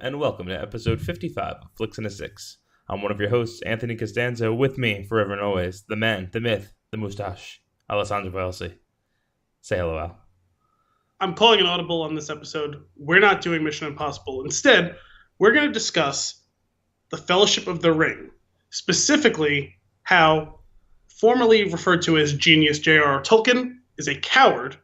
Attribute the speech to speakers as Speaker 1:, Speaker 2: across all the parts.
Speaker 1: and welcome to episode 55 of Flix and a Six. I'm one of your hosts, Anthony Costanzo. With me, forever and always, the man, the myth, the mustache, Alessandro Velsi. Say hello, Al.
Speaker 2: I'm calling an audible on this episode. We're not doing Mission Impossible. Instead, we're going to discuss the Fellowship of the Ring, specifically how formerly referred to as genius J.R.R. Tolkien is a coward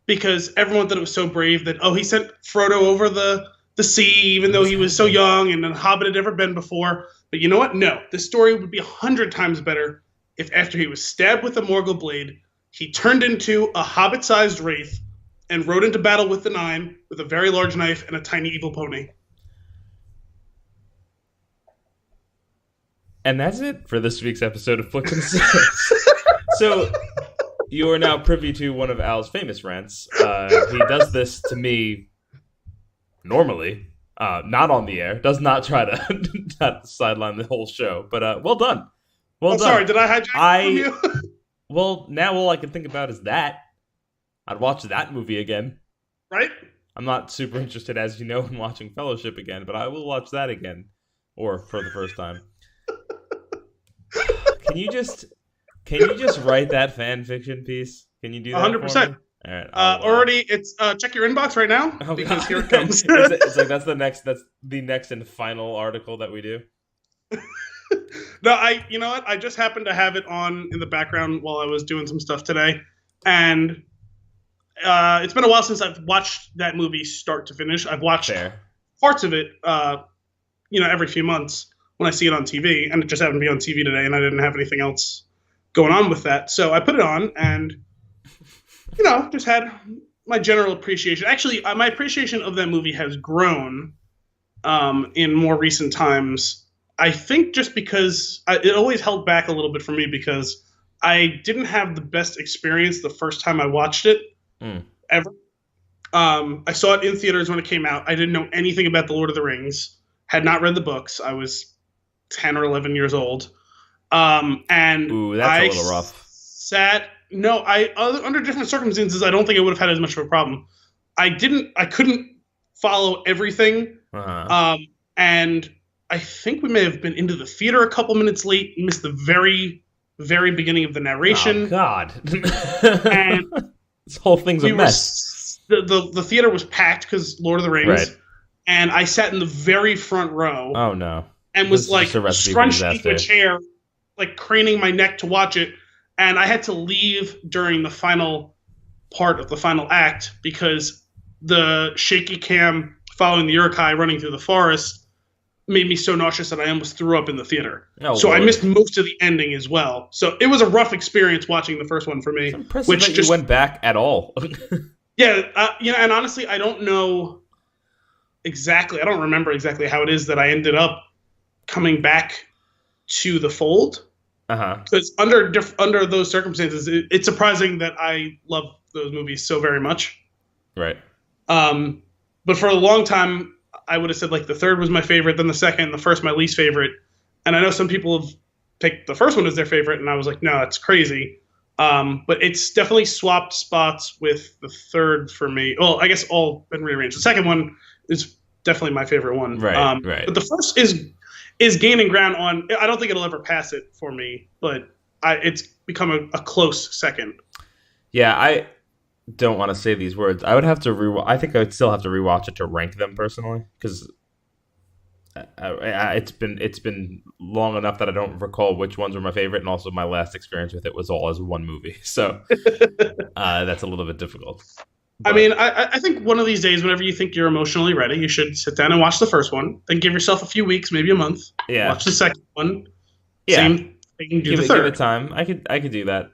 Speaker 2: because everyone thought it was so brave that, he sent Frodo over the sea even though he was so young and a hobbit had never been before. But you know what? No. This story would be 100 times better if after he was stabbed with a Morgul blade, he turned into a hobbit-sized wraith and rode into battle with the Nine with a very large knife and a tiny evil pony.
Speaker 1: And that's it for this week's episode of Flix and a Six. So, you are now privy to one of Al's famous rants. He does this to me normally, not on the air. Does not try to not sideline the whole show. But well done. Well done.
Speaker 2: Sorry, did I hijack from you?
Speaker 1: Well, now all I can think about is that. I'd watch that movie again.
Speaker 2: Right?
Speaker 1: I'm not super interested, as you know, in watching Fellowship again, but I will watch that again. Or for the first time. Can you just write that fan fiction piece? Can you do that?
Speaker 2: 100%.
Speaker 1: All right.
Speaker 2: Already, it's check your inbox right now because here it comes.
Speaker 1: It's like that's the next and final article that we do.
Speaker 2: No, you know what? I just happened to have it on in the background while I was doing some stuff today, and it's been a while since I've watched that movie start to finish. I've watched parts of it, every few months when I see it on TV, and it just happened to be on TV today, and I didn't have anything else going on with that. So I put it on and, just had my general appreciation. Actually, my appreciation of that movie has grown in more recent times. I think just because it always held back a little bit for me because I didn't have the best experience the first time I watched it ever. I saw it in theaters when it came out. I didn't know anything about The Lord of the Rings, had not read the books. I was 10 or 11 years old. And
Speaker 1: ooh, that's a little rough.
Speaker 2: Under different circumstances, I don't think I would have had as much of a problem. I couldn't follow everything. And I think we may have been into the theater a couple minutes late, missed the very, very beginning of the narration.
Speaker 1: Oh, God.
Speaker 2: And
Speaker 1: this whole thing's a mess.
Speaker 2: The theater was packed because Lord of the Rings. Right. And I sat in the very front row.
Speaker 1: Oh, no.
Speaker 2: And was scrunched into a chair, craning my neck to watch it. And I had to leave during the final part of the final act because the shaky cam following the Uruk-hai running through the forest made me so nauseous that I almost threw up in the theater.
Speaker 1: Oh,
Speaker 2: so I missed most of the ending as well. So it was a rough experience watching the first one for me.
Speaker 1: It's impressive that you went back at all.
Speaker 2: Yeah, and honestly, I don't know exactly. I don't remember exactly how it is that I ended up coming back to the fold. Because under those circumstances, it's surprising that I love those movies so very much.
Speaker 1: Right.
Speaker 2: But for a long time, I would have said the third was my favorite, then the second, the first my least favorite. And I know some people have picked the first one as their favorite, and I was like, no, that's crazy. But it's definitely swapped spots with the third for me. Well, I guess all been rearranged. The second one is definitely my favorite one.
Speaker 1: Right. Right.
Speaker 2: But the first is gaining ground on. I don't think it'll ever pass it for me, but it's become a close second.
Speaker 1: Yeah, I don't want to say these words. I would have to I think I would still have to rewatch it to rank them personally because it's been long enough that I don't recall which ones were my favorite, and also my last experience with it was all as one movie, so that's a little bit difficult.
Speaker 2: But, I mean, I think one of these days, whenever you think you're emotionally ready, you should sit down and watch the first one. Then give yourself a few weeks, maybe a month.
Speaker 1: Yeah.
Speaker 2: Watch the second one.
Speaker 1: Yeah.
Speaker 2: Same thing. Do the third.
Speaker 1: Give it time. I could do that.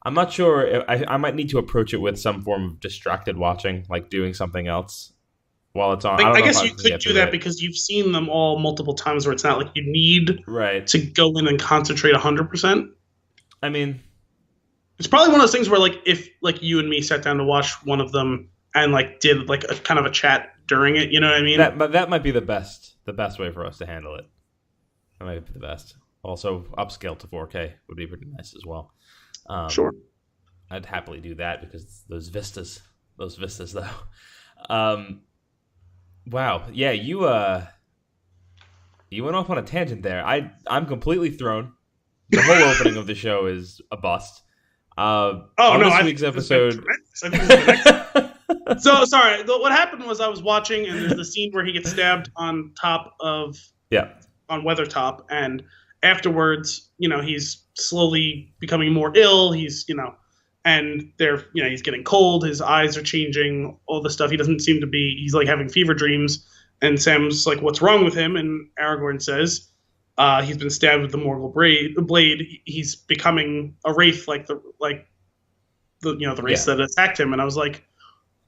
Speaker 1: I'm not sure. I might need to approach it with some form of distracted watching, like doing something else while it's on.
Speaker 2: I guess you could do that because you've seen them all multiple times, where it's not like you need to go in and concentrate 100%.
Speaker 1: I mean,
Speaker 2: it's probably one of those things where, if you and me sat down to watch one of them and did a kind of a chat during it, you know what I mean?
Speaker 1: That might be the best way for us to handle it. That might be the best. Also, upscale to 4K would be pretty nice as well.
Speaker 2: Sure.
Speaker 1: I'd happily do that because those vistas though. Wow. Yeah, you went off on a tangent there. I'm completely thrown. The whole opening of the show is a bust. On this week's episode.
Speaker 2: I think this is the next. So sorry. What happened was I was watching, and there's the scene where he gets stabbed on top of on Weathertop, and afterwards, he's slowly becoming more ill. He's and he's getting cold. His eyes are changing. All the stuff. He doesn't seem to be. He's like having fever dreams. And Sam's like, "What's wrong with him?" And Aragorn says, "He's been stabbed with the Morgul blade. He's becoming a wraith, like the race that attacked him." And I was like,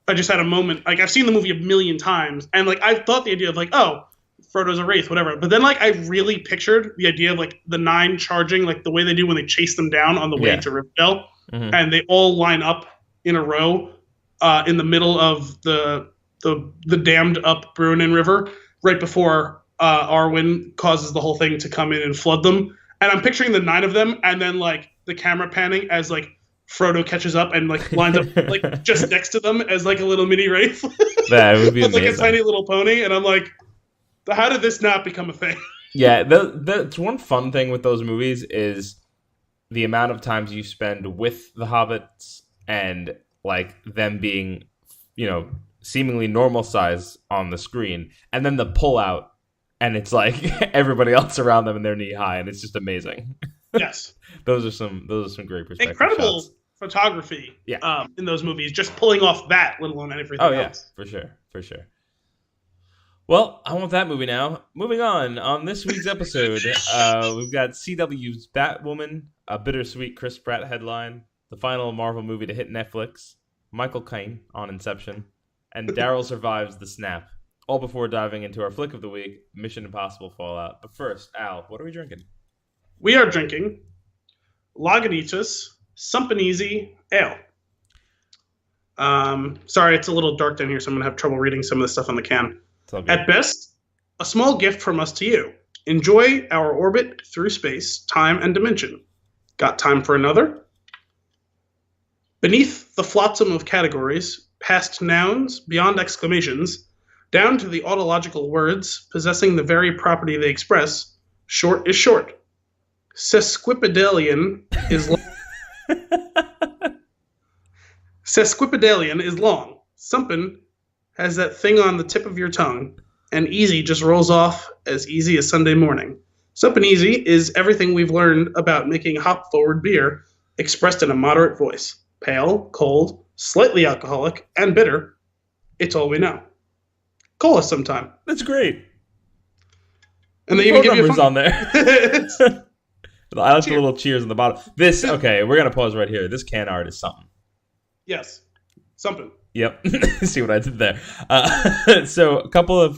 Speaker 2: I just had a moment. Like, I've seen the movie a million times, and like I thought the idea of like, oh, Frodo's a wraith, whatever. But then like I really pictured the idea of like the Nine charging, like the way they do when they chase them down on the way to Rivendell, and they all line up in a row in the middle of the dammed up Brunnen River right before Arwen causes the whole thing to come in and flood them. And I'm picturing the 9 of them, and then like the camera panning as like Frodo catches up and like lines up like just next to them as like a little mini wraith.
Speaker 1: That would be amazing.
Speaker 2: Like a tiny little pony. And I'm like, how did this not become a thing?
Speaker 1: Yeah, the one fun thing with those movies is the amount of times you spend with the hobbits and like them being, seemingly normal size on the screen, and then the pull out, and it's like everybody else around them and they're knee high, and it's just amazing.
Speaker 2: Yes,
Speaker 1: those are some great perspective.
Speaker 2: Incredible
Speaker 1: shots.
Speaker 2: Photography. In those movies, just pulling off that, let alone everything else.
Speaker 1: For sure. Well, I want that movie now. Moving on this week's episode, we've got CW's Batwoman, a bittersweet Chris Pratt headline, the final Marvel movie to hit Netflix, Michael Caine on Inception, and Daryl survives the snap. All before diving into our flick of the week, Mission Impossible Fallout. But first, Al, what are we drinking?
Speaker 2: We are drinking Lagunitas Sumpin Ale. Sorry, it's a little dark down here, so I'm going to have trouble reading some of the stuff on the can. At best, a small gift from us to you. Enjoy our orbit through space, time, and dimension. Got time for another? Beneath the flotsam of categories, past nouns, beyond exclamations, down to the autological words possessing the very property they express, short is short. Sesquipedalian is long. Sesquipedalian is long. Sumpin has that thing on the tip of your tongue, and easy just rolls off as easy as Sunday morning. Sumpin Easy is everything we've learned about making hop-forward beer expressed in a moderate voice. Pale, cold, slightly alcoholic, and bitter. It's all we know. Call us sometime.
Speaker 1: That's great.
Speaker 2: And they even give you a phone
Speaker 1: on there. I like the little cheers on the bottom. Okay, we're going to pause right here. This can art is something.
Speaker 2: Yes. Something.
Speaker 1: Yep. See what I did there. So a couple of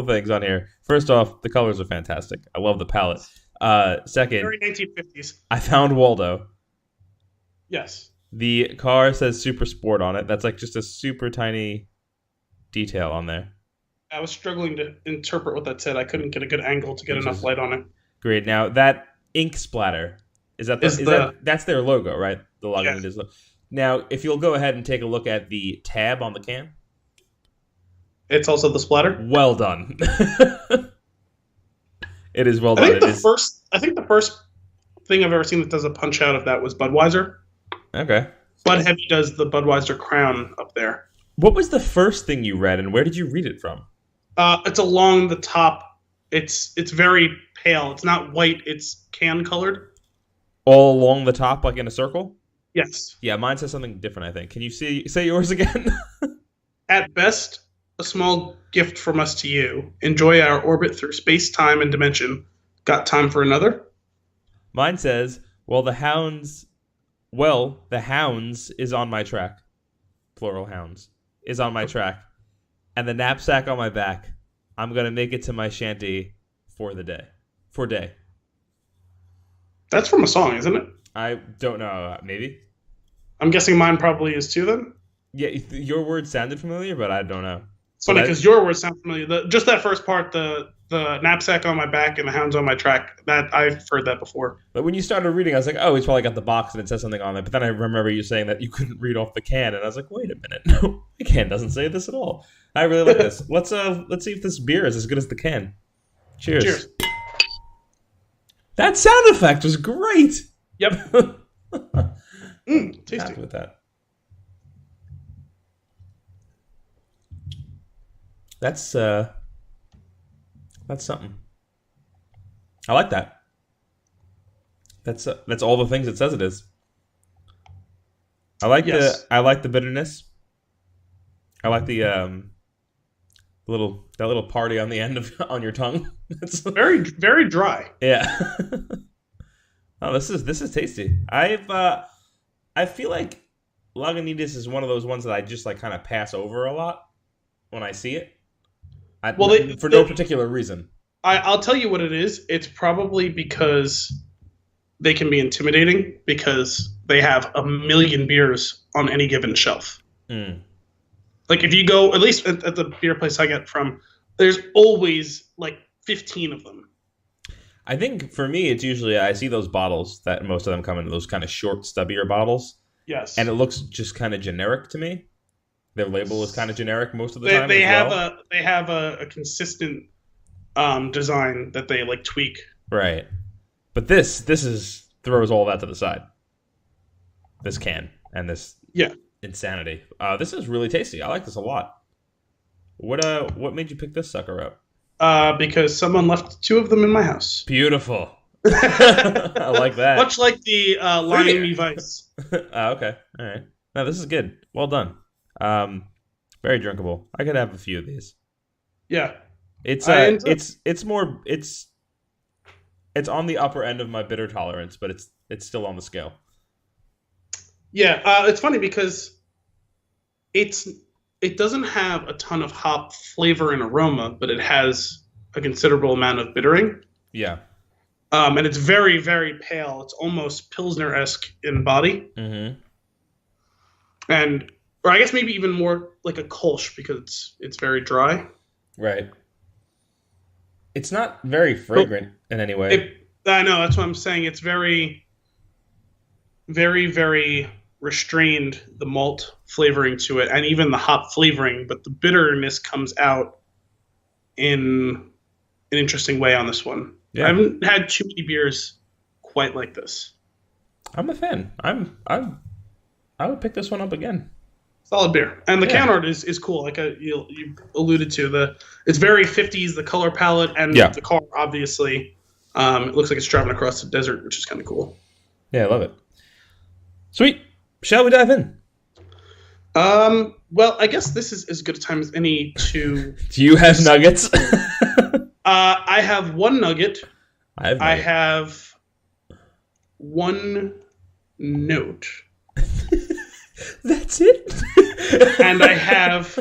Speaker 1: things on here. First off, the colors are fantastic. I love the palette. Second,
Speaker 2: very 1950s.
Speaker 1: I found Waldo.
Speaker 2: Yes.
Speaker 1: The car says Super Sport on it. That's like just a super tiny detail on there.
Speaker 2: I was struggling to interpret what that said. I couldn't get a good angle to get enough light on it.
Speaker 1: Great. Now that ink splatter that's their logo, right? The Lagunitas logo. Now, if you'll go ahead and take a look at the tab on the can.
Speaker 2: It's also the splatter?
Speaker 1: Well done. It is well done.
Speaker 2: I think the first thing I've ever seen that does a punch out of that was Budweiser.
Speaker 1: Okay.
Speaker 2: Bud Heavy does the Budweiser crown up there.
Speaker 1: What was the first thing you read, and where did you read it from?
Speaker 2: It's along the top. It's very pale. It's not white. It's can colored.
Speaker 1: All along the top, like in a circle?
Speaker 2: Yes.
Speaker 1: Yeah, mine says something different, I think. Can you say yours again?
Speaker 2: At best, a small gift from us to you. Enjoy our orbit through space, time, and dimension. Got time for another?
Speaker 1: Mine says, the hounds is on my track. Plural hounds. Is on my track. And the knapsack on my back. I'm going to make it to my shanty for day.
Speaker 2: That's from a song, isn't it?
Speaker 1: I don't know. Maybe.
Speaker 2: I'm guessing mine probably is too, then?
Speaker 1: Yeah, your word sounded familiar, but I don't know.
Speaker 2: It's funny because your words sound familiar. Just that first part, the knapsack on my back and the hounds on my track, that I've heard that before.
Speaker 1: But when you started reading, I was like, oh, he's probably got the box and it says something on it. But then I remember you saying that you couldn't read off the can, and I was like, wait a minute, no, the can doesn't say this at all. I really like this. Let's see if this beer is as good as the can. Cheers.
Speaker 2: Cheers.
Speaker 1: That sound effect was great.
Speaker 2: Yep. Tasty.
Speaker 1: Happy with that. That's something. I like that. That's all the things it says it is. I like the bitterness. I like the little party on the end of on your tongue. It's
Speaker 2: very, very dry.
Speaker 1: Yeah. Oh, this is tasty. I feel like Lagunitas is one of those ones that I just like kind of pass over a lot when I see it. For no particular reason.
Speaker 2: I'll tell you what it is. It's probably because they can be intimidating because they have a million beers on any given shelf.
Speaker 1: Mm.
Speaker 2: Like if you go, at least at the beer place I get from, there's always like 15 of them.
Speaker 1: I think for me, it's usually I see those bottles that most of them come in those kind of short, stubbier bottles.
Speaker 2: Yes.
Speaker 1: And it looks just kind of generic to me. Their label is kind of generic most of the time. They
Speaker 2: have a consistent design that they like tweak.
Speaker 1: Right. But this throws all that to the side. This can and this insanity. This is really tasty. I like this a lot. What made you pick this sucker up?
Speaker 2: Because someone left 2 of them in my house.
Speaker 1: Beautiful. I like that.
Speaker 2: Much like the Lion Me Vice.
Speaker 1: Okay. All right. No, this is good. Well done. Very drinkable. I could have a few of these.
Speaker 2: Yeah.
Speaker 1: It's on the upper end of my bitter tolerance, but it's still on the scale.
Speaker 2: Yeah, it's funny because it doesn't have a ton of hop flavor and aroma, but it has a considerable amount of bittering.
Speaker 1: Yeah.
Speaker 2: And it's very, very pale. It's almost Pilsner-esque in body.
Speaker 1: Mm-hmm.
Speaker 2: Or I guess maybe even more like a Kolsch because it's very dry.
Speaker 1: Right. It's not very fragrant in any way.
Speaker 2: I know, that's what I'm saying. It's very, very, very restrained, the malt flavoring to it, and even the hop flavoring, but the bitterness comes out in an interesting way on this one. Yeah. I haven't had too many beers quite like this.
Speaker 1: I'm a fan. I would pick this one up again.
Speaker 2: Solid beer. And the can art is cool. Like you alluded to, it's very 50s, the color palette, and the car, obviously. It looks like it's driving across the desert, which is kind of cool.
Speaker 1: Yeah, I love it. Sweet. Shall we dive in?
Speaker 2: Well, I guess this is as good a time as any to...
Speaker 1: Do you have nuggets?
Speaker 2: I have one nugget.
Speaker 1: I
Speaker 2: have one note.
Speaker 1: That's it?
Speaker 2: And I have...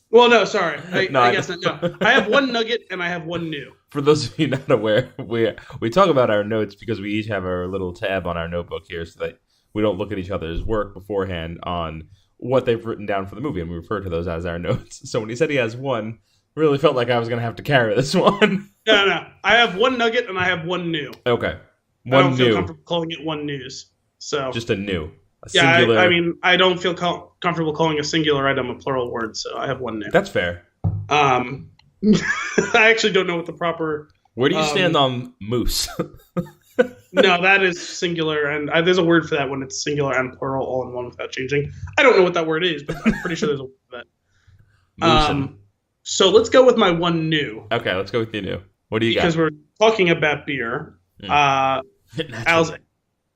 Speaker 2: Well, no, sorry. I guess not. No. I have one nugget and I have one new.
Speaker 1: For those of you not aware, we talk about our notes because we each have our little tab on our notebook here so that we don't look at each other's work beforehand on what they've written down for the movie, and we refer to those as our notes. So when he said he has one, really felt like I was going to have to carry this one.
Speaker 2: No. I have one nugget and I have one new.
Speaker 1: Okay.
Speaker 2: I don't feel comfortable calling it one news. So
Speaker 1: just a new.
Speaker 2: Singular. I mean, I don't feel comfortable calling a singular item a plural word, so I have one new.
Speaker 1: That's fair.
Speaker 2: I actually don't know what the proper...
Speaker 1: Where do you stand on moose?
Speaker 2: No, that is singular, and there's a word for that when it's singular and plural all in one without changing. I don't know what that word is, but I'm pretty sure there's a word for that. So let's go with my one new.
Speaker 1: Okay, let's go with the new. What do you got?
Speaker 2: Because we're talking about beer. Al's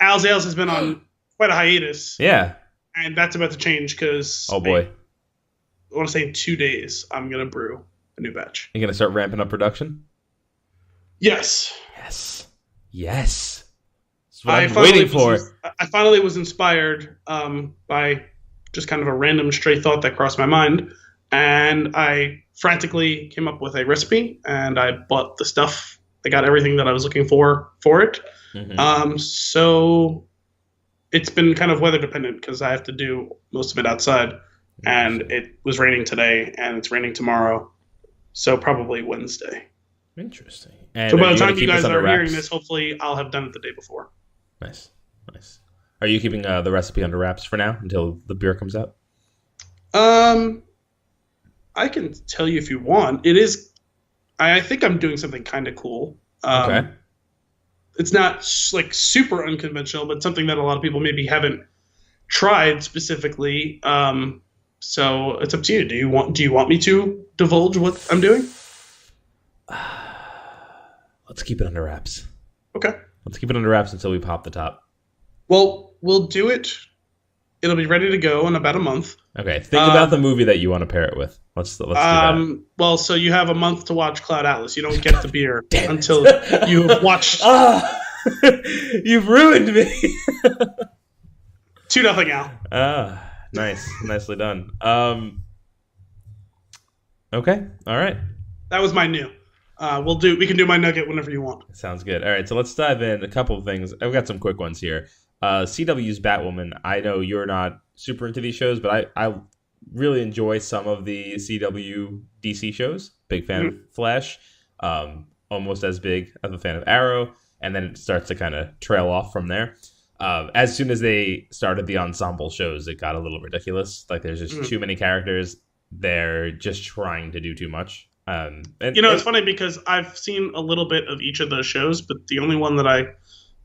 Speaker 2: Ales has been on quite a hiatus.
Speaker 1: Yeah.
Speaker 2: And that's about to change because...
Speaker 1: Oh, boy.
Speaker 2: I want to say in 2 days, I'm going to brew a new batch.
Speaker 1: You're going to start ramping up production?
Speaker 2: Yes.
Speaker 1: Yes. That's what I'm waiting for.
Speaker 2: I finally was inspired by just kind of a random stray thought that crossed my mind. And I frantically came up with a recipe, and I bought the stuff. I got everything that I was looking for it. Mm-hmm. So it's been kind of weather dependent because I have to do most of it outside. and it was raining today, and it's raining tomorrow, so probably Wednesday.
Speaker 1: Interesting. And
Speaker 2: so by the time you guys are hearing this, hopefully I'll have done it the day before.
Speaker 1: Nice. Are you keeping the recipe under wraps for now until the beer comes out?
Speaker 2: I can tell you if you want. It is. I think I'm doing something kind of cool.
Speaker 1: Okay.
Speaker 2: It's not like super unconventional, but something that a lot of people maybe haven't tried specifically. So it's up to you. Do you want me to divulge what I'm doing?
Speaker 1: Let's keep it under wraps.
Speaker 2: Okay.
Speaker 1: Let's keep it under wraps until we pop the top.
Speaker 2: Well, we'll do it. It'll be ready to go in about a month.
Speaker 1: Okay. Think about the movie that you want to pair it with. Let's do that.
Speaker 2: Well, so you have a month to watch Cloud Atlas. You don't get the beer until you've watched.
Speaker 1: You've ruined me.
Speaker 2: 2-0, Al.
Speaker 1: Nice. Nicely done. Okay. All right.
Speaker 2: That was my new. We can do my nugget whenever you want.
Speaker 1: Sounds good. All right, so let's dive in. A couple of things. I've got some quick ones here. CW's Batwoman. I know you're not super into these shows, but I really enjoy some of the CW DC shows. Big fan of Flash. Almost as big as a fan of Arrow. And then it starts to kind of trail off from there. As soon as they started the ensemble shows, it got a little ridiculous. Like there's just too many characters. They're just trying to do too much.
Speaker 2: It's funny because I've seen a little bit of each of those shows, but the only one that I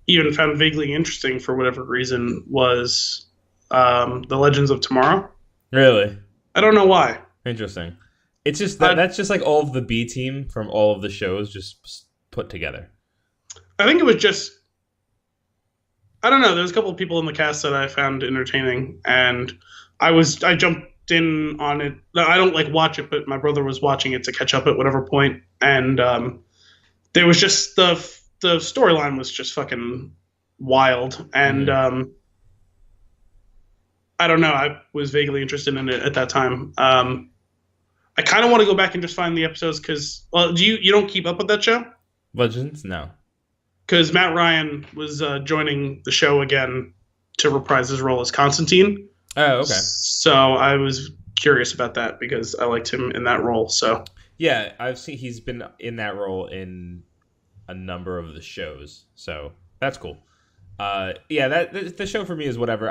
Speaker 2: even found vaguely interesting for whatever reason was The Legends of Tomorrow.
Speaker 1: Really?
Speaker 2: I don't know why.
Speaker 1: Interesting. It's just that's just like all of the B team from all of the shows just put together.
Speaker 2: I think it was just, I don't know. There's a couple of people in the cast that I found entertaining, and I jumped in on it. I don't watch it, but my brother was watching it to catch up at whatever point, and there was just the storyline was just fucking wild, and I don't know. I was vaguely interested in it at that time. I kind of want to go back and just find the episodes because, you don't keep up with that show?
Speaker 1: Legends? No.
Speaker 2: Because Matt Ryan was joining the show again to reprise his role as Constantine.
Speaker 1: Oh, okay.
Speaker 2: So I was curious about that because I liked him in that role. So
Speaker 1: yeah, I've seen he's been in that role in a number of the shows. So that's cool. The show for me is whatever.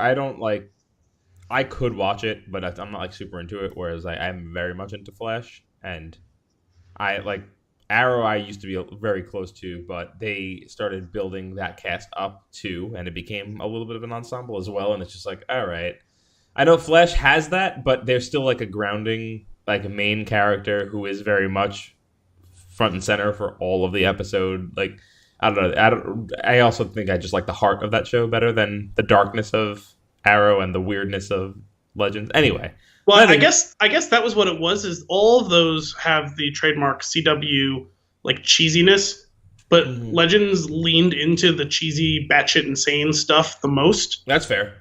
Speaker 1: I could watch it, but I'm not super into it. Whereas I'm very much into Flash, and I like Arrow. I used to be very close to, but they started building that cast up too, and it became a little bit of an ensemble as well. And it's just all right. I know Flash has that, but there's still a grounding, a main character who is very much front and center for all of the episode. I don't know. I also think I just like the heart of that show better than the darkness of Arrow and the weirdness of Legends. Anyway.
Speaker 2: Well, I guess that was what it was, is all of those have the trademark CW cheesiness, but Legends leaned into the cheesy batshit insane stuff the most.
Speaker 1: That's fair.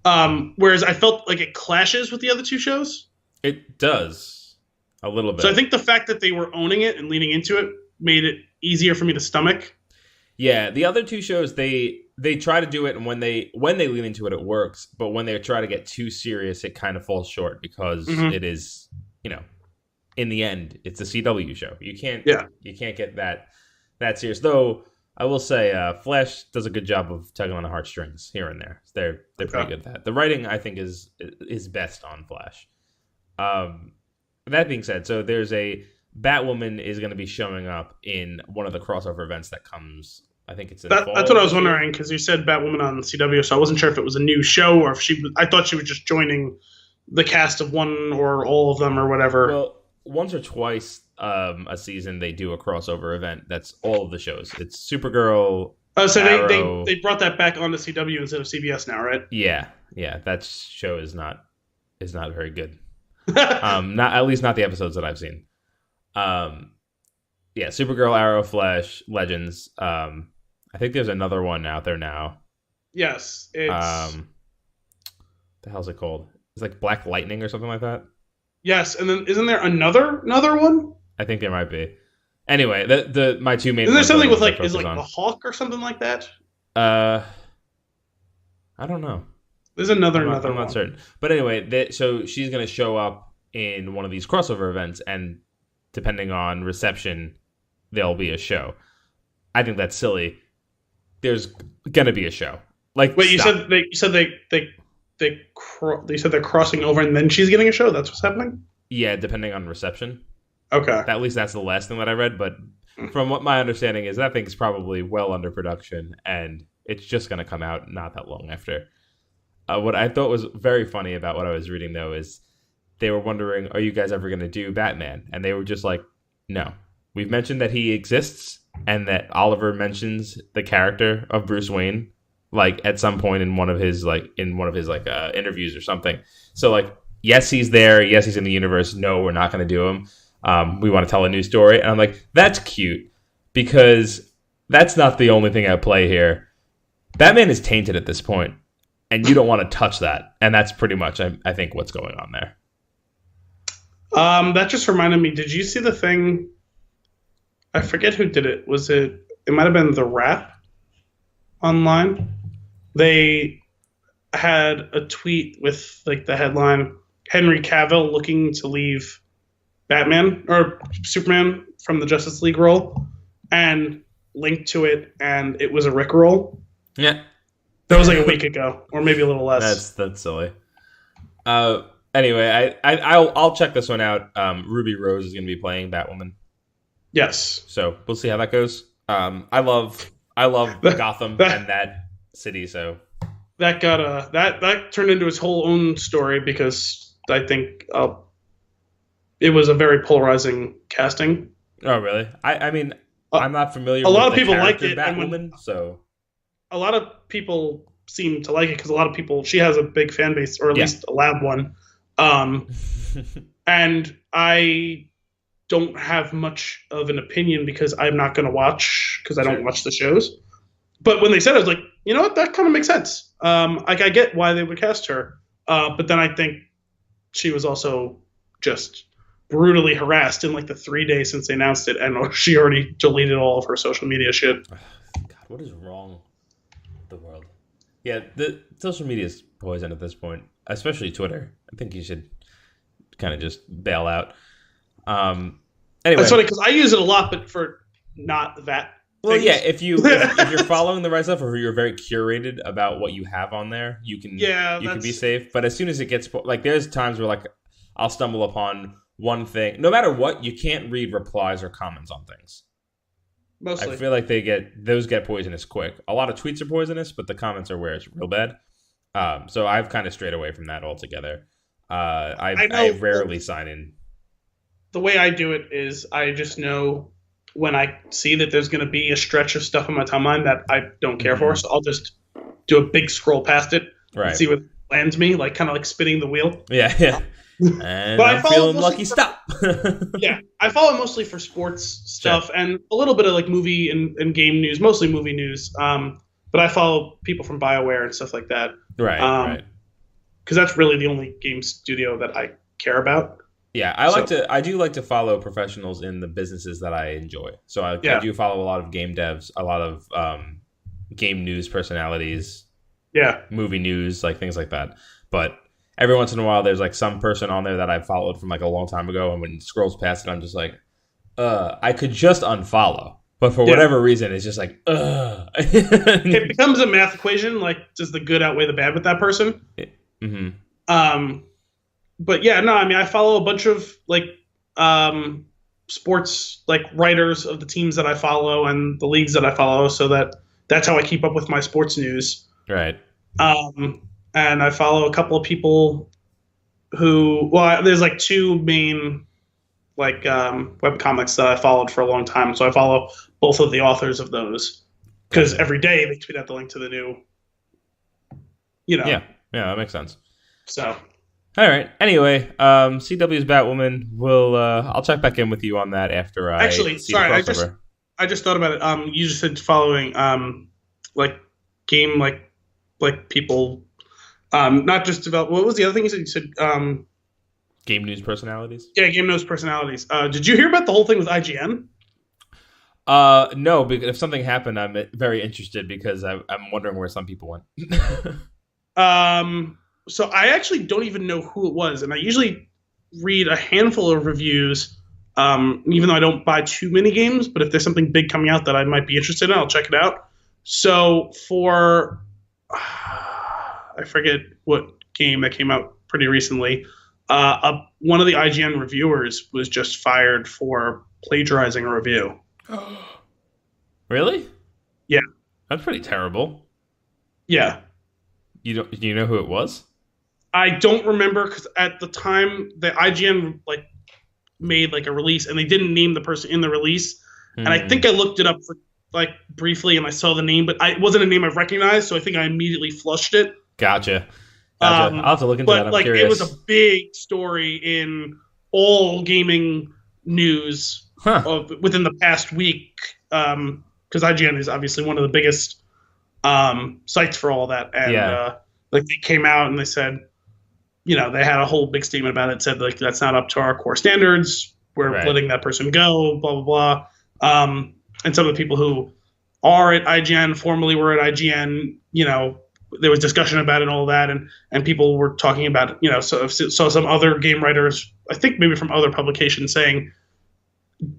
Speaker 2: Whereas I felt like it clashes with the other two shows. It
Speaker 1: does. A little bit.
Speaker 2: So I think the fact that they were owning it and leaning into it made it easier for me to stomach.
Speaker 1: Yeah, the other two shows, they try to do it, and when they lean into it, it works. But when they try to get too serious, it kind of falls short because it is, in the end, it's a CW show. You can't get that serious. Though I will say, Flash does a good job of tugging on the heartstrings here and there. They're pretty good at that. The writing, I think, is best on Flash. That being said, so there's a Batwoman is going to be showing up in one of the crossover events that comes. I think it's in fall.
Speaker 2: That's what I was wondering, because you said Batwoman on CW, so I wasn't sure if it was a new show or if I thought she was just joining the cast of one or all of them or whatever.
Speaker 1: Well, once or twice a season they do a crossover event that's all of the shows. It's Supergirl.
Speaker 2: Oh, so
Speaker 1: Arrow.
Speaker 2: they brought that back onto CW instead of CBS now, right?
Speaker 1: Yeah. That show is not very good. Not at least not the episodes that I've seen. Supergirl, Arrow, Flash, Legends. I think there's another one out there now.
Speaker 2: Yes, it's
Speaker 1: the hell's it called? It's Black Lightning or something like that.
Speaker 2: Yes, and then isn't there another one?
Speaker 1: I think there might be. Anyway, my two main.
Speaker 2: Isn't there something with the Hawk or something like that?
Speaker 1: I don't know.
Speaker 2: There's another
Speaker 1: I'm
Speaker 2: one.
Speaker 1: not certain. But anyway, so she's going to show up in one of these crossover events, and depending on reception, there'll be a show. I think that's silly. There's going to be a show. Like,
Speaker 2: wait,
Speaker 1: stop.
Speaker 2: you said they're crossing over, and then she's getting a show. That's what's happening.
Speaker 1: Yeah, depending on reception.
Speaker 2: Okay.
Speaker 1: At least that's the last thing that I read. But from what my understanding is, that thing's probably well under production, and it's just going to come out not that long after. What I thought was very funny about what I was reading, though, is they were wondering, are you guys ever going to do Batman? And they were just like, no. We've mentioned that he exists and that Oliver mentions the character of Bruce Wayne, like, at some point in one of his interviews or something. So, like, yes, he's there. Yes, he's in the universe. No, we're not going to do him. We want to tell a new story. And I'm like, that's cute because that's not the only thing at play here. Batman is tainted at this point. And you don't want to touch that. And that's pretty much, I think, what's going on there.
Speaker 2: That just reminded me, did you see the thing? I forget who did it. It might have been The Wrap online. They had a tweet with like the headline, Henry Cavill looking to leave Batman or Superman from the Justice League role, and linked to it, and it was a Rickroll.
Speaker 1: Yeah.
Speaker 2: That was like a week ago, or maybe a little less.
Speaker 1: That's silly. Anyway, I'll check this one out. Ruby Rose is going to be playing Batwoman.
Speaker 2: Yes.
Speaker 1: So we'll see how that goes. I love Gotham and that city. So
Speaker 2: that got that turned into its whole own story because I think it was a very polarizing casting.
Speaker 1: Oh really? I mean, I'm not familiar.
Speaker 2: A lot
Speaker 1: with
Speaker 2: of people liked
Speaker 1: it,
Speaker 2: Batwoman.
Speaker 1: So
Speaker 2: a lot of people seem to like it because a lot of people. She has a big fan base, or at least a loud one. And I don't have much of an opinion because I'm not going to watch because I don't watch the shows. But when they said it, I was like, you know what? That kind of makes sense. I get why they would cast her. But then I think she was also just brutally harassed in like the 3 days since they announced it. And she already deleted all of her social media shit.
Speaker 1: God, what is wrong with the world? Yeah, the social media is poison at this point, especially Twitter. I think you should kind of just bail out. Anyway,
Speaker 2: that's funny because I use it a lot, but for not that.
Speaker 1: Well, yeah, if you're following the right stuff, or you're very curated about what you have on there, you can be safe. But as soon as it gets like, there's times where like I'll stumble upon one thing. No matter what, you can't read replies or comments on things.
Speaker 2: Mostly,
Speaker 1: I feel like those get poisonous quick. A lot of tweets are poisonous, but the comments are where it's real bad. So I've kind of strayed away from that altogether. I rarely sign in.
Speaker 2: The way I do it is I just know when I see that there's going to be a stretch of stuff on my timeline that I don't care for, so I'll just do a big scroll past it and see what lands me, like kind of like spinning the wheel.
Speaker 1: Yeah. And but I'm feeling lucky. Stop.
Speaker 2: Yeah, I follow mostly for sports stuff and a little bit of like movie and game news, mostly movie news. But I follow people from BioWare and stuff like that.
Speaker 1: Right.
Speaker 2: Because that's really the only game studio that I care about.
Speaker 1: Yeah, I do like to follow professionals in the businesses that I enjoy. So I do follow a lot of game devs, a lot of game news personalities, movie news, like things like that. But every once in a while, there's like some person on there that I followed from like a long time ago, and when it scrolls past it, I'm just like, I could just unfollow. But for whatever reason, it's just like,
Speaker 2: It becomes a math equation, like, does the good outweigh the bad with that person?
Speaker 1: Mm-hmm.
Speaker 2: But yeah, no, I mean, I follow a bunch of like sports like writers of the teams that I follow and the leagues that I follow, so that's how I keep up with my sports news.
Speaker 1: Right.
Speaker 2: And I follow a couple of people who, there's like two main like web comics that I followed for a long time. So I follow both of the authors of those because every day they tweet out the link to the new, Yeah,
Speaker 1: that makes sense.
Speaker 2: So.
Speaker 1: All right. Anyway, CW's Batwoman. I'll check back in with you on that after I see the crossover.
Speaker 2: I just thought about it. You just said following like game like people, not just develop. What was the other thing you said? You said
Speaker 1: game news personalities.
Speaker 2: Yeah, game news personalities. Did you hear about the whole thing with IGN?
Speaker 1: No, because if something happened, I'm very interested because I'm wondering where some people went.
Speaker 2: So I actually don't even know who it was, and I usually read a handful of reviews. Even though I don't buy too many games, but if there's something big coming out that I might be interested in, I'll check it out. So for I forget what game that came out pretty recently. One of the IGN reviewers was just fired for plagiarizing a review.
Speaker 1: Really?
Speaker 2: Yeah.
Speaker 1: That's pretty terrible.
Speaker 2: Yeah.
Speaker 1: Do you know who it was?
Speaker 2: I don't remember because at the time the IGN made a release and they didn't name the person in the release. And I think I looked it up for briefly and I saw the name, but it wasn't a name I recognized, so I think I immediately flushed it.
Speaker 1: Gotcha. I'll have to look into that. I'm curious.
Speaker 2: It was a big story in all gaming news within the past week, because IGN is obviously one of the biggest sites for all that. And they came out and they said, they had a whole big statement about it. Said that's not up to our core standards. We're letting that person go. Blah blah blah. And some of the people who are at IGN, formerly were at IGN, there was discussion about it and all that, and people were talking about it, so some other game writers, I think maybe from other publications, saying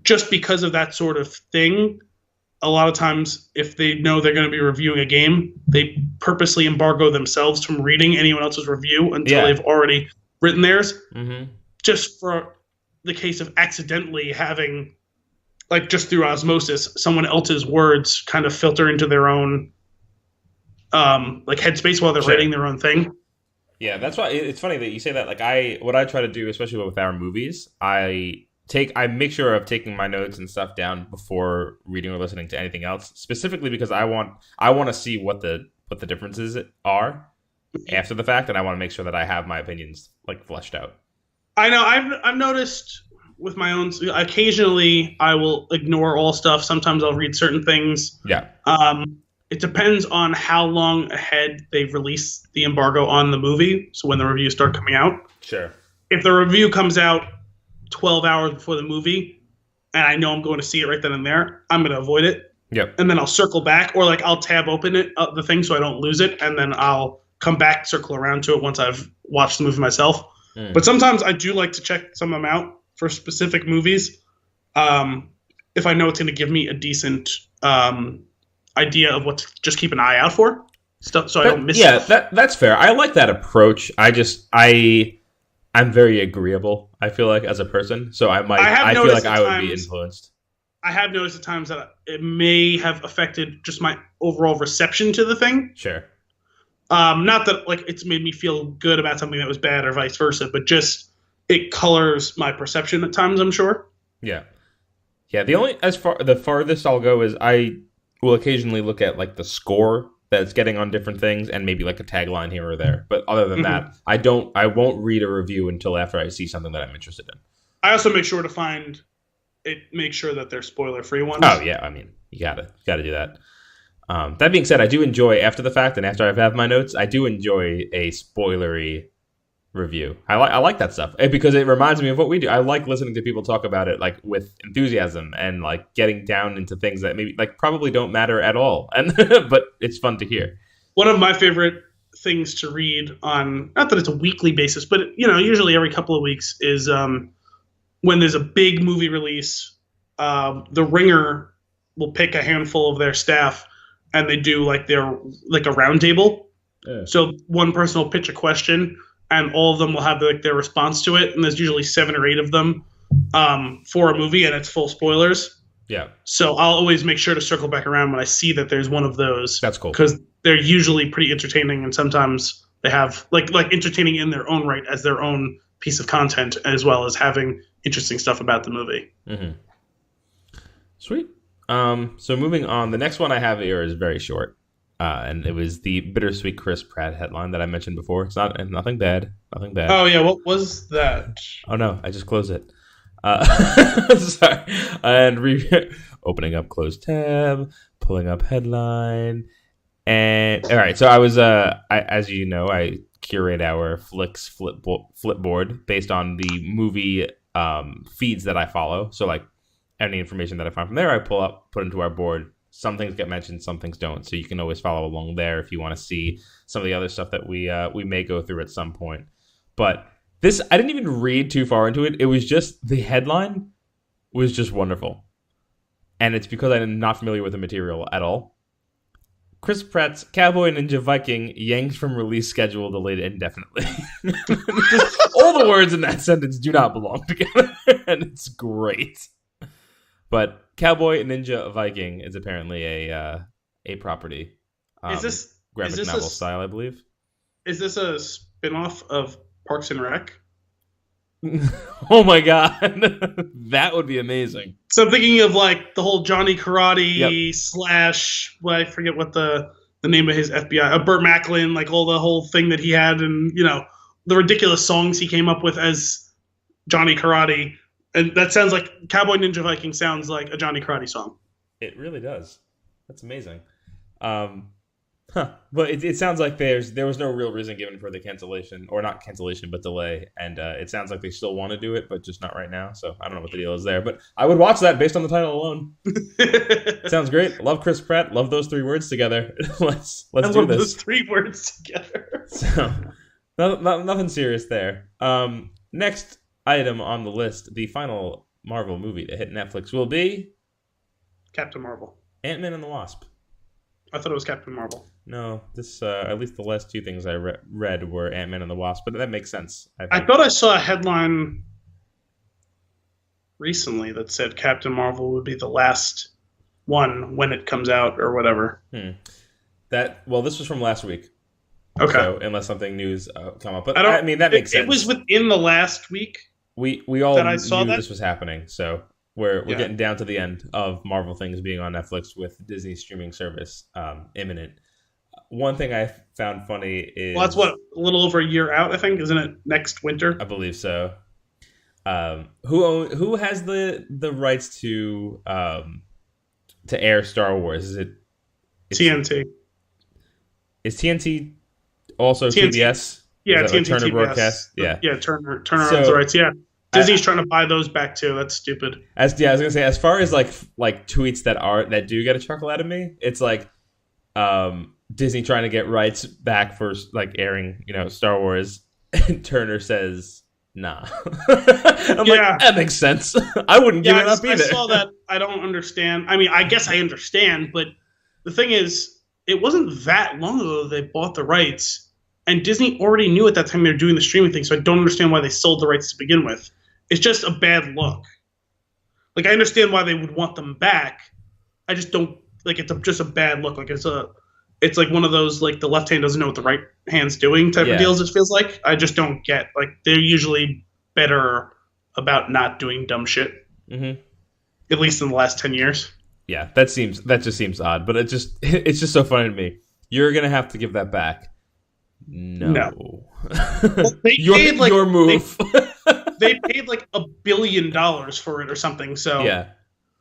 Speaker 2: just because of that sort of thing, a lot of times if they know they're going to be reviewing a game, they purposely embargo themselves from reading anyone else's review until they've already written theirs, just for the case of accidentally having, just through osmosis, someone else's words kind of filter into their own headspace while they're writing their own thing.
Speaker 1: Yeah, that's why it's funny that you say that. What I try to do, especially with our movies, I make sure of taking my notes and stuff down before reading or listening to anything else, specifically because I want to see what the differences are after the fact, and I want to make sure that I have my opinions fleshed out.
Speaker 2: I know I've noticed with my own, occasionally I will ignore all stuff. Sometimes I'll read certain things.
Speaker 1: Yeah.
Speaker 2: It depends on how long ahead they release the embargo on the movie. So when the reviews start coming out.
Speaker 1: Sure.
Speaker 2: If the review comes out 12 hours before the movie and I know I'm going to see it right then and there, I'm going to avoid it.
Speaker 1: Yep.
Speaker 2: And then I'll circle back, or I'll tab open the thing so I don't lose it. And then I'll come back, circle around to it once I've watched the movie myself. But sometimes I do like to check some of them out for specific movies. If I know it's going to give me a decent idea of what to just keep an eye out for stuff, so I don't miss stuff.
Speaker 1: That's fair. I like that approach. I'm very agreeable, I feel like, as a person, so I feel like I would be influenced.
Speaker 2: I have noticed at times that it may have affected just my overall reception to the thing.
Speaker 1: Sure.
Speaker 2: Not that it's made me feel good about something that was bad or vice versa, but just it colors my perception at times, I'm sure.
Speaker 1: Yeah. Yeah, the farthest I'll go is I will occasionally look at the score that it's getting on different things and maybe a tagline here or there. But other than that, I won't read a review until after I see something that I'm interested in. I
Speaker 2: also make sure to make sure that they're spoiler-free ones.
Speaker 1: Oh yeah, I mean, you gotta do that. That being said, I do enjoy after the fact and after I've had my notes, I do enjoy a spoilery review. I like that stuff because it reminds me of what we do. I like listening to people talk about it with enthusiasm and getting down into things that maybe probably don't matter at all, and but it's fun to hear.
Speaker 2: One of my favorite things to read on, not that it's a weekly basis, but usually every couple of weeks, is when there's a big movie release. The Ringer will pick a handful of their staff and they do their a round table. Yeah. So one person will pitch a question and all of them will have their response to it, and there's usually 7 or 8 of them for a movie, and it's full spoilers.
Speaker 1: Yeah.
Speaker 2: So I'll always make sure to circle back around when I see that there's one of those.
Speaker 1: That's cool.
Speaker 2: Because they're usually pretty entertaining, and sometimes they have entertaining in their own right as their own piece of content, as well as having interesting stuff about the movie.
Speaker 1: Mm-hmm. Sweet. So moving on, the next one I have here is very short. And it was the Bittersweet Chris Pratt headline that I mentioned before. It's nothing bad. Nothing bad.
Speaker 2: Oh, yeah. What was that?
Speaker 1: Oh, no. I just closed it. Sorry. And opening up closed tab, pulling up headline. And all right. So I was, as you know, I curate our Flix flipboard based on the movie feeds that I follow. So any information that I find from there, I pull up, put into our board, some things get mentioned, some things don't. So you can always follow along there if you want to see some of the other stuff that we may go through at some point. But this, I didn't even read too far into it. It was just, the headline was just wonderful. And it's because I'm not familiar with the material at all. Chris Pratt's Cowboy Ninja Viking yanked from release schedule, delayed indefinitely. Just, all the words in that sentence do not belong together, and it's great. But Cowboy Ninja Viking is apparently a property. Graphic novel style, I believe. Is
Speaker 2: this a spin-off of Parks and Rec?
Speaker 1: Oh my god, that would be amazing.
Speaker 2: So I'm thinking of like the whole Johnny Karate / well, I forget what the name of his FBI, Burt Macklin, like all the whole thing that he had, and the ridiculous songs he came up with as Johnny Karate, and that sounds like Cowboy Ninja Viking sounds like a Johnny Karate song.
Speaker 1: It really does. That's amazing. But it sounds like there was no real reason given for the cancellation, or not cancellation, but delay. And it sounds like they still want to do it, but just not right now. So I don't know what the deal is there. But I would watch that based on the title alone. Sounds great. Love Chris Pratt. Love those 3 words together. let's do this.
Speaker 2: Those 3 words together.
Speaker 1: So nothing serious there. Next item on the list, the final Marvel movie to hit Netflix will be
Speaker 2: Captain Marvel.
Speaker 1: Ant-Man and the Wasp.
Speaker 2: I thought it was Captain Marvel.
Speaker 1: No, this at least the last 2 things I read were Ant-Man and the Wasp, but that makes sense.
Speaker 2: I thought I saw a headline recently that said Captain Marvel would be the last one when it comes out or whatever.
Speaker 1: This was from last week.
Speaker 2: Okay.
Speaker 1: So unless something new's come up, but I mean that makes sense.
Speaker 2: It was within the last week.
Speaker 1: We all knew this was happening, so. We're getting down to the end of Marvel things being on Netflix with Disney's streaming service imminent. One thing I found funny is...
Speaker 2: Well, that's a little over a year out, I think. Isn't it next winter?
Speaker 1: I believe so. Who has the rights to air Star Wars? Is it
Speaker 2: TNT?
Speaker 1: Is TNT also TBS?
Speaker 2: Yeah, TNT
Speaker 1: Turner
Speaker 2: TBS.
Speaker 1: Broadcast?
Speaker 2: Yeah, Turner owns the rights, yeah. Disney's trying to buy those back too. That's stupid.
Speaker 1: I was gonna say, as far as like tweets that do get a chuckle out of me, it's like Disney trying to get rights back for like airing, Star Wars, and Turner says, "Nah." I'm like, that makes sense. I wouldn't give it up either.
Speaker 2: I saw that. I don't understand. I mean, I guess I understand, but the thing is, it wasn't that long ago they bought the rights, and Disney already knew at that time they were doing the streaming thing. So I don't understand why they sold the rights to begin with. It's just a bad look. Like, I understand why they would want them back. I just don't like. It's just a bad look. Like it's like one of those like the left hand doesn't know what the right hand's doing type of deals. It feels like I just don't get. Like they're usually better about not doing dumb shit. Mm-hmm. At least in the last 10 years.
Speaker 1: Yeah, that just seems odd. But it's just so funny to me. You're gonna have to give that back. No.
Speaker 2: Well, they paid like
Speaker 1: your move.
Speaker 2: They paid like $1 billion for it or something. So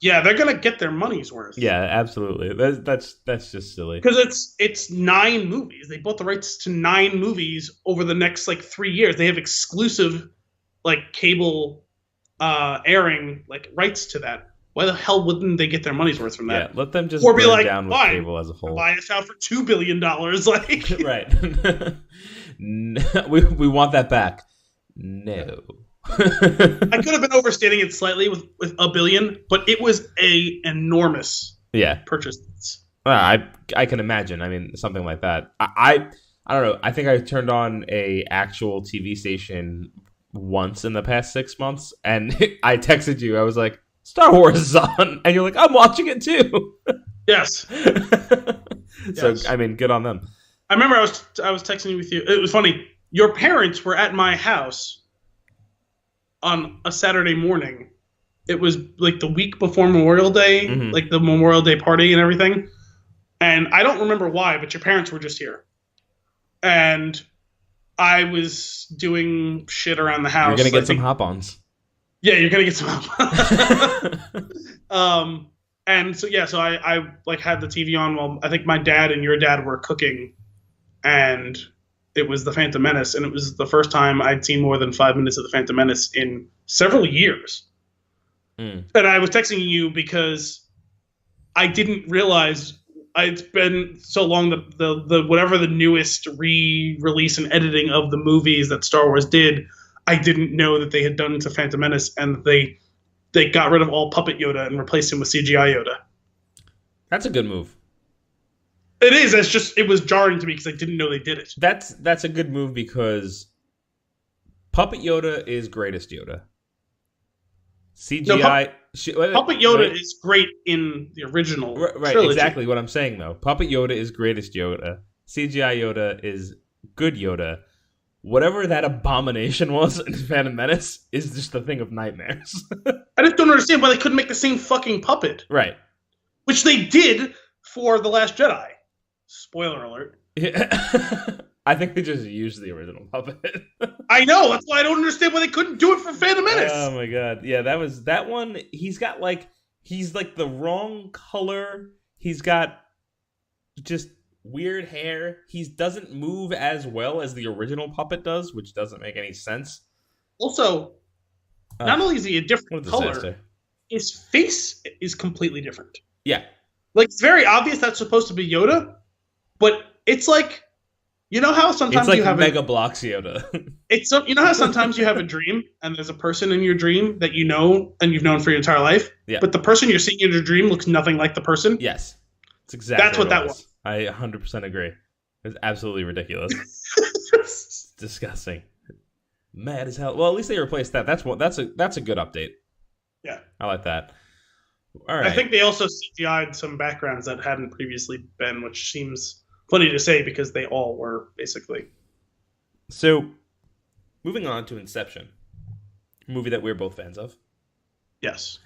Speaker 2: yeah, they're gonna get their money's worth.
Speaker 1: Yeah, absolutely. That's just silly.
Speaker 2: Because it's 9 movies. They bought the rights to 9 movies over the next like 3 years. They have exclusive like cable airing like rights to that. Why the hell wouldn't they get their money's worth from that?
Speaker 1: Yeah, let them just
Speaker 2: or be like,
Speaker 1: down with cable as a whole.
Speaker 2: Buy us out for $2 billion, like
Speaker 1: right. we want that back. No.
Speaker 2: I could have been overstating it slightly with $1 billion, but it was a enormous purchase.
Speaker 1: I can imagine. I mean, something like that. I don't know. I think I turned on a actual TV station once in the past 6 months, and I texted you. I was like, Star Wars is on, and you're like, I'm watching it too.
Speaker 2: Yes.
Speaker 1: So I mean, good on them.
Speaker 2: I remember I was texting with you. It was funny. Your parents were at my house on a Saturday morning. It was like the week before Memorial Day, like the Memorial Day party and everything. And I don't remember why, but your parents were just here. And I was doing shit around the house.
Speaker 1: You're going to get some hop-ons.
Speaker 2: Yeah, you're going to get some hop-ons. And so, so I like had the TV on while I think my dad and your dad were cooking. And it was The Phantom Menace, and it was the first time I'd seen more than 5 minutes of The Phantom Menace in several years. And I was texting you because I didn't realize it's been so long the whatever the newest re-release and editing of the movies that Star Wars did, I didn't know that they had done to Phantom Menace, and they got rid of all puppet Yoda and replaced him with CGI Yoda.
Speaker 1: That's a good move.
Speaker 2: It is. It was jarring to me because I didn't know they did it.
Speaker 1: That's a good move because puppet Yoda is greatest Yoda. CGI
Speaker 2: Puppet Yoda is great in the original
Speaker 1: right,
Speaker 2: trilogy.
Speaker 1: Exactly what I'm saying though. Puppet Yoda is greatest Yoda. CGI Yoda is good Yoda. Whatever that abomination was in Phantom Menace is just a thing of nightmares.
Speaker 2: I just don't understand why they couldn't make the same fucking puppet.
Speaker 1: Right.
Speaker 2: Which they did for The Last Jedi. Spoiler alert.
Speaker 1: Yeah. I think they just used the original puppet.
Speaker 2: I know. That's why I don't understand why they couldn't do it for Phantom Menace.
Speaker 1: Oh my god. Yeah, that one. He's like the wrong color. He's got just weird hair. He doesn't move as well as the original puppet does, which doesn't make any sense.
Speaker 2: Also, not only is he a different color,
Speaker 1: disaster.
Speaker 2: His face is completely different.
Speaker 1: Yeah.
Speaker 2: Like, it's very obvious that's supposed to be Yoda, but it's like, you know how sometimes
Speaker 1: you have
Speaker 2: Mega
Speaker 1: Blocks Yoda.
Speaker 2: You know how sometimes you have a dream and there's a person in your dream that you know and you've known for your entire life, but the person you're seeing in your dream looks nothing like the person?
Speaker 1: Yes. It's exactly
Speaker 2: That's what that was.
Speaker 1: I 100% agree. It's absolutely ridiculous. It's disgusting. Mad as hell. Well, at least they replaced that. That's a good update.
Speaker 2: Yeah.
Speaker 1: I like that. All right.
Speaker 2: I think they also CGI'd some backgrounds that hadn't previously been, which seems funny to say because they all were, basically.
Speaker 1: So, moving on to Inception, a movie that we're both fans of.
Speaker 2: Yes.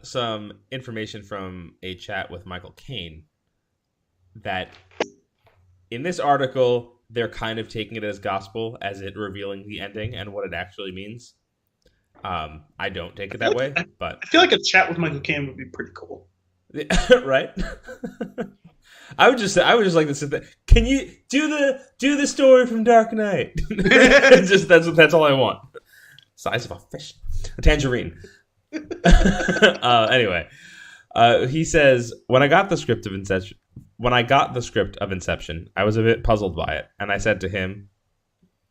Speaker 1: Some information from a chat with Michael Caine that in this article, they're kind of taking it as gospel as it revealing the ending and what it actually means. I don't take it that way, but
Speaker 2: I feel like a chat with Michael Caine would be pretty cool.
Speaker 1: Right? I would just like to sit there. Can you do the story from Dark Knight? That's all I want. Size of a fish, a tangerine. Anyway, he says when I got the script of Inception, I was a bit puzzled by it, and I said to him,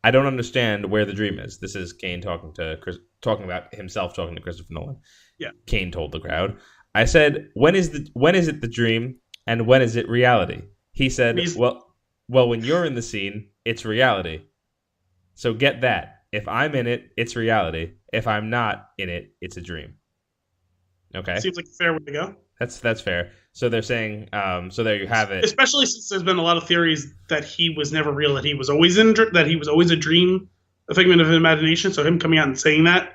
Speaker 1: "I don't understand where the dream is." This is Caine talking about himself talking to Christopher Nolan.
Speaker 2: Yeah,
Speaker 1: Caine told the crowd. I said, when is it the dream, and when is it reality? He said, well, when you're in the scene, it's reality. So get that. If I'm in it, it's reality. If I'm not in it, it's a dream. Okay.
Speaker 2: Seems like a fair way to go.
Speaker 1: That's fair. So they're saying, so there you have it.
Speaker 2: Especially since there's been a lot of theories that he was never real, that he was always a dream, a figment of imagination. So him coming out and saying that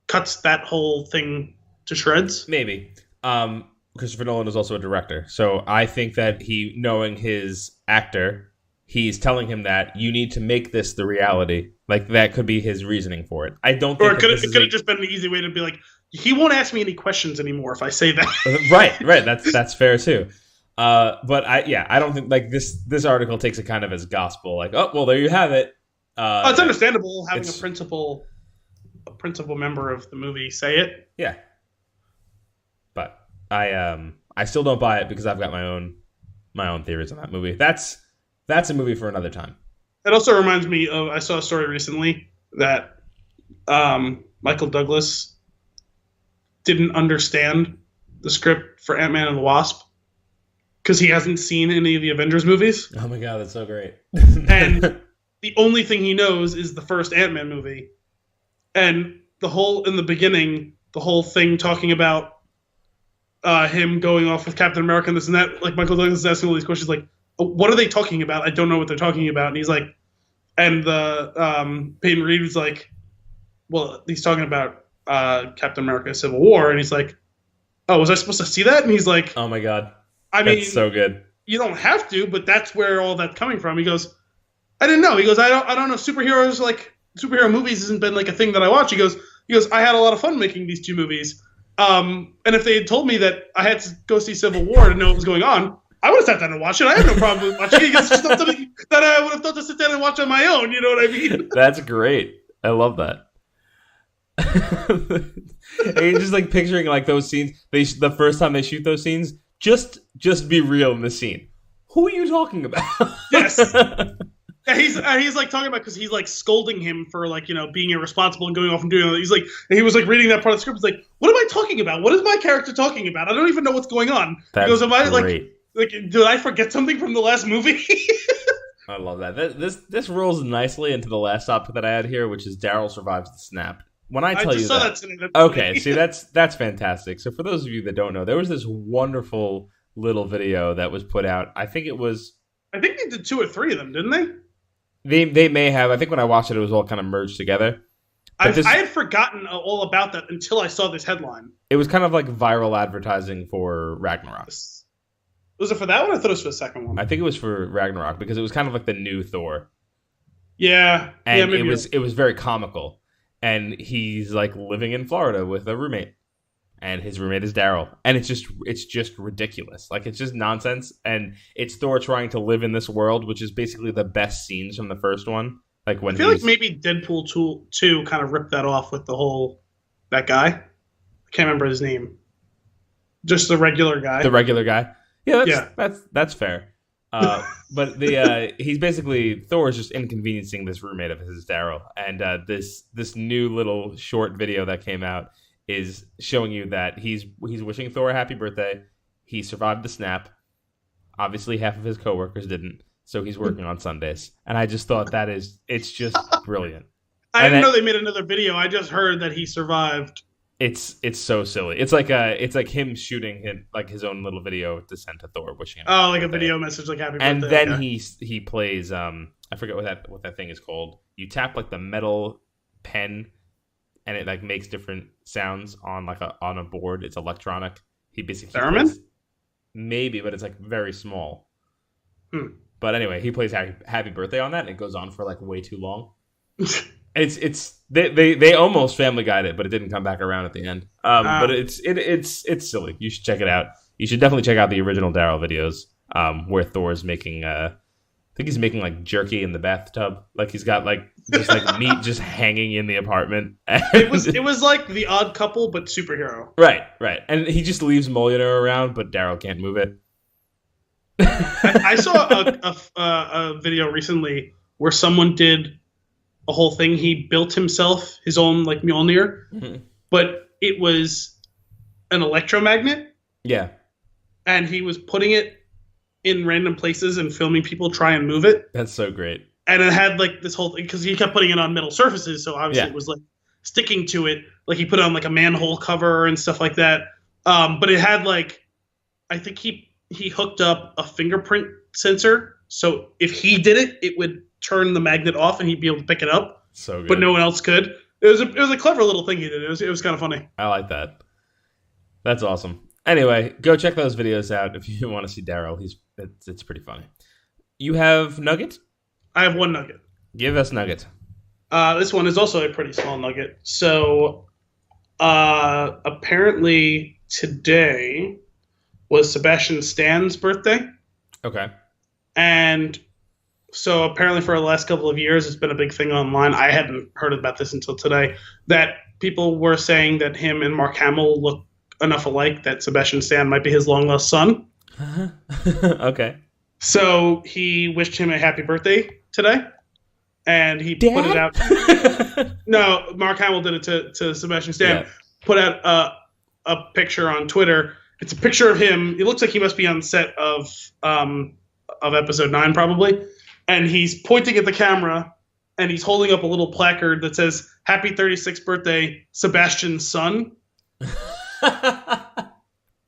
Speaker 2: cuts that whole thing to shreds.
Speaker 1: Maybe. Christopher Nolan is also a director, so I think that he, knowing his actor, he's telling him that you need to make this the reality. Like, that could be his reasoning for it. I don't think.
Speaker 2: Or it could have just been an easy way to be like, he won't ask me any questions anymore if I say that.
Speaker 1: Right. That's fair too. But I don't think like this article takes it kind of as gospel. Like, oh well, there you have it.
Speaker 2: It's understandable having a principal member of the movie say it.
Speaker 1: Yeah. But I still don't buy it because I've got my own theories on that movie. That's a movie for another time.
Speaker 2: It also reminds me of, I saw a story recently that Michael Douglas didn't understand the script for Ant-Man and the Wasp because he hasn't seen any of the Avengers movies.
Speaker 1: Oh my god, that's so great.
Speaker 2: And the only thing he knows is the first Ant-Man movie. And in the beginning, the whole thing talking about him going off with Captain America and this and that, like Michael Douglas is asking all these questions like, what are they talking about? I don't know what they're talking about. And he's like, and the Peyton Reed was like, well, he's talking about Captain America Civil War. And he's like, oh, was I supposed to see that? And he's like,
Speaker 1: oh my god,
Speaker 2: I mean,
Speaker 1: that's so good. You
Speaker 2: don't have to, but that's where all that's coming from. He goes, I didn't know. He goes, I don't know. Superhero movies hasn't been like a thing that I watch. He goes, I had a lot of fun making these two movies. And if they had told me that I had to go see Civil War to know what was going on, I would have sat down and watched it. I have no problem with watching it. It's just not something that I would have thought to sit down and watch on my own. You know what I mean?
Speaker 1: That's great. I love that. And you're just like picturing like those scenes. The first time they shoot those scenes, just be real in the scene. Who are you talking about?
Speaker 2: Yes. Yeah, he's like talking about because he's like scolding him for like being irresponsible and going off and doing all. He was like reading that part of the script. He's like, what am I talking about? What is my character talking about? I don't even know what's going on.
Speaker 1: That's
Speaker 2: he goes, am I
Speaker 1: great.
Speaker 2: like did I forget something from the last movie?
Speaker 1: I love that. This rolls nicely into the last topic that I had here, which is Daryl survives the snap. When I tell you that, okay, see that's fantastic. So for those of you that don't know, there was this wonderful little video that was put out. I think they
Speaker 2: did 2 or 3 of them, didn't they?
Speaker 1: They may have. I think when I watched it, it was all kind of merged together.
Speaker 2: I had forgotten all about that until I saw this headline.
Speaker 1: It was kind of like viral advertising for Ragnarok.
Speaker 2: Was it for that one? I thought it was for the second one.
Speaker 1: I think it was for Ragnarok because it was kind of like the new Thor.
Speaker 2: Yeah,
Speaker 1: and it was very comical. And he's like living in Florida with a roommate, and his roommate is Daryl, and it's just ridiculous. Like it's just nonsense, and it's Thor trying to live in this world, which is basically the best scenes from the first one. Like when
Speaker 2: I feel like maybe Deadpool 2 kind of ripped that off with that guy. I can't remember his name. Just the regular guy.
Speaker 1: The regular guy. Yeah, that's fair. But he's basically Thor is just inconveniencing this roommate of his, Daryl, and this new little short video that came out is showing you that he's wishing Thor a happy birthday. He survived the snap. Obviously, half of his coworkers didn't, so he's working on Sundays. And I just thought it's just brilliant.
Speaker 2: I didn't know they made another video. I just heard that he survived.
Speaker 1: It's so silly. It's like him shooting like his own little video to send to Thor, wishing him.
Speaker 2: Oh, like a video message, like happy birthday.
Speaker 1: And then he plays I forget what that thing is called. You tap like the metal pen, and it like makes different sounds on a board. It's electronic. He basically
Speaker 2: Theremin?
Speaker 1: Maybe, but it's like very small. But anyway, he plays happy birthday on that, and it goes on for like way too long. They almost Family Guy'd it, but it didn't come back around at the end. But it's silly. You should check it out. You should definitely check out the original Daryl videos, where Thor's making I think he's making like jerky in the bathtub. Like he's got like just like meat just hanging in the apartment.
Speaker 2: It was like The Odd Couple, but superhero.
Speaker 1: Right. And he just leaves Molitor around, but Daryl can't move it.
Speaker 2: I saw a video recently where someone did a whole thing. He built himself his own like Mjolnir, but it was an electromagnet.
Speaker 1: Yeah.
Speaker 2: And he was putting it in random places and filming people try and move it.
Speaker 1: That's so great.
Speaker 2: And it had like this whole thing because he kept putting it on metal surfaces, so obviously it was like sticking to it. Like he put it on like a manhole cover and stuff like that. But it had like, I think he hooked up a fingerprint sensor, so if he did it, it would turn the magnet off and he'd be able to pick it up.
Speaker 1: So good.
Speaker 2: But no one else could. It was a clever little thing he did. It was kind of funny.
Speaker 1: I like that. That's awesome. Anyway, go check those videos out if you want to see Daryl. It's pretty funny. You have Nugget?
Speaker 2: I have one nugget.
Speaker 1: Give us Nugget.
Speaker 2: This one is also a pretty small nugget. So, apparently today was Sebastian Stan's birthday.
Speaker 1: Okay.
Speaker 2: And so apparently for the last couple of years, it's been a big thing online. I hadn't heard about this until today, that people were saying that him and Mark Hamill look enough alike that Sebastian Stan might be his long-lost son.
Speaker 1: Okay.
Speaker 2: So he wished him a happy birthday today, and he put it out. No, Mark Hamill did it to Sebastian Stan. Yeah. Put out a picture on Twitter. It's a picture of him. It looks like he must be on set of episode 9 probably. And he's pointing at the camera, and he's holding up a little placard that says, "Happy 36th birthday, Sebastian's son."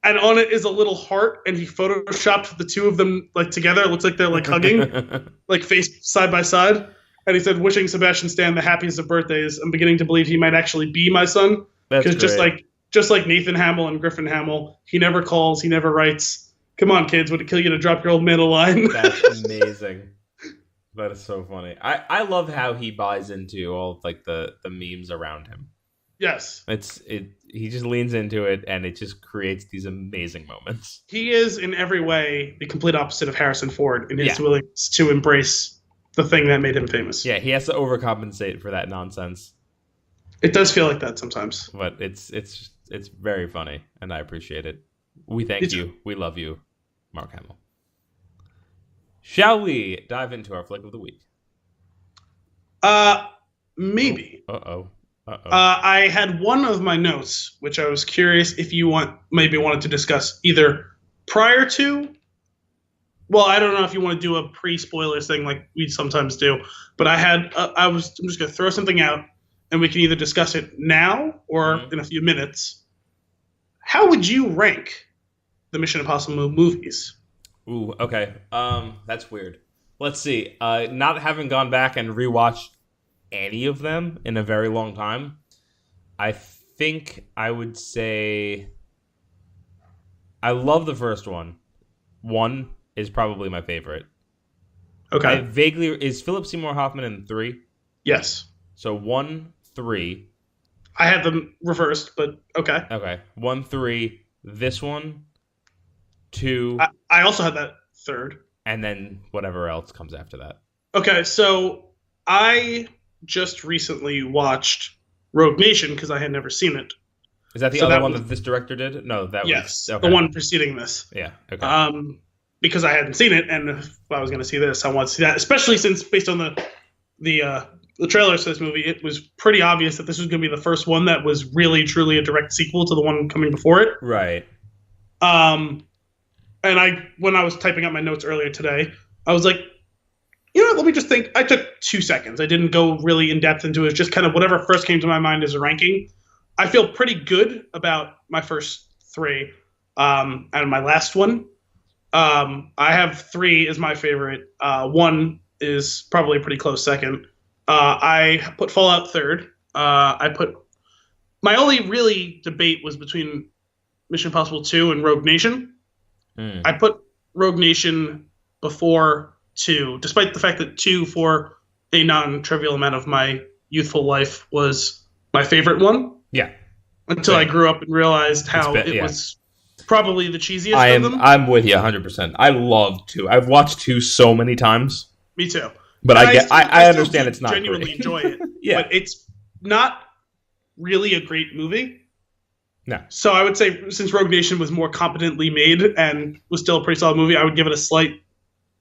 Speaker 2: And on it is a little heart, and he photoshopped the two of them like together. It looks like they're like hugging, like face side by side. And he said, "Wishing Sebastian Stan the happiest of birthdays. I'm beginning to believe he might actually be my son." Because just like Nathan Hamill and Griffin Hamill, he never calls, he never writes. Come on, kids, would it kill you to drop your old man a line?
Speaker 1: That's amazing. That is so funny. I love how he buys into all of, like the memes around him.
Speaker 2: Yes.
Speaker 1: He just leans into it, and it just creates these amazing moments.
Speaker 2: He is in every way the complete opposite of Harrison Ford in his willingness to embrace the thing that made him famous.
Speaker 1: Yeah, he has to overcompensate for that nonsense.
Speaker 2: It does feel like that sometimes.
Speaker 1: But it's very funny, and I appreciate it. We thank you. We love you, Mark Hamill. Shall we dive into our flick of the week?
Speaker 2: Maybe.
Speaker 1: Uh-oh.
Speaker 2: I had one of my notes, which I was curious if you wanted to discuss either prior to. Well, I don't know if you want to do a pre-spoilers thing like we sometimes do, but I'm just going to throw something out, and we can either discuss it now or in a few minutes. How would you rank the Mission Impossible movies?
Speaker 1: Ooh, okay. That's weird. Let's see. Not having gone back and rewatched any of them in a very long time, I think I would say I love the first one. 1 is probably my favorite.
Speaker 2: Okay.
Speaker 1: Is Philip Seymour Hoffman in 3?
Speaker 2: Yes.
Speaker 1: So 1, 3.
Speaker 2: I had them reversed, but okay.
Speaker 1: Okay. 1, 3. This one, 2.
Speaker 2: I also had that third.
Speaker 1: And then whatever else comes after that.
Speaker 2: Okay, so I just recently watched Rogue Nation because I had never seen it.
Speaker 1: Is that the other one that this director did? No, that
Speaker 2: was
Speaker 1: okay.
Speaker 2: The one preceding this.
Speaker 1: Yeah. Okay.
Speaker 2: Because I hadn't seen it, and if I was going to see this, I want to see that. Especially since, based on the trailers for this movie, it was pretty obvious that this was going to be the first one that was really truly a direct sequel to the one coming before it.
Speaker 1: Right.
Speaker 2: And when I was typing up my notes earlier today, I was like, you know what, let me just think. I took 2 seconds. I didn't go really in depth into it. Just kind of whatever first came to my mind as a ranking. I feel pretty good about my first 3 and my last one. I have 3 as my favorite. 1 is probably a pretty close second. I put Fallout third. My only really debate was between Mission Impossible 2 and Rogue Nation. I put Rogue Nation before 2, despite the fact that 2, for a non-trivial amount of my youthful life, was my favorite one.
Speaker 1: Yeah.
Speaker 2: Until I grew up and realized how it was probably the cheesiest of them.
Speaker 1: I'm with you 100%. I love 2. I've watched 2 so many times.
Speaker 2: Me too.
Speaker 1: But I understand it's not
Speaker 2: genuinely
Speaker 1: great.
Speaker 2: Enjoy it.
Speaker 1: Yeah.
Speaker 2: But it's not really a great movie.
Speaker 1: No.
Speaker 2: So I would say, since Rogue Nation was more competently made and was still a pretty solid movie, I would give it a slight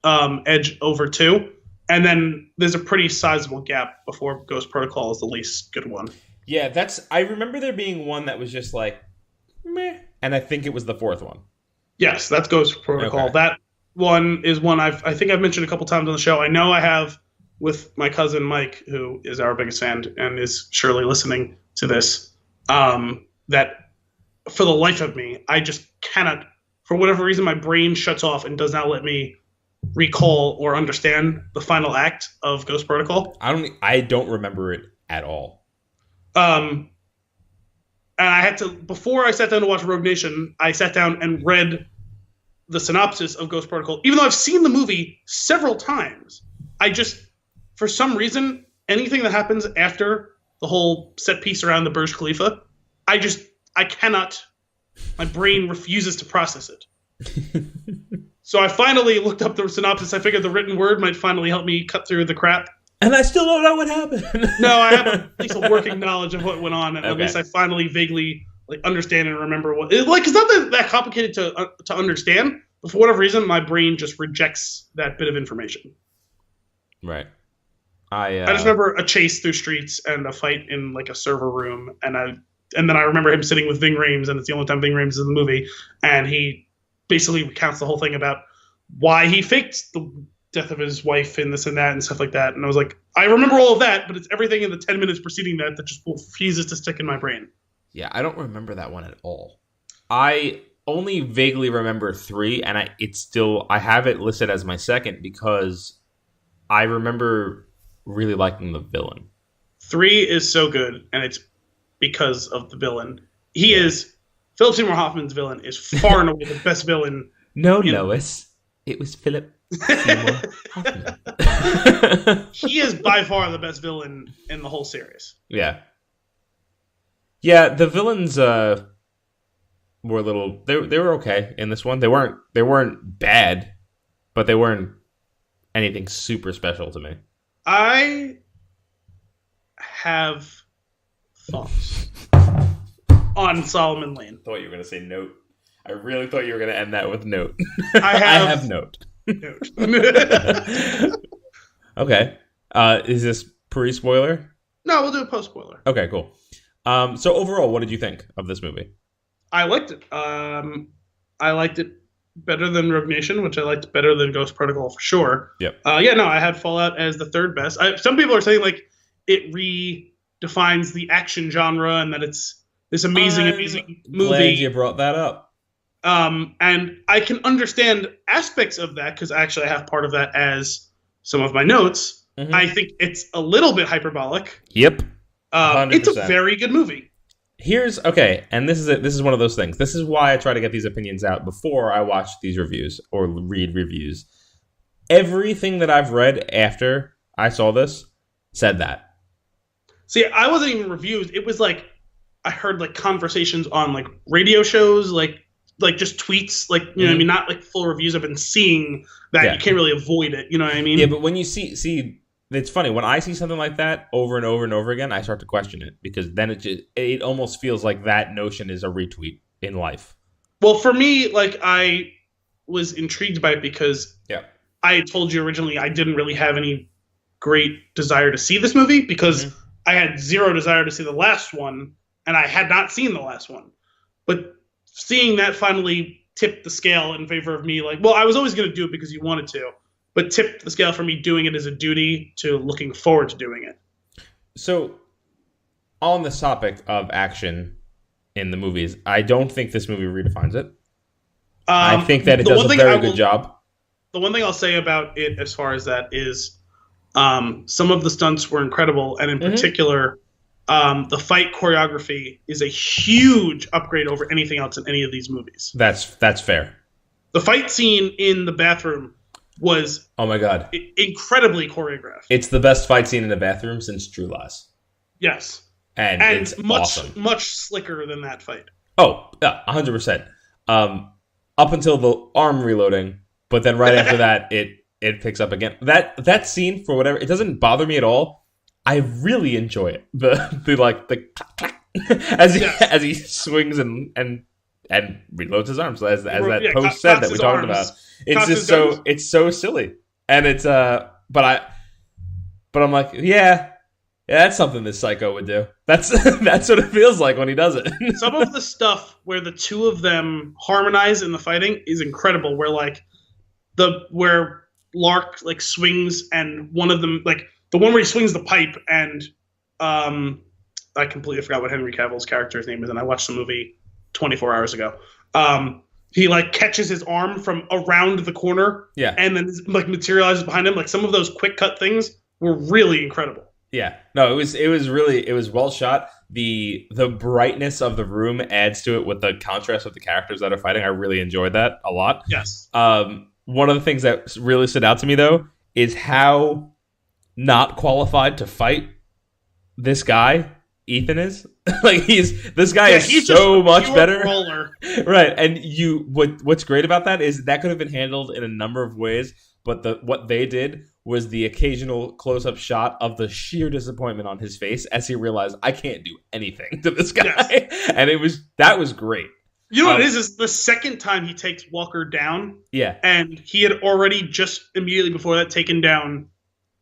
Speaker 2: edge over 2. And then there's a pretty sizable gap before Ghost Protocol is the least good one.
Speaker 1: Yeah, I remember there being one that was just like, meh, and I think it was the 4th one.
Speaker 2: Yes, that's Ghost Protocol.
Speaker 1: Okay.
Speaker 2: That one is one I think I've mentioned a couple times on the show. I know I have with my cousin Mike, who is our biggest fan and is surely listening to this, that for the life of me, I just cannot, for whatever reason, my brain shuts off and does not let me recall or understand the final act of Ghost Protocol.
Speaker 1: I don't remember it at all.
Speaker 2: And I had to, before I sat down to watch Rogue Nation, I sat down and read the synopsis of Ghost Protocol. Even though I've seen the movie several times, I just, for some reason, anything that happens after the whole set piece around the Burj Khalifa, I cannot, my brain refuses to process it. So I finally looked up the synopsis. I figured the written word might finally help me cut through the crap.
Speaker 1: And I still don't know what happened.
Speaker 2: No, I have at least a working knowledge of what went on, and at least I finally vaguely understand and remember what. It's not that complicated to understand, but for whatever reason, my brain just rejects that bit of information.
Speaker 1: Right.
Speaker 2: I just remember a chase through streets and a fight in a server room, and then I remember him sitting with Ving Rhames, and it's the only time Ving Rhames is in the movie, and he basically recounts the whole thing about why he faked the death of his wife and this and that and stuff like that. And I was like, I remember all of that, but it's everything in the 10 minutes preceding that just refuses to stick in my brain.
Speaker 1: Yeah, I don't remember that one at all. I only vaguely remember 3, and I have it listed as my second because I remember really liking the villain. 3
Speaker 2: is so good, and it's because of the villain. Philip Seymour Hoffman's villain is far and away the best villain.
Speaker 1: No, Lois. It was Philip Seymour Hoffman.
Speaker 2: He is by far the best villain in the whole series.
Speaker 1: Yeah. Yeah, the villains were a little they were okay in this one. They weren't bad, but they weren't anything super special to me.
Speaker 2: I have thoughts on Solomon Lane?
Speaker 1: I thought you were going to say note. I really thought you were going to end that with note.
Speaker 2: I have
Speaker 1: note.
Speaker 2: Note.
Speaker 1: Okay. Is this pre-spoiler?
Speaker 2: No, we'll do a post-spoiler.
Speaker 1: Okay, cool. So overall, what did you think of this movie?
Speaker 2: I liked it. I liked it better than Rogue Nation, which I liked better than Ghost Protocol for sure.
Speaker 1: Yep.
Speaker 2: I had Fallout as the third best. Some people are saying like it redefines the action genre and that it's this amazing movie.
Speaker 1: Glad you brought that up.
Speaker 2: And I can understand aspects of that because actually I have part of that as some of my notes. Mm-hmm. I think it's a little bit hyperbolic.
Speaker 1: Yep.
Speaker 2: 100%. It's a very good movie.
Speaker 1: And this is one of those things. This is why I try to get these opinions out before I watch these reviews or read reviews. Everything that I've read after I saw this said that.
Speaker 2: See, I wasn't even reviews. It was like I heard like conversations on like radio shows, like just tweets, like you know what I mean, not like full reviews. I've been seeing that you can't really avoid it. You know what I mean?
Speaker 1: Yeah, but when you see. It's funny when I see something like that over and over and over again, I start to question it because then it almost feels like that notion is a retweet in life.
Speaker 2: Well, for me, like I was intrigued by it because I had told you originally I didn't really have any great desire to see this movie because I had zero desire to see the last one and I had not seen the last one. But seeing that finally tipped the scale in favor of me, like, well, I was always going to do it because you wanted to. But tipped the scale for me doing it as a duty to looking forward to doing it.
Speaker 1: So, on this topic of action in the movies, I don't think this movie redefines it. I think that it does a very good job.
Speaker 2: The one thing I'll say about it as far as that is some of the stunts were incredible. And in particular, the fight choreography is a huge upgrade over anything else in any of these movies.
Speaker 1: That's fair.
Speaker 2: The fight scene in the bathroom was
Speaker 1: oh my god
Speaker 2: incredibly choreographed.
Speaker 1: It's the best fight scene in the bathroom since True Lies.
Speaker 2: Yes,
Speaker 1: and it's
Speaker 2: much slicker than that fight.
Speaker 1: Oh, 100%. Up until the arm reloading, but then right after that, it picks up again. That scene, for whatever, it doesn't bother me at all. I really enjoy it. The as he swings and reloads his arms as that post said that we talked about. It's just it's so silly, and it's but I'm like that's something this psycho would do. That's what it feels like when he does it.
Speaker 2: Some of the stuff where the two of them harmonize in the fighting is incredible. Where Lark like swings and one of them like the one where he swings the pipe and I completely forgot what Henry Cavill's character's name is, and I watched the movie 24 hours ago. He like catches his arm from around the corner, and then like materializes behind him. Like some of those quick cut things were really incredible.
Speaker 1: Yeah, no, it was well shot. The brightness of the room adds to it with the contrast of the characters that are fighting. I really enjoyed that a lot.
Speaker 2: Yes.
Speaker 1: One of the things that really stood out to me though is how not qualified to fight this guy Ethan is. Like this guy is so much better.
Speaker 2: Roller.
Speaker 1: Right. And what's great about that is that could have been handled in a number of ways, but what they did was the occasional close-up shot of the sheer disappointment on his face as he realized I can't do anything to this guy. Yes. And that was great.
Speaker 2: You know what it is the second time he takes Walker down.
Speaker 1: Yeah.
Speaker 2: And he had already just immediately before that taken down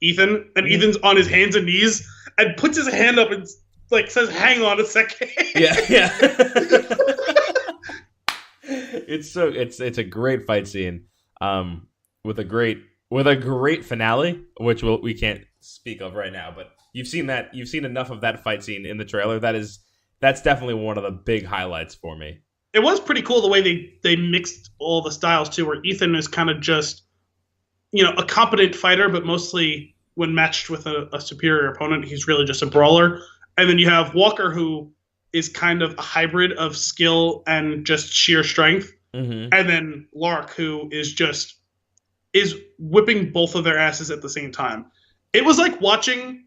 Speaker 2: Ethan, and Ethan's on his hands and knees and puts his hand up and like says, "Hang on a second."
Speaker 1: Yeah. It's a great fight scene, with a great finale, which we can't speak of right now. But you've seen enough of that fight scene in the trailer. That's definitely one of the big highlights for me.
Speaker 2: It was pretty cool the way they mixed all the styles too, where Ethan is kind of just, a competent fighter, but mostly when matched with a superior opponent, he's really just a brawler. And then you have Walker, who is kind of a hybrid of skill and just sheer strength. Mm-hmm. And then Lark, who is whipping both of their asses at the same time. It was like watching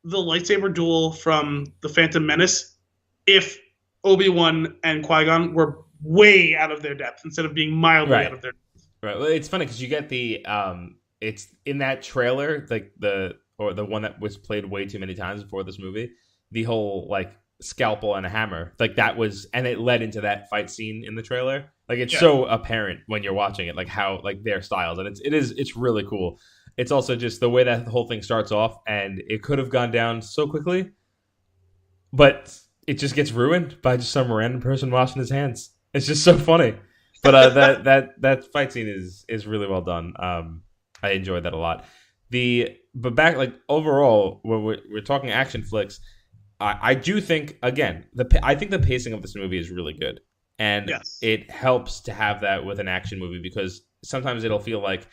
Speaker 2: the lightsaber duel from The Phantom Menace if Obi-Wan and Qui-Gon were way out of their depth instead of being mildly out of their depth.
Speaker 1: Right. Well, it's funny because you get the it's in that trailer, like the one that was played way too many times before this movie. The whole like scalpel and a hammer. Like that was, and it led into that fight scene in the trailer. Like it's so apparent when you're watching it, like how like their styles, and it's really cool. It's also just the way that the whole thing starts off, and it could have gone down so quickly, but it just gets ruined by just some random person washing his hands. It's just so funny. But that fight scene is really well done. I enjoyed that a lot. But back like overall, when we're talking action flicks, I do think again I think the pacing of this movie is really good, and it helps to have that with an action movie because sometimes it'll feel like,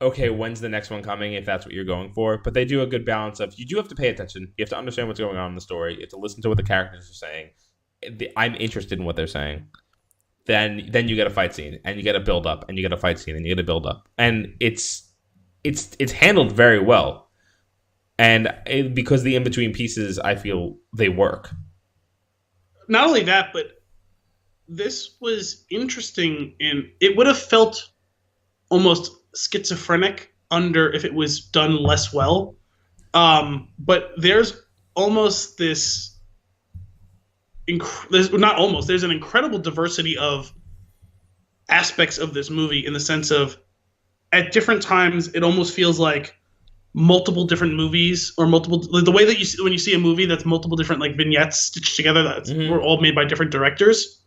Speaker 1: okay, when's the next one coming if that's what you're going for? But they do a good balance of you do have to pay attention. You have to understand what's going on in the story. You have to listen to what the characters are saying. I'm interested in what they're saying. Then you get a fight scene, and you get a build up, and you get a fight scene, and you get a build up, and it's handled very well. And because the in between pieces, I feel they work.
Speaker 2: Not only that, but this was interesting, and it would have felt almost schizophrenic if it was done less well. But there's almost there's an incredible diversity of aspects of this movie in the sense of at different times it almost feels like multiple different movies or the way that you see when you see a movie that's multiple different like vignettes stitched together that were all made by different directors,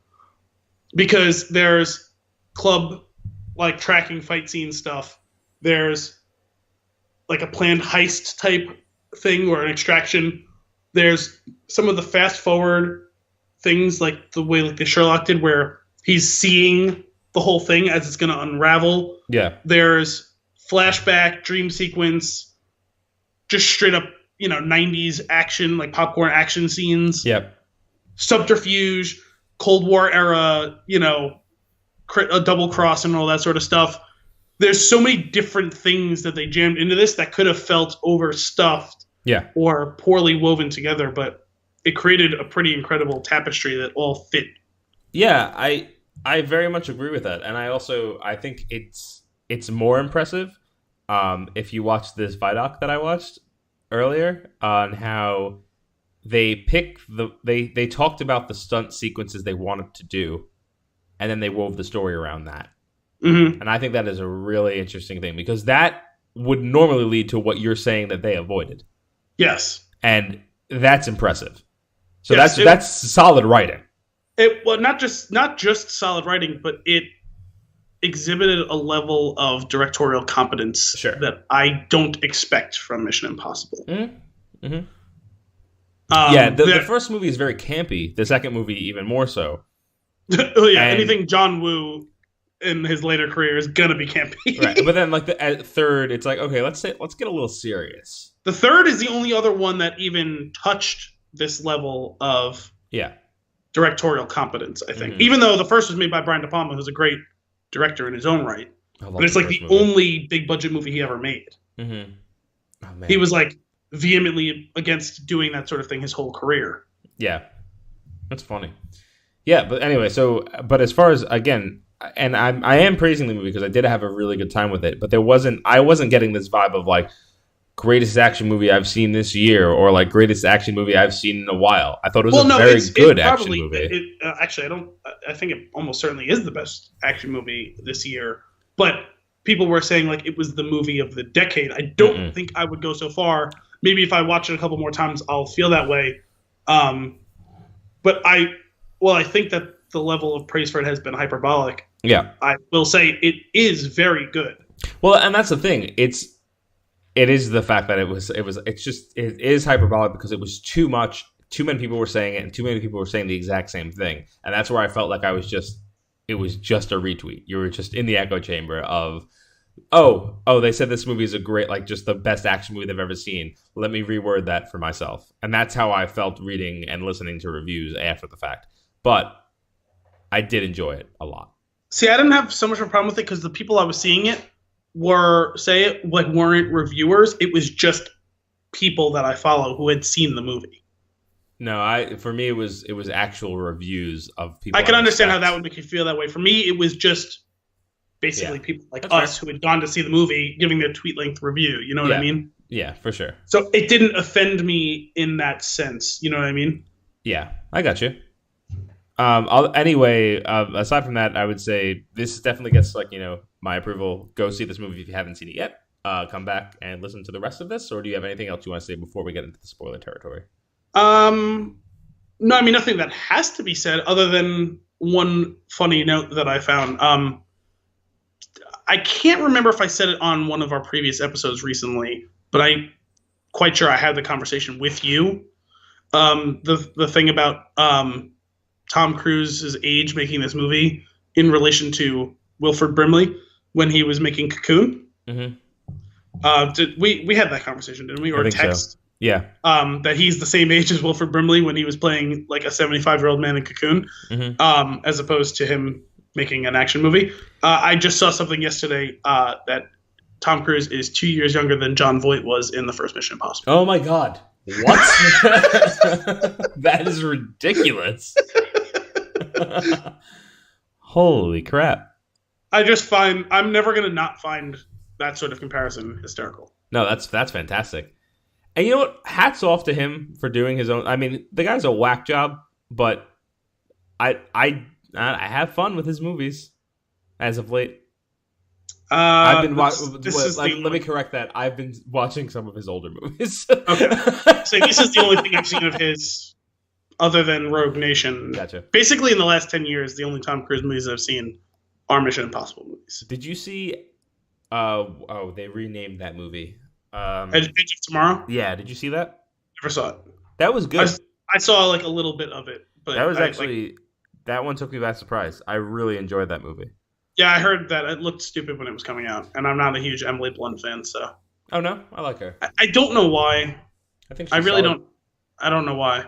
Speaker 2: because there's club like tracking fight scene stuff, there's like a planned heist type thing or an extraction, there's some of the fast forward things like the way like the Sherlock did where he's seeing the whole thing as it's going to unravel.
Speaker 1: Yeah.
Speaker 2: There's flashback, dream sequence, just straight up, 90s action, like popcorn action scenes.
Speaker 1: Yep.
Speaker 2: Subterfuge, Cold War era, a double cross and all that sort of stuff. There's so many different things that they jammed into this that could have felt overstuffed or poorly woven together, but it created a pretty incredible tapestry that all fit. Yeah,
Speaker 1: I very much agree with that, and I think it's more impressive if you watch this Vidoc that I watched earlier on how they they talked about the stunt sequences they wanted to do, and then they wove the story around that. Mm-hmm. And I think that is a really interesting thing because that would normally lead to what you're saying that they avoided.
Speaker 2: Yes,
Speaker 1: and that's impressive. So that's solid writing.
Speaker 2: Not just solid writing, but it exhibited a level of directorial competence that I don't expect from Mission Impossible. Mm-hmm. Mm-hmm.
Speaker 1: The first movie is very campy. The second movie even more so.
Speaker 2: Anything John Woo in his later career is gonna be campy.
Speaker 1: Right, but then like the third, it's like okay, let's get a little serious.
Speaker 2: The third is the only other one that even touched this level of directorial competence, I think. Mm-hmm. Even though the first was made by Brian De Palma, who's a great director in his own right. But it's like the only big budget movie he ever made. Mm-hmm. Oh, man. He was like vehemently against doing that sort of thing his whole career.
Speaker 1: Yeah. That's funny. Yeah, but anyway, but as far as, again, and I am praising the movie because I did have a really good time with it, but I wasn't getting this vibe of like, greatest action movie I've seen this year, or like greatest action movie I've seen in a while. I thought it was a very good action movie.
Speaker 2: I think it almost certainly is the best action movie this year. But people were saying like it was the movie of the decade. I don't think I would go so far. Maybe if I watch it a couple more times, I'll feel that way. But I think that the level of praise for it has been hyperbolic.
Speaker 1: Yeah,
Speaker 2: I will say it is very good.
Speaker 1: Well, and that's the thing. It is the fact that it is hyperbolic because it was too much. Too many people were saying it, and too many people were saying the exact same thing. And that's where I felt like it was just a retweet. You were just in the echo chamber of, oh, they said this movie is a great, like just the best action movie they've ever seen. Let me reword that for myself. And that's how I felt reading and listening to reviews after the fact. But I did enjoy it a lot.
Speaker 2: See, I didn't have so much of a problem with it because the people I was seeing it weren't reviewers. It was just people that I follow who had seen the movie.
Speaker 1: No, for me it was actual reviews of people.
Speaker 2: I can understand how that would make you feel that way. For me, it was just basically people like us who had gone to see the movie giving their tweet length review. You know what I mean?
Speaker 1: Yeah, for sure.
Speaker 2: So it didn't offend me in that sense. You know what I mean?
Speaker 1: Yeah, I got you. Aside from that, I would say this definitely gets my approval. Go see this movie if you haven't seen it yet. Come back and listen to the rest of this, or do you have anything else you want to say before we get into the spoiler territory?
Speaker 2: No, I mean nothing that has to be said other than one funny note that I found. I can't remember if I said it on one of our previous episodes recently, but I'm quite sure I had the conversation with you. The thing about Tom Cruise's age making this movie in relation to Wilford Brimley when he was making Cocoon.
Speaker 1: Mm-hmm.
Speaker 2: We had that conversation, didn't we? Or text?
Speaker 1: So. Yeah.
Speaker 2: That he's the same age as Wilford Brimley when he was playing like a 75-year-old man in Cocoon, as opposed to him making an action movie. I just saw something yesterday that Tom Cruise is 2 years younger than Jon Voight was in the first Mission Impossible.
Speaker 1: Oh my God. What? That is ridiculous. Holy crap.
Speaker 2: I'm never going to not find that sort of comparison hysterical.
Speaker 1: No, that's fantastic. And you know what? Hats off to him for doing his own. I mean, the guy's a whack job, but I have fun with his movies as of late. I've been watching. Let me correct that. I've been watching some of his older movies.
Speaker 2: Okay, so this is the only thing I've seen of his other than Rogue Nation.
Speaker 1: Gotcha.
Speaker 2: Basically, in the last 10 years, the only Tom Cruise movies I've seen are Mission Impossible movies.
Speaker 1: Did you see? They renamed that movie.
Speaker 2: Edge of Tomorrow?
Speaker 1: Yeah, did you see that?
Speaker 2: Never saw it.
Speaker 1: That was good.
Speaker 2: I saw like a little bit of it, but
Speaker 1: that was that one took me by surprise. I really enjoyed that movie.
Speaker 2: Yeah, I heard that it looked stupid when it was coming out, and I'm not a huge Emily Blunt fan, so.
Speaker 1: Oh no, I like her.
Speaker 2: I don't know why.
Speaker 1: I really
Speaker 2: don't. I don't know why.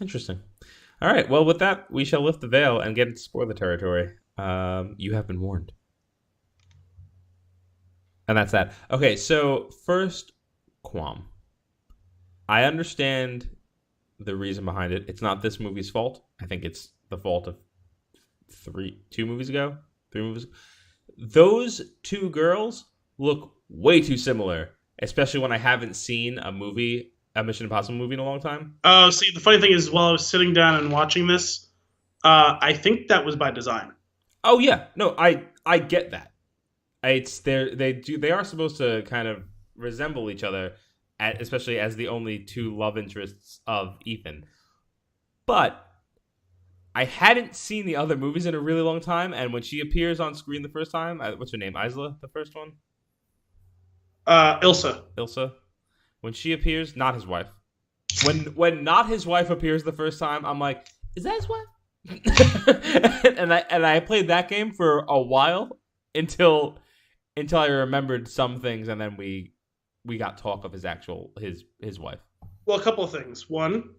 Speaker 1: Interesting. All right. Well, with that, we shall lift the veil and get into spoiler territory. You have been warned. And that's that. Okay, so first, qualm. I understand the reason behind it. It's not this movie's fault. I think it's the fault of 3 movies ago. Those two girls look way too similar, especially when I haven't seen a Mission Impossible movie in a long time.
Speaker 2: See, the funny thing is, while I was sitting down and watching this, I think that was by design.
Speaker 1: Oh yeah, no, I get that. They are supposed to kind of resemble each other, especially as the only two love interests of Ethan. But I hadn't seen the other movies in a really long time, and when she appears on screen the first time, what's her name? Isla, the first one?
Speaker 2: Ilsa.
Speaker 1: When she appears, not his wife. When not his wife appears the first time, I'm like, is that his wife? and I played that game for a while until I remembered some things, and then we got talk of his wife.
Speaker 2: Well, a couple of things. One,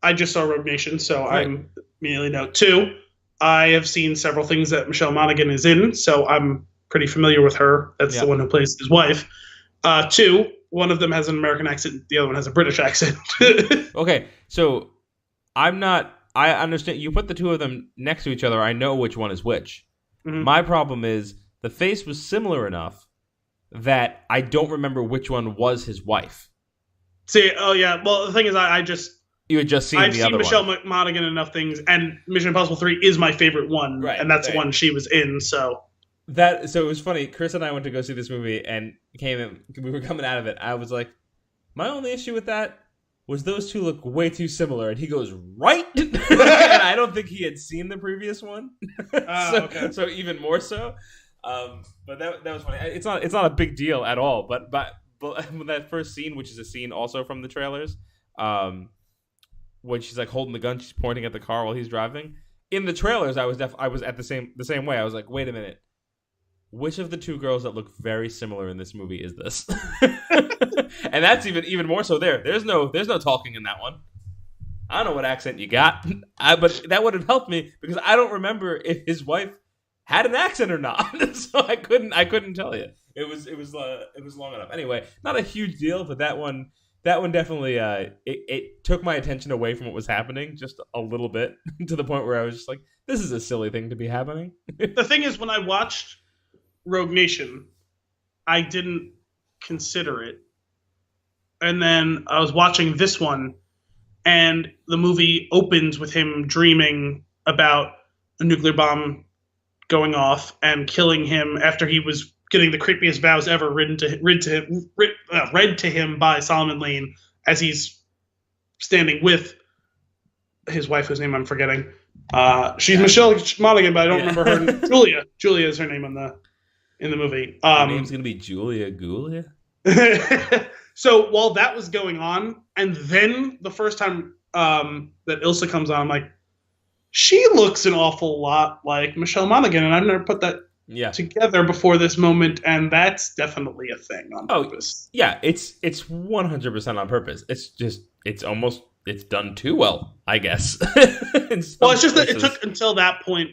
Speaker 2: I just saw Rogue Nation, so right. I immediately know. 2, I have seen several things that Michelle Monaghan is in, so I'm pretty familiar with her. That's the one who plays his wife. 2, one of them has an American accent, the other one has a British accent.
Speaker 1: Okay, so I understand. You put the two of them next to each other, I know which one is which. Mm-hmm. My problem is the face was similar enough that I don't remember which one was his wife.
Speaker 2: See, well, the thing is,
Speaker 1: you had just seen the other one.
Speaker 2: I've seen Michelle Monaghan in enough things, and Mission Impossible 3 is my favorite one, right, and that's the one she was in, so...
Speaker 1: So it was funny. Chris and I went to go see this movie, and we were coming out of it. I was like, my only issue with that was those two look way too similar, and he goes, right? And I don't think he had seen the previous one.
Speaker 2: Okay.
Speaker 1: So even more so. But that was funny. It's not a big deal at all, but that first scene, which is a scene also from the trailers, when she's like holding the gun, she's pointing at the car while he's driving. In the trailers, I was at the same way. I was like, wait a minute. Which of the two girls that look very similar in this movie is this? And that's even more so there. There's no talking in that one. I don't know what accent you got, but that would have helped me because I don't remember if his wife had an accent or not. So I couldn't tell you. It was long enough. Anyway, not a huge deal, but that one definitely it took my attention away from what was happening just a little bit to the point where I was just like, this is a silly thing to be happening.
Speaker 2: The thing is, when I watched Rogue Nation, I didn't consider it and then I was watching this one, and the movie opens with him dreaming about a nuclear bomb going off and killing him after he was getting the creepiest vows ever read to him by Solomon Lane as he's standing with his wife, whose name I'm forgetting. She's Michelle Monaghan, but I don't remember her name. Julia. Julia is her name in the movie.
Speaker 1: Her name's gonna be Julia Gulia.
Speaker 2: So while that was going on, and then the first time that Ilsa comes on, I'm like, she looks an awful lot like Michelle Monaghan, and I've never put that together before this moment, and that's definitely a thing on purpose.
Speaker 1: Yeah, it's 100% on purpose. It's done too well, I guess.
Speaker 2: Well, it's just that it took until that point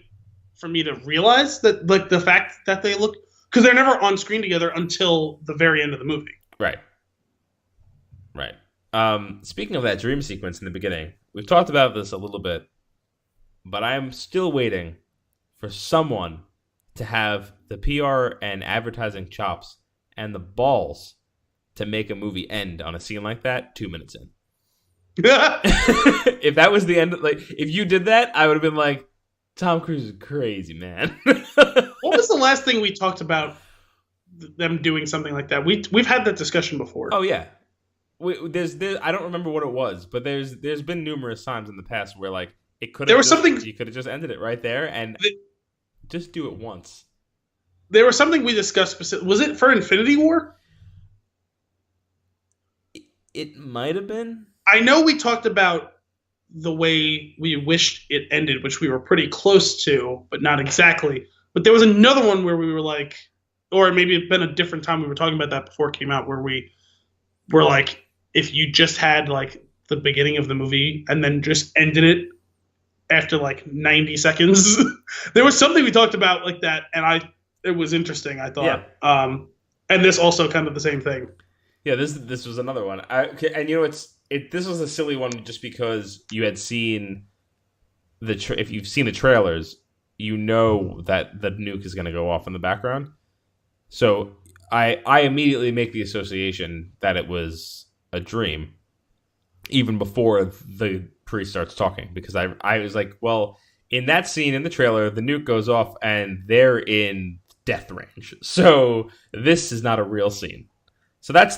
Speaker 2: for me to realize that, like, the fact that they look, because they're never on screen together until the very end of the movie.
Speaker 1: Right. Speaking of that dream sequence in the beginning, we've talked about this a little bit, but I am still waiting for someone to have the PR and advertising chops and the balls to make a movie end on a scene like that 2 minutes in. If that was the end, like, if you did that, I would have been like, Tom Cruise is crazy, man.
Speaker 2: What was the last thing we talked about them doing something like that? We've had that discussion before.
Speaker 1: Oh yeah. There's I don't remember what it was, but there's been numerous times in the past where, like, it could have you could have just ended it right there and just do it once.
Speaker 2: There was something we discussed specifically. Was it for Infinity War?
Speaker 1: It might have been.
Speaker 2: I know we talked about the way we wished it ended, which we were pretty close to, but not exactly. But there was another one where we were like, or maybe it's been a different time we were talking about that before it came out, where we were like, if you just had, like, the beginning of the movie and then just ended it after, like, 90 seconds. There was something we talked about like that, and it was interesting, I thought. Yeah. And this also kind of the same thing.
Speaker 1: Yeah, this was another one. And you know, this was a silly one just because you had seen if you've seen the trailers, you know that the nuke is going to go off in the background. So I immediately make the association that it was a dream, even before the priest starts talking, because I was like, well, in that scene in the trailer, the nuke goes off and they're in death range. So this is not a real scene. So that's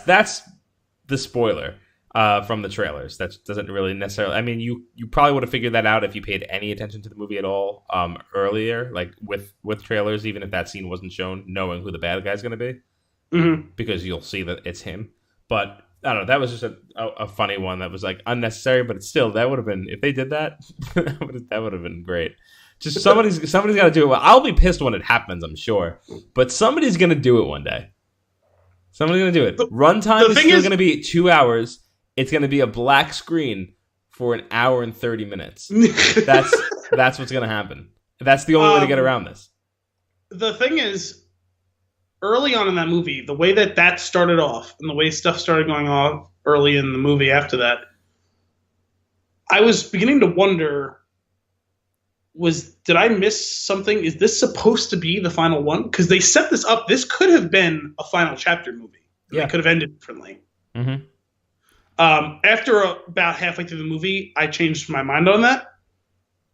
Speaker 1: the spoiler from the trailers. That doesn't really necessarily. I mean, you probably would have figured that out if you paid any attention to the movie at all earlier, like with trailers, even if that scene wasn't shown, knowing who the bad guy's going to be, because you'll see that it's him. But I don't know. That was just a funny one that was, like, unnecessary, but still, that would have been, if they did that, that would have been great. Just somebody's got to do it. Well, I'll be pissed when it happens, I'm sure, but somebody's going to do it one day. Somebody's going to do it. Runtime is still going to be 2 hours. It's going to be a black screen for 1 hour and 30 minutes. That's what's going to happen. That's the only way to get around this.
Speaker 2: The thing is, early on in that movie, the way that started off and the way stuff started going off early in the movie after that, I was beginning to wonder, did I miss something? Is this supposed to be the final one? Because they set this up. This could have been a final chapter movie. Yeah. It could have ended differently. Mm-hmm. After about halfway through the movie, I changed my mind on that.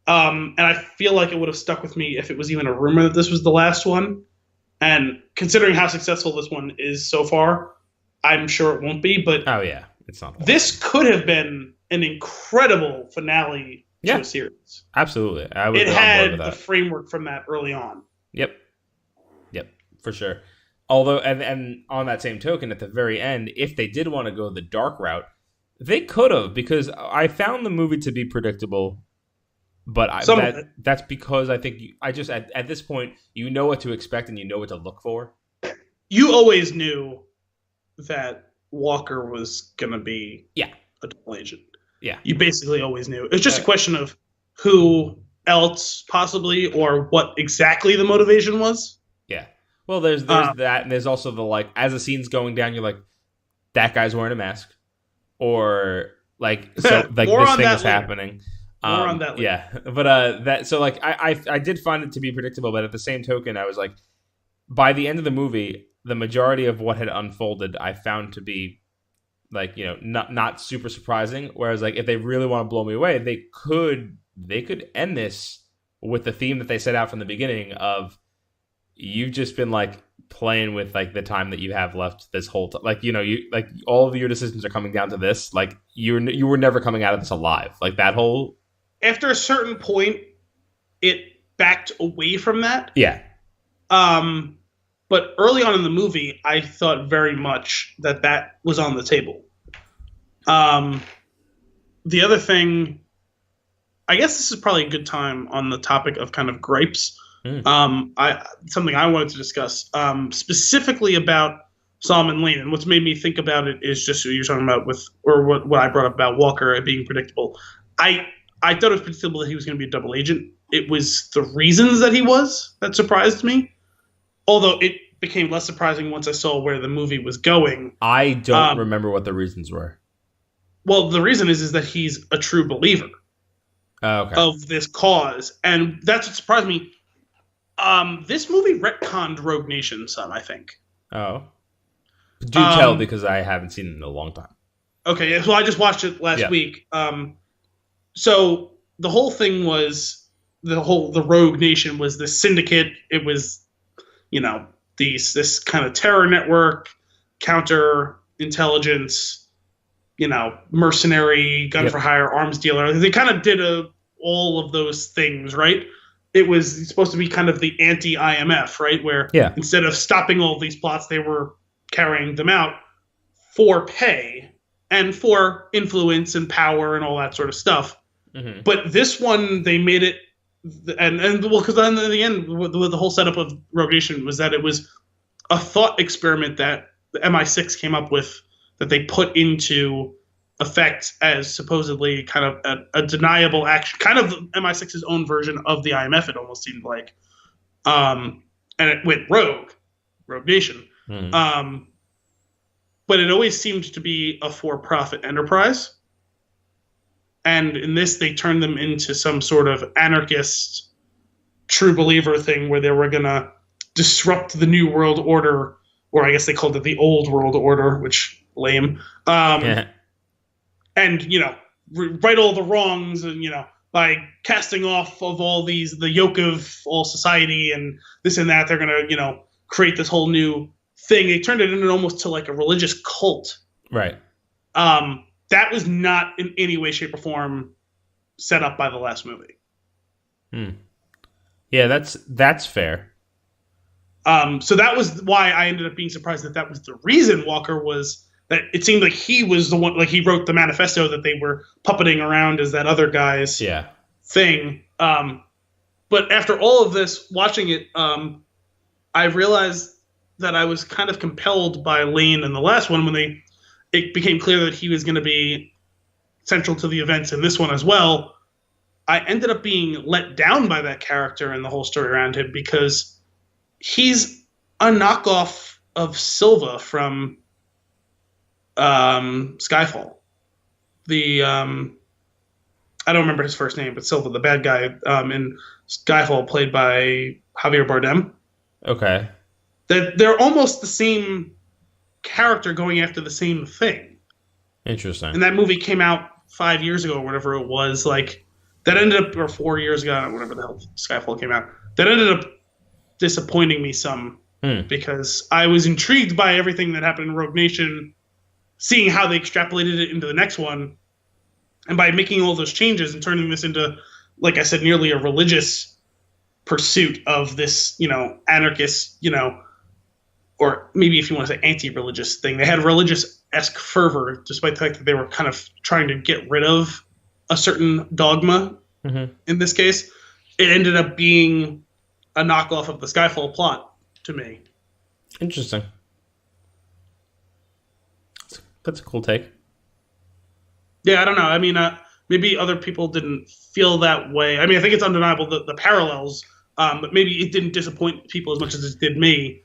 Speaker 2: And I feel like it would have stuck with me if it was even a rumor that this was the last one. And considering how successful this one is so far, I'm sure it won't be. But
Speaker 1: oh yeah, it's not.
Speaker 2: This could have been an incredible finale to a series.
Speaker 1: Absolutely,
Speaker 2: it had the framework from that early on.
Speaker 1: Yep, for sure. Although, and on that same token, at the very end, if they did want to go the dark route, they could have, because I found the movie to be predictable. But that's because I think at this point, you know what to expect and you know what to look for.
Speaker 2: You always knew that Walker was going to be a double agent.
Speaker 1: Yeah.
Speaker 2: You basically always knew. It's just a question of who else possibly, or what exactly the motivation was.
Speaker 1: Yeah. Well, there's that, and there's also the, like, as the scene's going down, you're like, that guy's wearing a mask. Or, like, so, like, this thing is happening.
Speaker 2: More on that later.
Speaker 1: Yeah, but so, like, I did find it to be predictable, but at the same token, I was like, by the end of the movie, the majority of what had unfolded I found to be like, you know, not super surprising. Whereas like if they really want to blow me away, they could end this with the theme that they set out from the beginning of you've just been like playing with like the time that you have left this whole time. Like, you know, you like all of your decisions are coming down to this. Like you were never coming out of this alive. Like that whole.
Speaker 2: After a certain point, it backed away from that.
Speaker 1: Yeah.
Speaker 2: But early on in the movie, I thought very much that was on the table. The other thing, I guess this is probably a good time on the topic of kind of gripes. Something I wanted to discuss specifically about Solomon Lane, and what's made me think about it is just what you're talking about what I brought up about Walker being predictable. I thought it was predictable that he was going to be a double agent. It was the reasons that he was that surprised me. Although it became less surprising once I saw where the movie was going.
Speaker 1: I don't remember what the reasons were.
Speaker 2: Well, the reason is that he's a true believer of this cause. And that's what surprised me. This movie retconned Rogue Nation some, I think.
Speaker 1: Oh. Do tell, because I haven't seen it in a long time.
Speaker 2: Okay, so I just watched it last week. So the whole thing was the Rogue Nation was this syndicate. It was, you know, this kind of terror network, counter intelligence, you know, mercenary, gun for hire, arms dealer. They kind of did all of those things, right? It was supposed to be kind of the anti-IMF, right? Where instead of stopping all these plots, they were carrying them out for pay and for influence and power and all that sort of stuff. Mm-hmm. But this one, they made it, because in the end, the whole setup of Rogue Nation was that it was a thought experiment that the MI6 came up with that they put into effect as supposedly kind of a deniable action, kind of MI6's own version of the IMF, it almost seemed like. And it went Rogue Nation. Mm. But it always seemed to be a for-profit enterprise. And in this, they turned them into some sort of anarchist, true believer thing where they were going to disrupt the New World Order, or I guess they called it the Old World Order, which lame. And, you know, right all the wrongs, and, you know, by casting off of all the yoke of all society and this and that, they're going to, you know, create this whole new thing. They turned it into almost to like a religious cult. Right. That was not in any way, shape, or form set up by the last movie.
Speaker 1: Yeah, that's fair.
Speaker 2: So that was why I ended up being surprised that was the reason Walker was. That it seemed like he was the one, like he wrote the manifesto that they were puppeting around as that other guy's thing. But after all of this, watching it, I realized that I was kind of compelled by Lane in the last one when it became clear that he was going to be central to the events in this one as well. I ended up being let down by that character and the whole story around him because he's a knockoff of Silva from Skyfall. I don't remember his first name, but Silva, the bad guy in Skyfall, played by Javier Bardem. Okay. They're almost the same character going after the same thing.
Speaker 1: Interesting.
Speaker 2: And that movie came out 5 years ago or whatever it was. Like that ended up, or 4 years ago, whatever the hell Skyfall came out. That ended up disappointing me some because I was intrigued by everything that happened in Rogue Nation, seeing how they extrapolated it into the next one, and by making all those changes and turning this into, like I said, nearly a religious pursuit of this, you know, anarchist, you know, or maybe if you want to say anti-religious thing. They had religious-esque fervor, despite the fact that they were kind of trying to get rid of a certain dogma. Mm-hmm. In this case, it ended up being a knockoff of the Skyfall plot to me.
Speaker 1: Interesting. That's a cool take.
Speaker 2: Yeah, I don't know. I mean, maybe other people didn't feel that way. I mean, I think it's undeniable the parallels, but maybe it didn't disappoint people as much as it did me.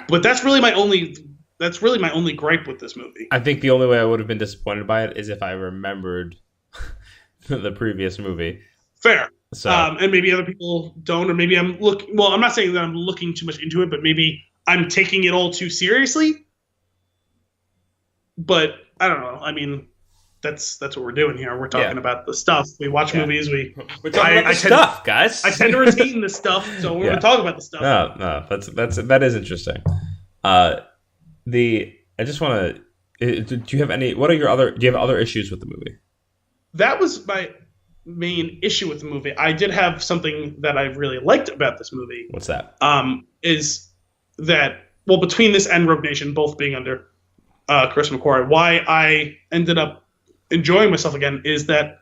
Speaker 2: But that's really my only gripe with this movie.
Speaker 1: I think the only way I would have been disappointed by it is if I remembered the previous movie.
Speaker 2: Fair. So, and maybe other people don't, or maybe I'm looking. Well, I'm not saying that I'm looking too much into it, but maybe I'm taking it all too seriously. but I don't know. I mean, that's what we're doing here. We're talking about the stuff. We watch movies.
Speaker 1: We're talking about the stuff, guys.
Speaker 2: I tend to retain the stuff, so we're going to talk about the stuff.
Speaker 1: No, that is interesting. I just want to. Do you have any? What are your other? Do you have other issues with the movie?
Speaker 2: That was my main issue with the movie. I did have something that I really liked about this movie.
Speaker 1: What's that?
Speaker 2: Is that between this and Rogue Nation, both being under Chris McQuarrie, why I ended up enjoying myself again is that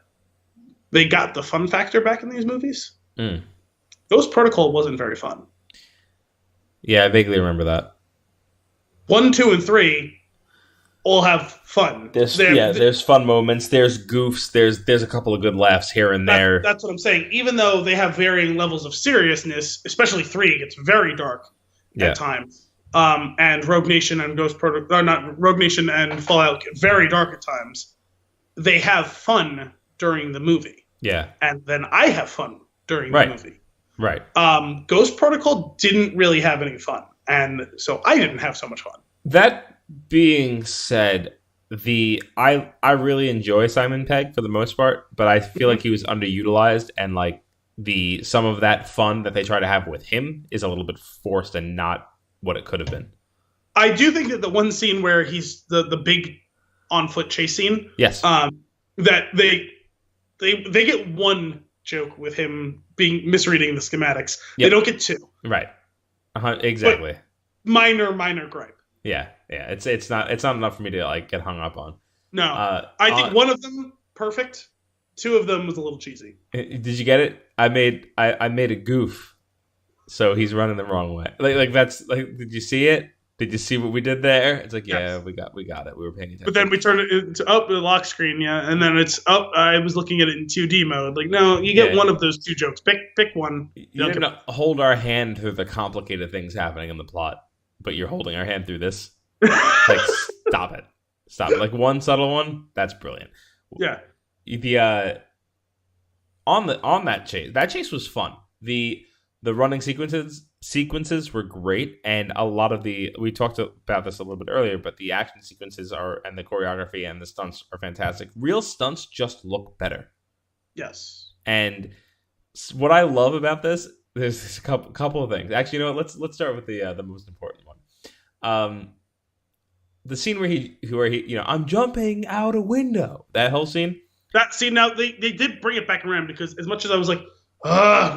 Speaker 2: they got the fun factor back in these movies. Ghost Protocol wasn't very fun.
Speaker 1: Yeah, I vaguely remember that.
Speaker 2: 1, 2, and 3 all have fun.
Speaker 1: There's fun moments. There's goofs. There's a couple of good laughs here and there.
Speaker 2: That's what I'm saying. Even though they have varying levels of seriousness, especially 3 gets very dark at times. And Rogue Nation and Rogue Nation and Fallout get very dark at times. They have fun during the movie.
Speaker 1: Yeah.
Speaker 2: And then I have fun during the movie.
Speaker 1: Right.
Speaker 2: Ghost Protocol didn't really have any fun. And so I didn't have so much fun.
Speaker 1: That being said, I really enjoy Simon Pegg for the most part, but I feel like he was underutilized, and like some of that fun that they try to have with him is a little bit forced and not what it could have been.
Speaker 2: I do think that the one scene where he's the big on foot chase scene,
Speaker 1: yes,
Speaker 2: that they get one joke with him misreading the schematics. Yep. They don't get 2.
Speaker 1: Right. Exactly.
Speaker 2: But minor gripe.
Speaker 1: Yeah. It's not enough for me to like get hung up on.
Speaker 2: No. I think one of them perfect. 2 of them was a little cheesy.
Speaker 1: Did you get it? I made a goof, so he's running the wrong way. Like that's like. Did you see it? Did you see what we did there? It's like, yes. we got it. We were paying attention.
Speaker 2: But then we turned it into the lock screen, and then it's up. I was looking at it in 2D mode. Like, no, you get one of those 2 jokes. Pick one.
Speaker 1: You didn't hold our hand through the complicated things happening in the plot, but you're holding our hand through this. Like, stop it. Like one subtle one, that's brilliant.
Speaker 2: Yeah.
Speaker 1: On that chase was fun. The running sequences were great, and a lot of we talked about this a little bit earlier, but the action sequences and the choreography and the stunts are fantastic. Real stunts just look better. Yes. And what I love about this, there's a couple of things. Actually, you know what? Let's start with the most important one. The scene where he I'm jumping out a window. That whole scene.
Speaker 2: That scene. Now they did bring it back around, because as much as I was like,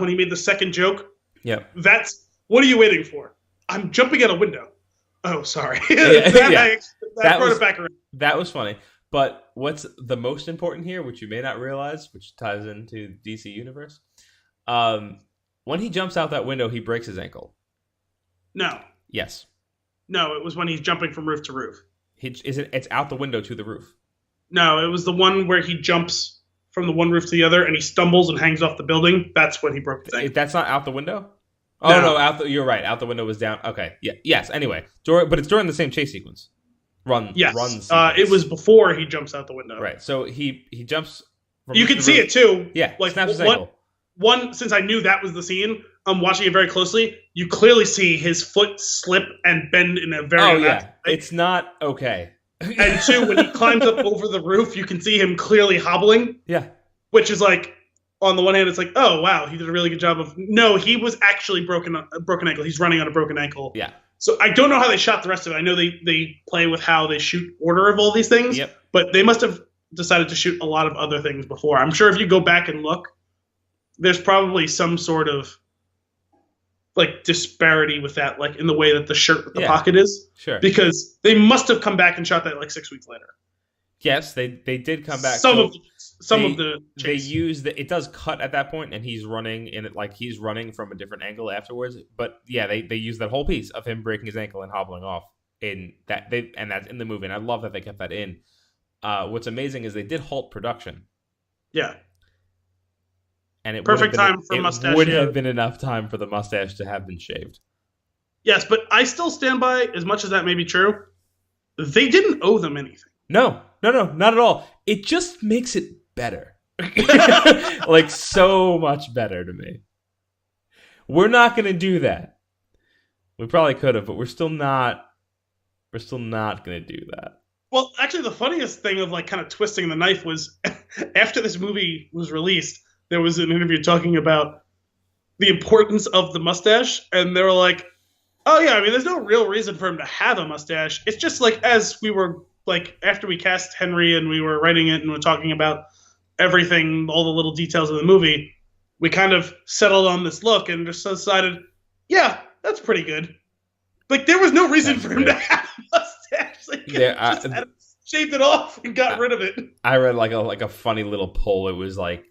Speaker 2: when he made the second joke. Yeah. That's what are you waiting for? I'm jumping out a window. Oh, sorry. That brought it back around.
Speaker 1: That was funny. But what's the most important here, which you may not realize, which ties into DC Universe, when he jumps out that window, he breaks his ankle.
Speaker 2: No.
Speaker 1: Yes.
Speaker 2: No, it was when he's jumping from roof to roof.
Speaker 1: It's out the window to the roof.
Speaker 2: No, it was the one where he jumps from the one roof to the other and he stumbles and hangs off the building. That's when he broke his ankle.
Speaker 1: That's not out the window? Oh, no, you're right. Out the window was down. Okay. Yeah. Yes. Anyway, but it's during the same chase sequence.
Speaker 2: Yes.
Speaker 1: Runs.
Speaker 2: It was before he jumps out the window.
Speaker 1: Right. So he jumps.
Speaker 2: You can see it too.
Speaker 1: Yeah. Like snaps his ankle.
Speaker 2: Since I knew that was the scene, I'm watching it very closely. You clearly see his foot slip and bend in a very.
Speaker 1: Oh yeah. It's not okay.
Speaker 2: And 2, when he climbs up over the roof, you can see him clearly hobbling.
Speaker 1: Yeah.
Speaker 2: Which is like, on the one hand, it's like, oh wow, he did a really good job of. No, he was actually a broken ankle. He's running on a broken ankle.
Speaker 1: Yeah.
Speaker 2: So I don't know how they shot the rest of it. I know they play with how they shoot order of all these things.
Speaker 1: Yep.
Speaker 2: But they must have decided to shoot a lot of other things before. I'm sure if you go back and look, there's probably some sort of like disparity with that, like in the way that the shirt with the pocket is.
Speaker 1: Sure.
Speaker 2: Because they must have come back and shot that like 6 weeks later.
Speaker 1: Yes, they did come back.
Speaker 2: Some of the chase.
Speaker 1: They use it does cut at that point, and he's running in it like he's running from a different angle afterwards. But yeah, they use that whole piece of him breaking his ankle and hobbling off in that and that's in the movie. And I love that they kept that in. What's amazing is they did halt production.
Speaker 2: Yeah.
Speaker 1: And it
Speaker 2: perfect time for mustache.
Speaker 1: It would have been enough time for the mustache to have been shaved.
Speaker 2: Yes, but I still stand by, as much as that may be true, they didn't owe them anything.
Speaker 1: No, not at all. It just makes it better. Like, so much better to me. We're not going to do that. We probably could have, but we're still not going to do that.
Speaker 2: Well, actually, the funniest thing of like kind of twisting the knife was after this movie was released, there was an interview talking about the importance of the mustache, and they were like, "Oh yeah, I mean, there's no real reason for him to have a mustache. It's just like as we were like after we cast Henry and we were writing it and we're talking about everything, all the little details of the movie, we kind of settled on this look and just decided, yeah, that's pretty good. Like there was no reason for him to have a mustache. Like, just shaved it off and got rid of it."
Speaker 1: I read like a funny little poll. It was like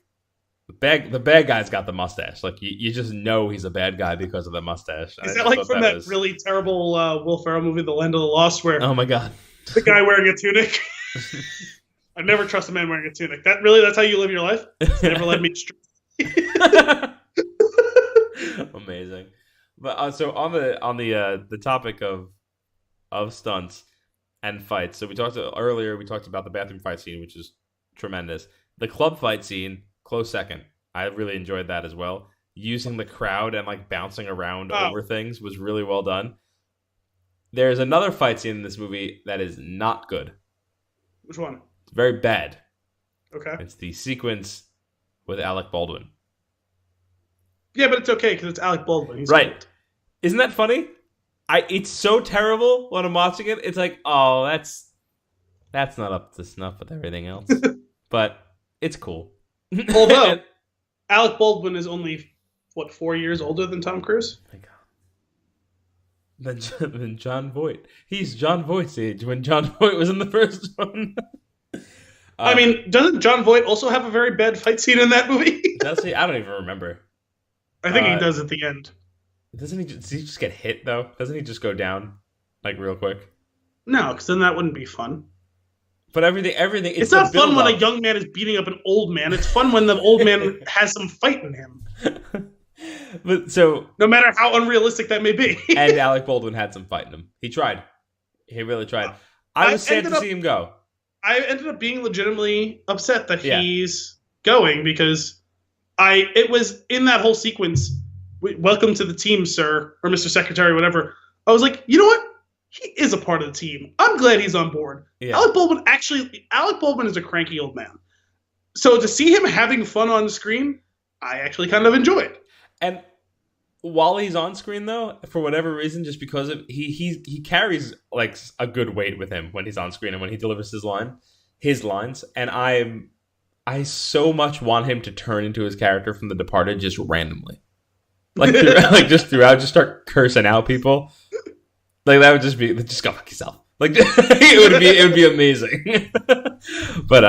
Speaker 1: the bad guy's got the mustache. Like you just know he's a bad guy because of the mustache.
Speaker 2: Is that like from that really terrible Will Ferrell movie, The Land of the Lost, where
Speaker 1: oh my god,
Speaker 2: the guy wearing a tunic? I never trust a man wearing a tunic. That's how you live your life? It's never led me astray.
Speaker 1: Amazing. But so on the topic of stunts and fights. So we talked about the bathroom fight scene, which is tremendous. The club fight scene, close second. I really enjoyed that as well. Using the crowd and like bouncing around over things was really well done. There's another fight scene in this movie that is not good.
Speaker 2: Which one?
Speaker 1: It's very bad.
Speaker 2: Okay.
Speaker 1: It's the sequence with Alec Baldwin.
Speaker 2: Yeah, but it's okay because it's Alec Baldwin. He's
Speaker 1: right.
Speaker 2: Old.
Speaker 1: Isn't that funny? It's so terrible when I'm watching it. It's like, oh, that's not up to snuff with everything else. But it's cool.
Speaker 2: Although Alec Baldwin is only 4 years older than Tom Cruise?
Speaker 1: My God. Than John Voight. He's John Voight's age when John Voight was in the first one.
Speaker 2: I mean, doesn't John Voight also have a very bad fight scene in that movie?
Speaker 1: Does he? I don't even remember.
Speaker 2: I think he does at the end.
Speaker 1: Does he just get hit, though? Doesn't he just go down, like, real quick?
Speaker 2: No, because then that wouldn't be fun.
Speaker 1: But everything.
Speaker 2: It's not fun when a young man is beating up an old man. It's fun when the old man has some fight in him.
Speaker 1: But so,
Speaker 2: no matter how unrealistic that may be.
Speaker 1: And Alec Baldwin had some fight in him. He tried. He really tried. I was sad to see him go.
Speaker 2: I ended up being legitimately upset that he's going because it was in that whole sequence. Welcome to the team, sir, or Mr. Secretary, whatever. I was like, you know what? He is a part of the team. I'm glad he's on board. Yeah. Alec Baldwin is a cranky old man. So to see him having fun on screen, I actually kind of enjoy it.
Speaker 1: And while he's on screen, though, for whatever reason, just because of he carries like a good weight with him when he's on screen and when he delivers his lines. And I so much want him to turn into his character from The Departed just randomly. Like just start cursing out people. Like that would just go fuck yourself. Like it would be amazing. But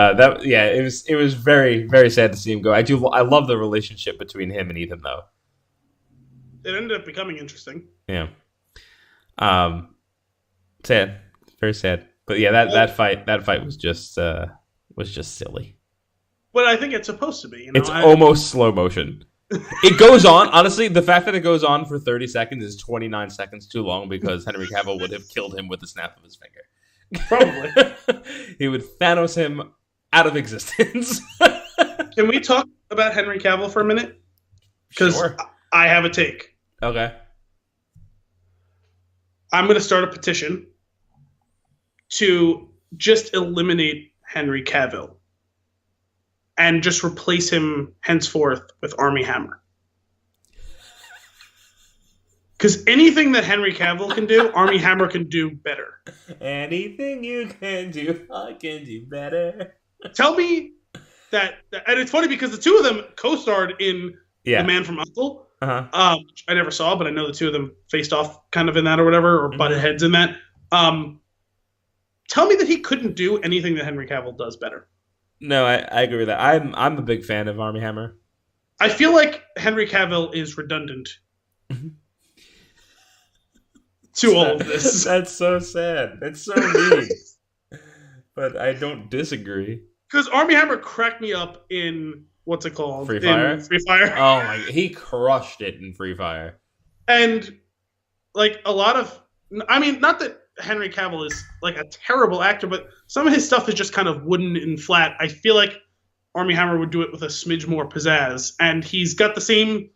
Speaker 1: it was very, very sad to see him go. I love the relationship between him and Ethan, though.
Speaker 2: It ended up becoming interesting.
Speaker 1: Yeah. Sad. Very sad. But yeah, that fight was just silly.
Speaker 2: But I think it's supposed to be.
Speaker 1: It's almost slow motion. It goes on. Honestly, the fact that it goes on for 30 seconds is 29 seconds too long because Henry Cavill would have killed him with the snap of his finger.
Speaker 2: Probably.
Speaker 1: He would Thanos him out of existence.
Speaker 2: Can we talk about Henry Cavill for a minute? Because
Speaker 1: sure.
Speaker 2: I have a take.
Speaker 1: Okay.
Speaker 2: I'm going to start a petition to just eliminate Henry Cavill and just replace him henceforth with Armie Hammer. Because anything that Henry Cavill can do, Armie Hammer can do better.
Speaker 1: Anything you can do, I can do better.
Speaker 2: Tell me that, and it's funny because the two of them co-starred in The Man from U.N.C.L.E. Which I never saw, but I know the two of them faced off kind of in that or whatever, or butted heads in that. Tell me that he couldn't do anything that Henry Cavill does better.
Speaker 1: No, I agree with that. I'm a big fan of Armie Hammer.
Speaker 2: I feel like Henry Cavill is redundant to all of this.
Speaker 1: That's so sad. That's so mean. But I don't disagree.
Speaker 2: Because Armie Hammer cracked me up in, what's it called?
Speaker 1: Free Fire?
Speaker 2: Free Fire.
Speaker 1: Oh my, he crushed it in Free Fire.
Speaker 2: And like a lot of, I mean, not that Henry Cavill is like a terrible actor, but some of his stuff is just kind of wooden and flat. I feel like Armie Hammer would do it with a smidge more pizzazz, and he's got the same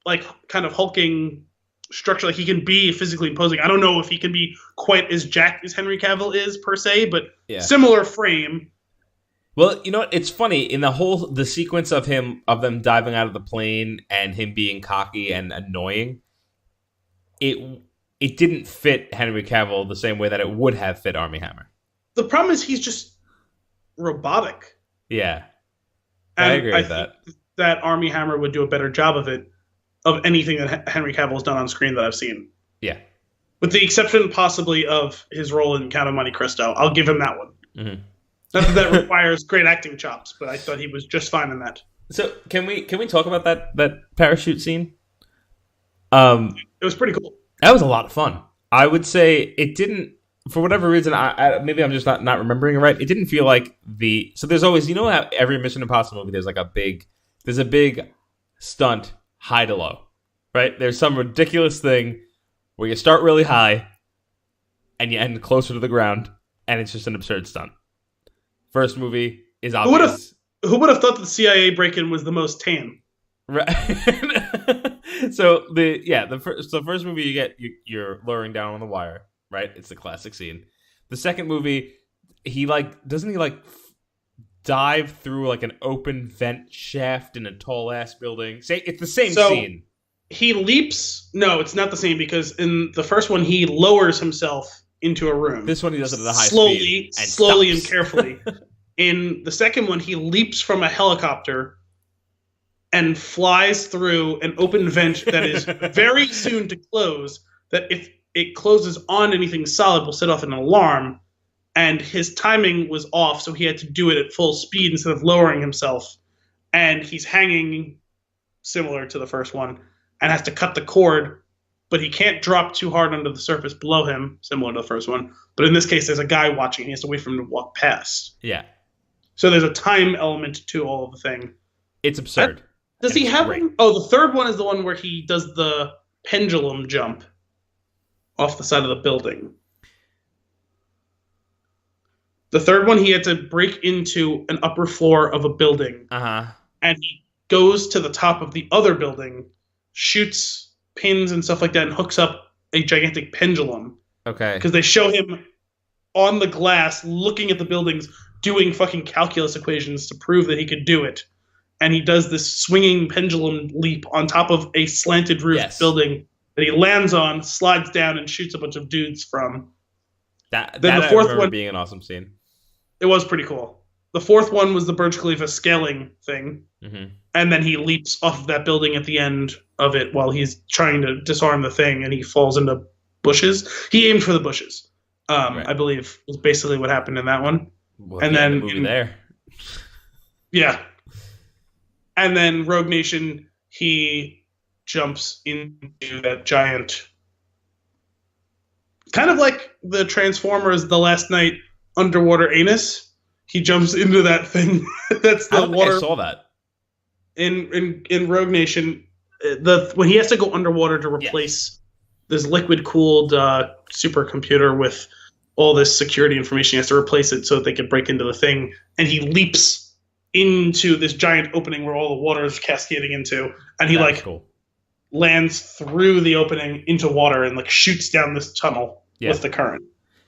Speaker 2: like kind of hulking structure. Like he can be physically imposing. I don't know if he can be quite as jacked as Henry Cavill is per se, but similar frame.
Speaker 1: Well, you know what? It's funny in the sequence of them diving out of the plane and him being cocky and annoying. It didn't fit Henry Cavill the same way that it would have fit Armie Hammer.
Speaker 2: The problem is he's just robotic.
Speaker 1: Yeah,
Speaker 2: and
Speaker 1: I agree with that.
Speaker 2: That Armie Hammer would do a better job of it, of anything that Henry Cavill has done on screen that I've seen.
Speaker 1: Yeah.
Speaker 2: With the exception possibly of his role in Count of Monte Cristo. I'll give him that one. Mm-hmm. Not that requires great acting chops, but I thought he was just fine in that.
Speaker 1: So can we talk about that parachute scene?
Speaker 2: It was pretty cool.
Speaker 1: That was a lot of fun. I would say it didn't, for whatever reason, maybe I'm just not remembering it right. It didn't feel like so there's always, how every Mission Impossible movie, there's a big stunt high to low, right? There's some ridiculous thing where you start really high and you end closer to the ground, and it's just an absurd stunt. First movie is obvious.
Speaker 2: Who would have thought that the CIA break-in was the most tame?
Speaker 1: Right. So the first movie you're lowering down on the wire, right? It's the classic scene. The second movie, doesn't he dive through an open vent shaft in a tall ass building? It's the same scene.
Speaker 2: He leaps. No, it's not the same, because in the first one he lowers himself into a room.
Speaker 1: This one he does it at a high speed.
Speaker 2: Slowly and carefully. In the second one, he leaps from a helicopter and flies through an open vent that is very soon to close, that if it closes on anything solid will set off an alarm. And his timing was off, so he had to do it at full speed instead of lowering himself. And he's hanging, similar to the first one, and has to cut the cord, but he can't drop too hard under the surface below him, similar to the first one. But in this case, there's a guy watching. He has to wait for him to walk past.
Speaker 1: Yeah.
Speaker 2: So there's a time element to all of the thing.
Speaker 1: It's absurd.
Speaker 2: Does he have... Oh, the third one is the one where he does the pendulum jump off the side of the building. The third one, he had to break into an upper floor of a building.
Speaker 1: Uh-huh.
Speaker 2: And he goes to the top of the other building, shoots pins and stuff like that, and hooks up a gigantic pendulum.
Speaker 1: Okay.
Speaker 2: Because they show him on the glass, looking at the buildings, doing fucking calculus equations to prove that he could do it. And he does this swinging pendulum leap on top of a slanted roof building that he lands on, slides down, and shoots a bunch of dudes from.
Speaker 1: Then the fourth one being an awesome scene.
Speaker 2: It was pretty cool. The fourth one was the Burj Khalifa scaling thing.
Speaker 1: Mm-hmm.
Speaker 2: And then he leaps off of that building at the end of it while he's trying to disarm the thing, and he falls into bushes. He aimed for the bushes, right. I believe, was basically what happened in that one.
Speaker 1: Well, and then the movie there.
Speaker 2: Yeah. And then Rogue Nation, he jumps into that giant, kind of like the Transformers The Last Night underwater anus. He jumps into that thing. That's the water.
Speaker 1: I saw that.
Speaker 2: In Rogue Nation, when he has to go underwater to replace this liquid-cooled supercomputer with all this security information, he has to replace it so that they can break into the thing, and he leaps into this giant opening where all the water is cascading into, and he lands through the opening into water and shoots down this tunnel with the current.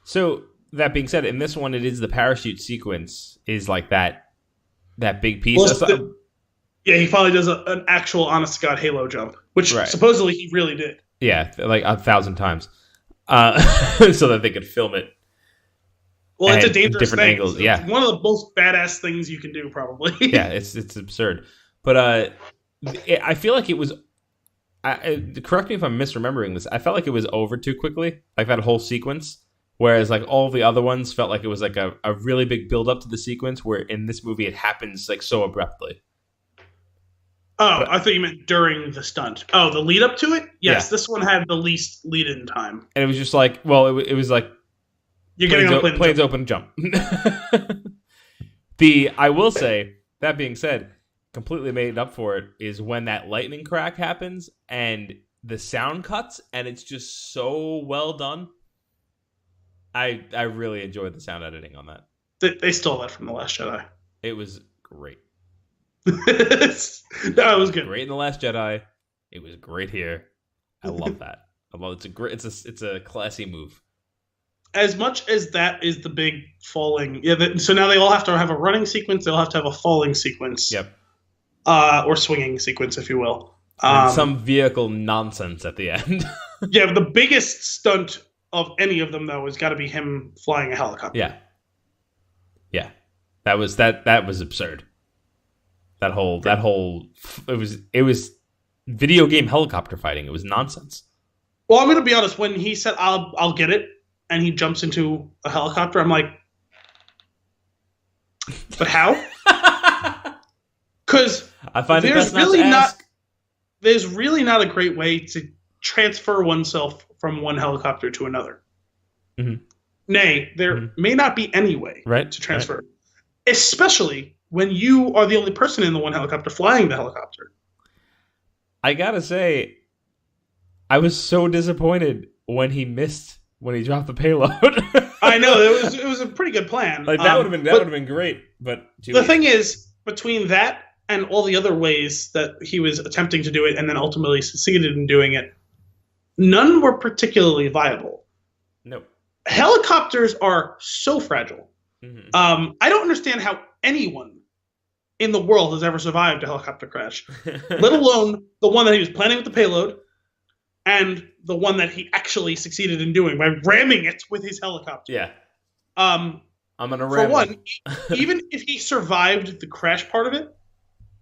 Speaker 1: So that being said, in this one, it is the parachute sequence is that big piece.
Speaker 2: Well, he finally does an actual honest-to-God Halo jump, which supposedly he really did.
Speaker 1: Yeah, 1,000 times, so that they could film it.
Speaker 2: Well, it's a dangerous
Speaker 1: different
Speaker 2: thing.
Speaker 1: Angles.
Speaker 2: It's one of the most badass things you can do, probably.
Speaker 1: Yeah, it's absurd. But I feel like it was. Correct me if I'm misremembering this. I felt like it was over too quickly, that whole sequence. Whereas all the other ones felt like it was a really big build up to the sequence. Where in this movie it happens so abruptly.
Speaker 2: Oh, I thought you meant during the stunt. Oh, the lead up to it? Yes, this one had the least lead in time.
Speaker 1: And it was just it was
Speaker 2: you're getting on
Speaker 1: planes open, jump. I will say, that being said, completely made up for it is when that lightning crack happens and the sound cuts, and it's just so well done. I really enjoyed the sound editing on that.
Speaker 2: They stole that from The Last Jedi.
Speaker 1: It was great.
Speaker 2: That was good.
Speaker 1: Great in The Last Jedi. It was great here. I love that. Although it's a classy move.
Speaker 2: As much as that is the big falling, so now they all have to have a running sequence. They'll have to have a falling sequence.
Speaker 1: Yep.
Speaker 2: Or swinging sequence, if you will.
Speaker 1: And some vehicle nonsense at the end.
Speaker 2: Yeah, the biggest stunt of any of them, though, has got to be him flying a helicopter.
Speaker 1: Yeah. That was absurd. That whole it was video game helicopter fighting. It was nonsense.
Speaker 2: Well, I'm going to be honest. When he said, I'll get it, and he jumps into a helicopter, I'm like, but how? Because there's really not a great way to transfer oneself from one helicopter to another.
Speaker 1: Mm-hmm.
Speaker 2: Nay, there may not be any way to transfer.
Speaker 1: Right.
Speaker 2: Especially when you are the only person in the one helicopter flying the helicopter.
Speaker 1: I gotta say, I was so disappointed when he dropped the payload.
Speaker 2: I know it was a pretty good plan.
Speaker 1: Like that would have been great. But
Speaker 2: the thing is, between that and all the other ways that he was attempting to do it, and then ultimately succeeded in doing it, none were particularly viable.
Speaker 1: No.
Speaker 2: Helicopters are so fragile.
Speaker 1: Mm-hmm.
Speaker 2: I don't understand how anyone in the world has ever survived a helicopter crash, let alone the one that he was planning with the payload and the one that he actually succeeded in doing by ramming it with his helicopter.
Speaker 1: Yeah.
Speaker 2: I'm
Speaker 1: going to ram
Speaker 2: For one, even if he survived the crash part of it,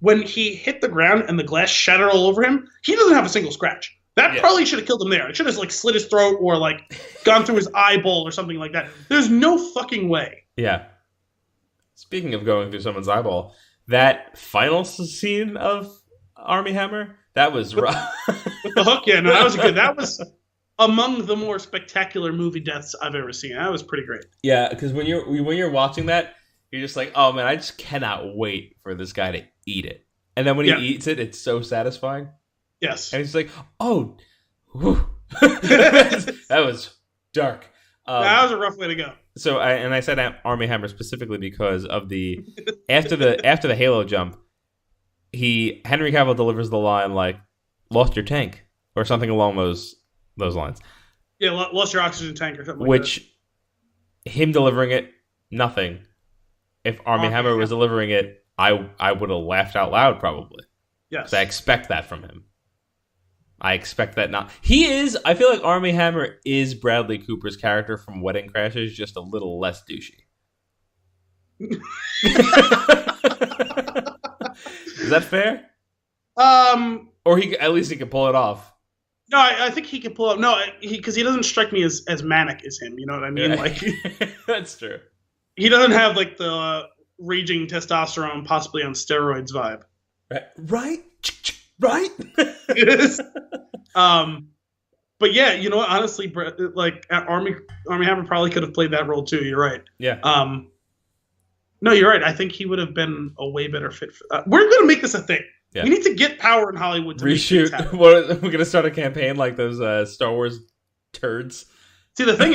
Speaker 2: when he hit the ground and the glass shattered all over him, he doesn't have a single scratch. That probably should have killed him there. It should have slit his throat or gone through his eyeball or something like that. There's no fucking way.
Speaker 1: Yeah. Speaking of going through someone's eyeball, that final scene of Armie Hammer, that was rough.
Speaker 2: With the hook, yeah, no, that was good. That was among the more spectacular movie deaths I've ever seen. That was pretty great.
Speaker 1: Yeah, because when you're watching that, you're just like, oh man, I just cannot wait for this guy to eat it. And then when he eats it, it's so satisfying.
Speaker 2: Yes.
Speaker 1: And he's like, oh, that was dark.
Speaker 2: That was a rough way to go.
Speaker 1: So I said Armie Hammer specifically because of after the Halo jump, Henry Cavill delivers the line like, "Lost your tank" or something along those lines.
Speaker 2: Yeah, lost your oxygen tank or something.
Speaker 1: Which him delivering it, nothing. If Armie Hammer was delivering it, I would have laughed out loud probably.
Speaker 2: Yes,
Speaker 1: I expect that from him. I expect that not. I feel like Armie Hammer is Bradley Cooper's character from Wedding Crashers, just a little less douchey. Is that fair? Or at least he can pull it off.
Speaker 2: No, I think he can pull up. No, because he doesn't strike me as manic as him. You know what I mean?
Speaker 1: Yeah. That's true.
Speaker 2: He doesn't have the raging testosterone, possibly on steroids vibe.
Speaker 1: Right.
Speaker 2: But yeah, you know what? Honestly, Armie Hammer probably could have played that role too. You're right.
Speaker 1: Yeah.
Speaker 2: No, you're right. I think he would have been a way better fit for that. We're going to make this a thing. Yeah. We need to get power in Hollywood to
Speaker 1: reshoot. We're going to start a campaign like those Star Wars turds.
Speaker 2: See, the thing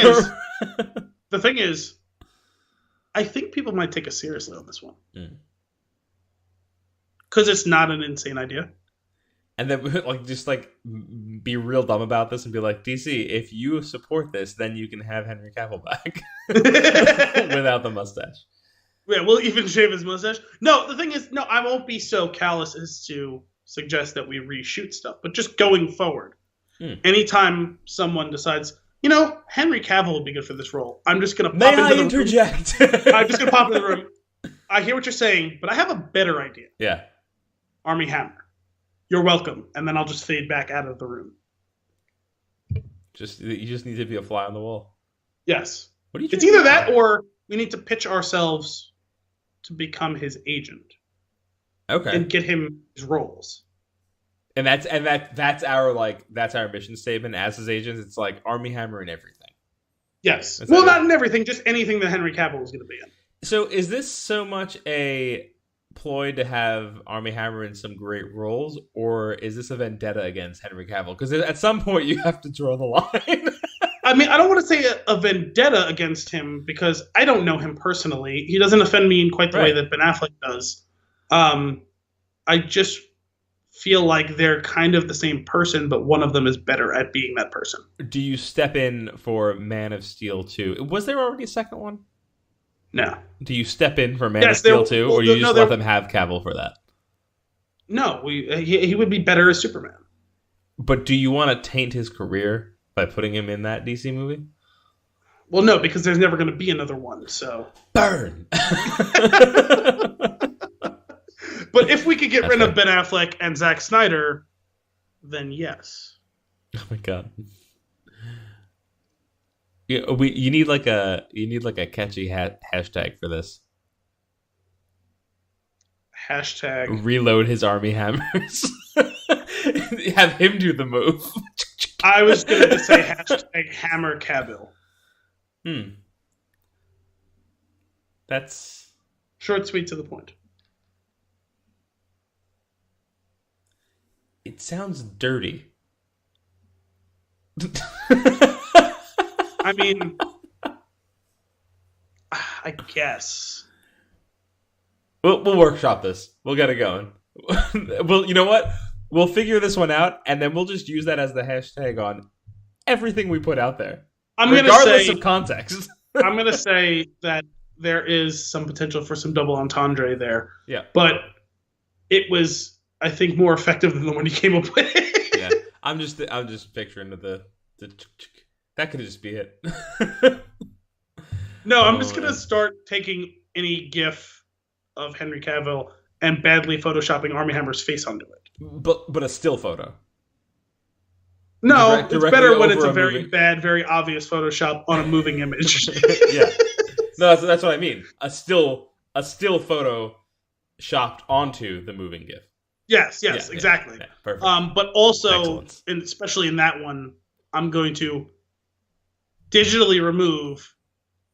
Speaker 2: is, I think people might take us seriously on this one. Because it's not an insane idea.
Speaker 1: And then be real dumb about this and be like, DC, if you support this, then you can have Henry Cavill back without the mustache.
Speaker 2: Yeah, we'll even shave his mustache. No, the thing is, I won't be so callous as to suggest that we reshoot stuff. But just going forward, anytime someone decides, Henry Cavill would be good for this role, I'm just going to pop into the
Speaker 1: interject?
Speaker 2: I'm just going to pop into the room. I hear what you're saying, but I have a better idea.
Speaker 1: Yeah.
Speaker 2: Armie Hammer. You're welcome. And then I'll just fade back out of the room.
Speaker 1: You just need to be a fly on the wall.
Speaker 2: Yes.
Speaker 1: What are you
Speaker 2: It's either that or we need to pitch ourselves to become his agent.
Speaker 1: Okay.
Speaker 2: And get him his roles.
Speaker 1: And that's our mission statement as his agents. It's like Armie Hammer in everything.
Speaker 2: Yes. Well, not in everything, just anything that Henry Cavill is going to be in.
Speaker 1: So is this so much a ploy to have Armie Hammer in some great roles, or is this a vendetta against Henry Cavill? Because at some point you have to draw the line.
Speaker 2: I mean, I don't want to say a vendetta against him because I don't know him personally. He doesn't offend me in quite the way that Ben Affleck does. I just feel like they're kind of the same person, but one of them is better at being that person.
Speaker 1: Do you step in for Man of Steel 2? Was there already a second one?
Speaker 2: No.
Speaker 1: Do you step in for Man of Steel 2, or do you just let them have Cavill for that?
Speaker 2: No, he would be better as Superman.
Speaker 1: But do you want to taint his career by putting him in that DC movie?
Speaker 2: Well, no, because there's never going to be another one, so...
Speaker 1: Burn!
Speaker 2: But if we could get rid of Ben Affleck and Zack Snyder, then yes.
Speaker 1: Oh my god! You need like a catchy hashtag for this.
Speaker 2: Hashtag
Speaker 1: reload his army hammers. Have him do the move.
Speaker 2: I was going to say hashtag hammer Cavill.
Speaker 1: That's
Speaker 2: short, sweet, to the point.
Speaker 1: It sounds dirty.
Speaker 2: I mean, I guess.
Speaker 1: We'll workshop this. We'll get it going. Well, you know what? We'll figure this one out, and then we'll just use that as the hashtag on everything we put out there, regardless of context.
Speaker 2: I'm going to say that there is some potential for some double entendre there.
Speaker 1: Yeah.
Speaker 2: But it was, I think, more effective than the one you came up with.
Speaker 1: Yeah. I'm just picturing the that could just be it.
Speaker 2: No, I'm just going to start taking any GIF of Henry Cavill and badly photoshopping Armie Hammer's face onto it.
Speaker 1: But a still photo.
Speaker 2: No, it's better when it's a very bad, very obvious Photoshop on a moving image.
Speaker 1: Yeah. No, that's what I mean. A still photo shopped onto the moving GIF.
Speaker 2: Yes, exactly.
Speaker 1: Yeah, perfect.
Speaker 2: But also,
Speaker 1: excellent.
Speaker 2: and especially in that one, I'm going to digitally remove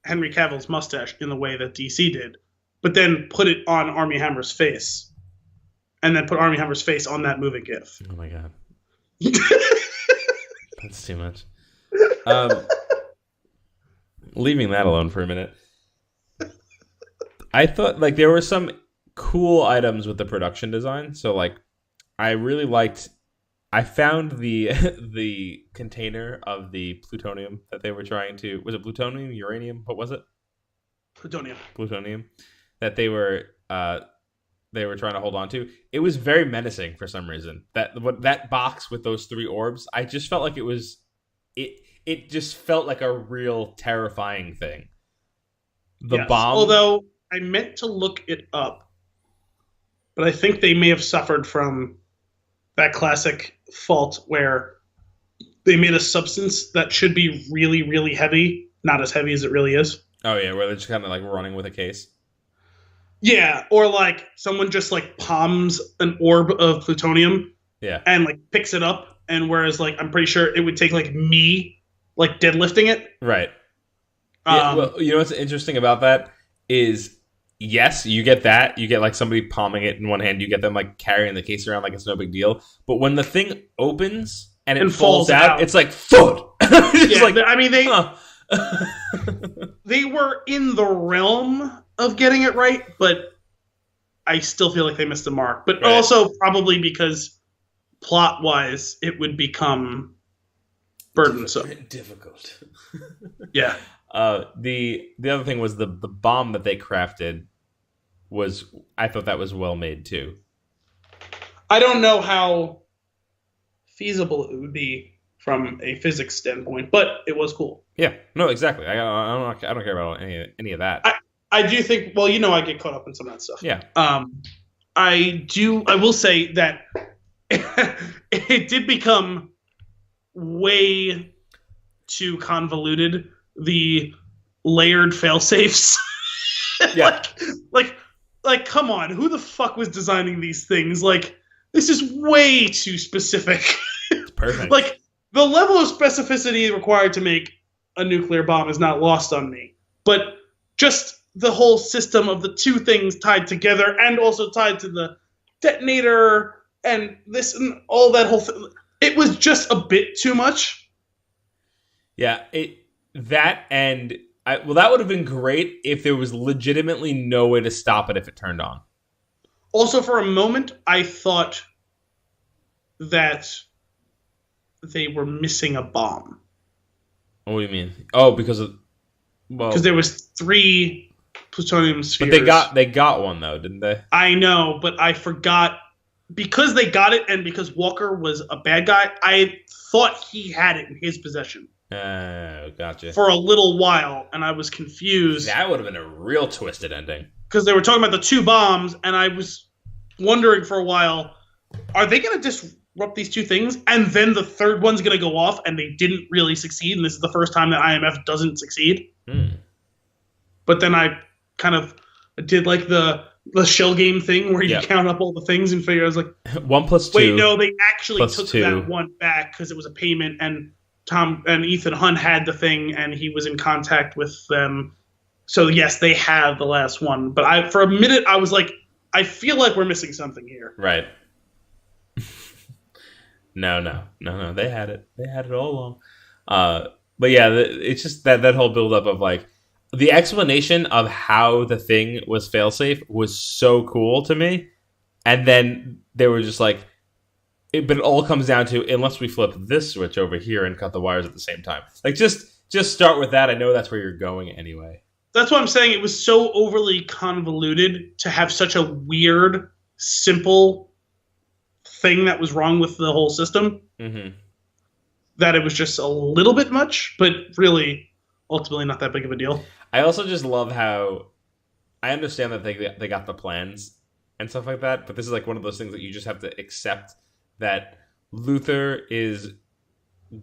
Speaker 2: Henry Cavill's mustache in the way that DC did, but then put it on Armie Hammer's face, and then put Armie Hammer's face on that moving GIF.
Speaker 1: Oh my god. That's too much. Leaving that alone for a minute. I thought like there were some cool items with the production design. So like I really liked I found the container of the plutonium that they were trying to was it plutonium, uranium? What was it? Plutonium. That they were trying to hold on to. It was very menacing for some reason. That box with those 3 orbs, I just felt like it just felt like a real terrifying thing. The bomb.
Speaker 2: Although I meant to look it up, but I think they may have suffered from that classic fault where they made a substance that should be really, really heavy, not as heavy as it really is.
Speaker 1: Oh yeah, where they're just kind of like running with a case.
Speaker 2: Yeah, or like someone just like palms an orb of plutonium, and like picks it up, and whereas like I'm pretty sure it would take like me like deadlifting it.
Speaker 1: Right. Yeah, well, you know what's interesting about that is yes, you get that. You get like somebody palming it in one hand. You get them like carrying the case around like it's no big deal. But when the thing opens and it falls out, it's like foot.
Speaker 2: They were in the realm of getting it right, but I still feel like they missed the mark. But also probably because plot-wise, it would become burdensome.
Speaker 1: Difficult.
Speaker 2: Yeah.
Speaker 1: The other thing was the bomb that they crafted I thought that was well made too.
Speaker 2: I don't know how feasible it would be from a physics standpoint, but it was cool.
Speaker 1: Yeah, no, exactly. I don't care about any of that.
Speaker 2: I do think. Well, I get caught up in some of that stuff.
Speaker 1: Yeah.
Speaker 2: I will say that it did become way too convoluted. The layered fail-safes.
Speaker 1: Yeah.
Speaker 2: like, come on, who the fuck was designing these things? Like, this is way too specific.
Speaker 1: It's perfect.
Speaker 2: Like, the level of specificity required to make a nuclear bomb is not lost on me. But just the whole system of the 2 things tied together and also tied to the detonator and this and all that whole thing, it was just a bit too much.
Speaker 1: Yeah, that would have been great if there was legitimately no way to stop it if it turned on.
Speaker 2: Also, for a moment, I thought that they were missing a bomb.
Speaker 1: What do you mean? Oh, because
Speaker 2: there was 3 plutonium spheres.
Speaker 1: But they got one though, didn't they?
Speaker 2: I know, but I forgot because they got it, and because Walker was a bad guy. I thought he had it in his possession.
Speaker 1: Gotcha.
Speaker 2: For a little while, and I was confused.
Speaker 1: That would have been a real twisted ending.
Speaker 2: Because they were talking about the 2 bombs, and I was wondering for a while, are they going to disrupt these 2 things, and then the third one's going to go off, and they didn't really succeed, and this is the first time that IMF doesn't succeed? But then I kind of did like the shell game thing where you count up all the things and figure. I was like,
Speaker 1: 1 plus 2.
Speaker 2: Wait, no, they actually took
Speaker 1: 2.
Speaker 2: that one back because it was a payment, and Tom and Ethan Hunt had the thing, and he was in contact with them. So yes, they have the last one. But for a minute, I was like, I feel like we're missing something here.
Speaker 1: Right. No. They had it. They had it all along. But yeah, it's just that whole buildup of like the explanation of how the thing was failsafe was so cool to me. And then they were just like, but it all comes down to unless we flip this switch over here and cut the wires at the same time. Like just start with that. I know that's where you're going anyway.
Speaker 2: That's what I'm saying. It was so overly convoluted to have such a weird, simple thing that was wrong with the whole system that it was just a little bit much, but really, ultimately not that big of a deal.
Speaker 1: I also just love how I understand that they got the plans and stuff like that, but this is like one of those things that you just have to accept that Luther is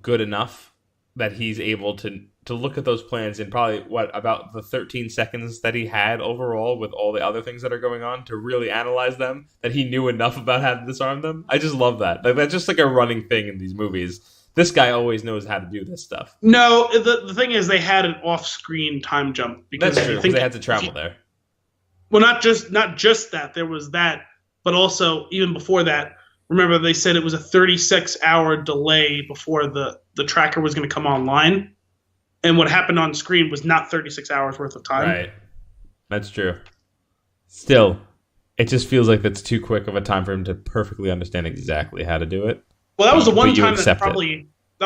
Speaker 1: good enough that he's able to look at those plans in probably about the 13 seconds that he had overall with all the other things that are going on to really analyze them, that he knew enough about how to disarm them. I just love that. Like that's just like a running thing in these movies. This guy always knows how to do this stuff.
Speaker 2: No, the thing is they had an off-screen time jump because
Speaker 1: that's true, they had to travel there.
Speaker 2: Well, not just that. There was that, but also even before that, remember they said it was a 36-hour delay before the tracker was going to come online. And what happened on screen was not 36 hours worth of time.
Speaker 1: Right. That's true. Still, it just feels like that's too quick of a time for him to perfectly understand exactly how to do it.
Speaker 2: Well, that was the one time that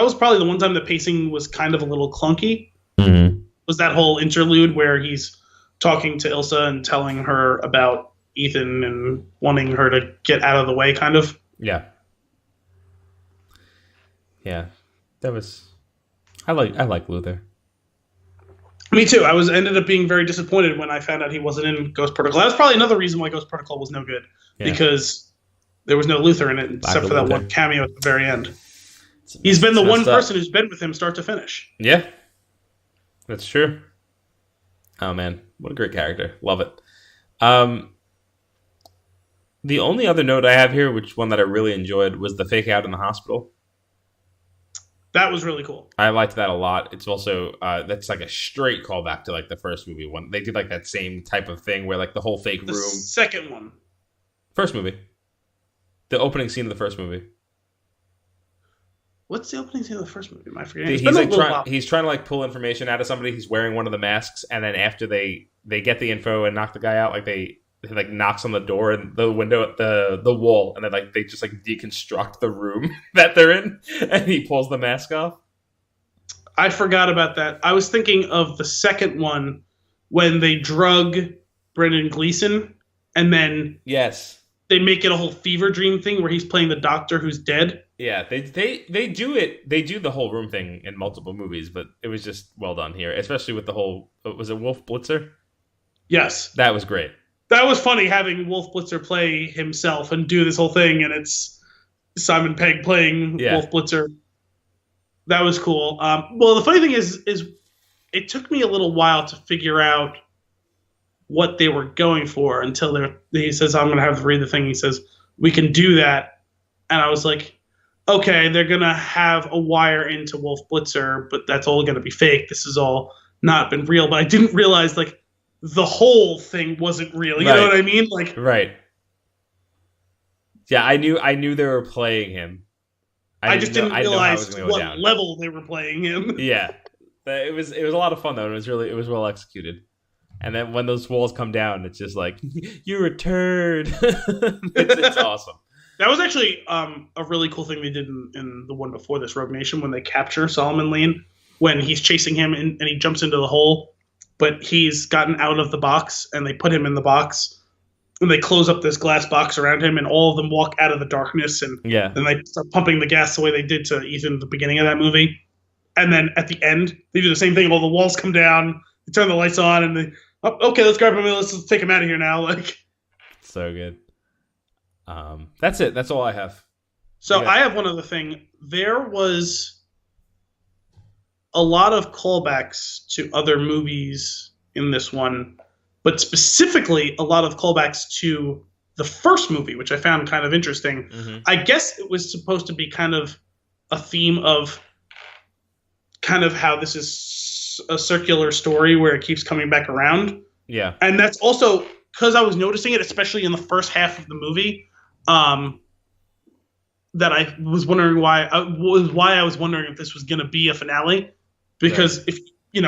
Speaker 2: was probably the one time the pacing was kind of a little clunky. Was that whole interlude where he's talking to Ilsa and telling her about Ethan and wanting her to get out of the way, kind of.
Speaker 1: Yeah. Yeah. That was I like Luther.
Speaker 2: Me too. I ended up being very disappointed when I found out he wasn't in Ghost Protocol. That was probably another reason why Ghost Protocol was no good. Yeah. Because there was no Luther in it except for that one cameo at the very end. He's been the one person who's been with him start to finish.
Speaker 1: Yeah. That's true. Oh man, what a great character. Love it. The only other note I have here, which one that I really enjoyed, was the fake out in the hospital.
Speaker 2: That was really cool.
Speaker 1: I liked that a lot. It's also that's like a straight callback to like the first movie one. They did like that same type of thing where like the whole fake room.
Speaker 2: Second one.
Speaker 1: First movie. The opening scene of the first movie.
Speaker 2: What's the opening scene of the first movie? Am I forgetting?
Speaker 1: He's trying to like pull information out of somebody. He's wearing one of the masks, and then after they get the info and knock the guy out, like they like knocks on the door and the window at the wall, and then like they just like deconstruct the room that they're in, and he pulls the mask off.
Speaker 2: I forgot about that. I was thinking of the second one when they drug Brendan Gleeson, and then they make it a whole fever dream thing where he's playing the doctor who's dead.
Speaker 1: Yeah, they do it. They do the whole room thing in multiple movies, but it was just well done here, especially with the whole. Was it Wolf Blitzer?
Speaker 2: Yes,
Speaker 1: that was great.
Speaker 2: That was funny having Wolf Blitzer play himself and do this whole thing, and it's Simon Pegg playing Wolf Blitzer. That was cool. Well, the funny thing is it took me a little while to figure out what they were going for until he says, "I'm going to have to read the thing." He says, "We can do that," and I was like, "Okay, they're going to have a wire into Wolf Blitzer, but that's all going to be fake. This has all not been real." But I didn't realize like the whole thing wasn't real. You know what I mean? Like,
Speaker 1: right. Yeah, I knew they were playing him.
Speaker 2: I just didn't realize what level they were playing him.
Speaker 1: Yeah. It was a lot of fun though, and it was well executed. And then when those walls come down, it's just like, you're a turd. It's awesome.
Speaker 2: That was actually a really cool thing they did in the one before this, Rogue Nation, when they capture Solomon Lane when he's chasing him and he jumps into the hole, but he's gotten out of the box and they put him in the box and they close up this glass box around him and all of them walk out of the darkness and then they start pumping the gas the way they did to Ethan at the beginning of that movie. And then at the end, they do the same thing. All the walls come down, they turn the lights on, and they, okay, let's grab him. Let's take him out of here now. Like,
Speaker 1: so good. That's it. That's all I have.
Speaker 2: So I have one other thing. There was a lot of callbacks to other movies in this one, but specifically a lot of callbacks to the first movie, which I found kind of interesting. Mm-hmm. I guess it was supposed to be kind of a theme of kind of how this is a circular story where it keeps coming back around.
Speaker 1: Yeah.
Speaker 2: And that's also because I was noticing it, especially in the first half of the movie, that I was wondering why I was wondering if this was going to be a finale, because if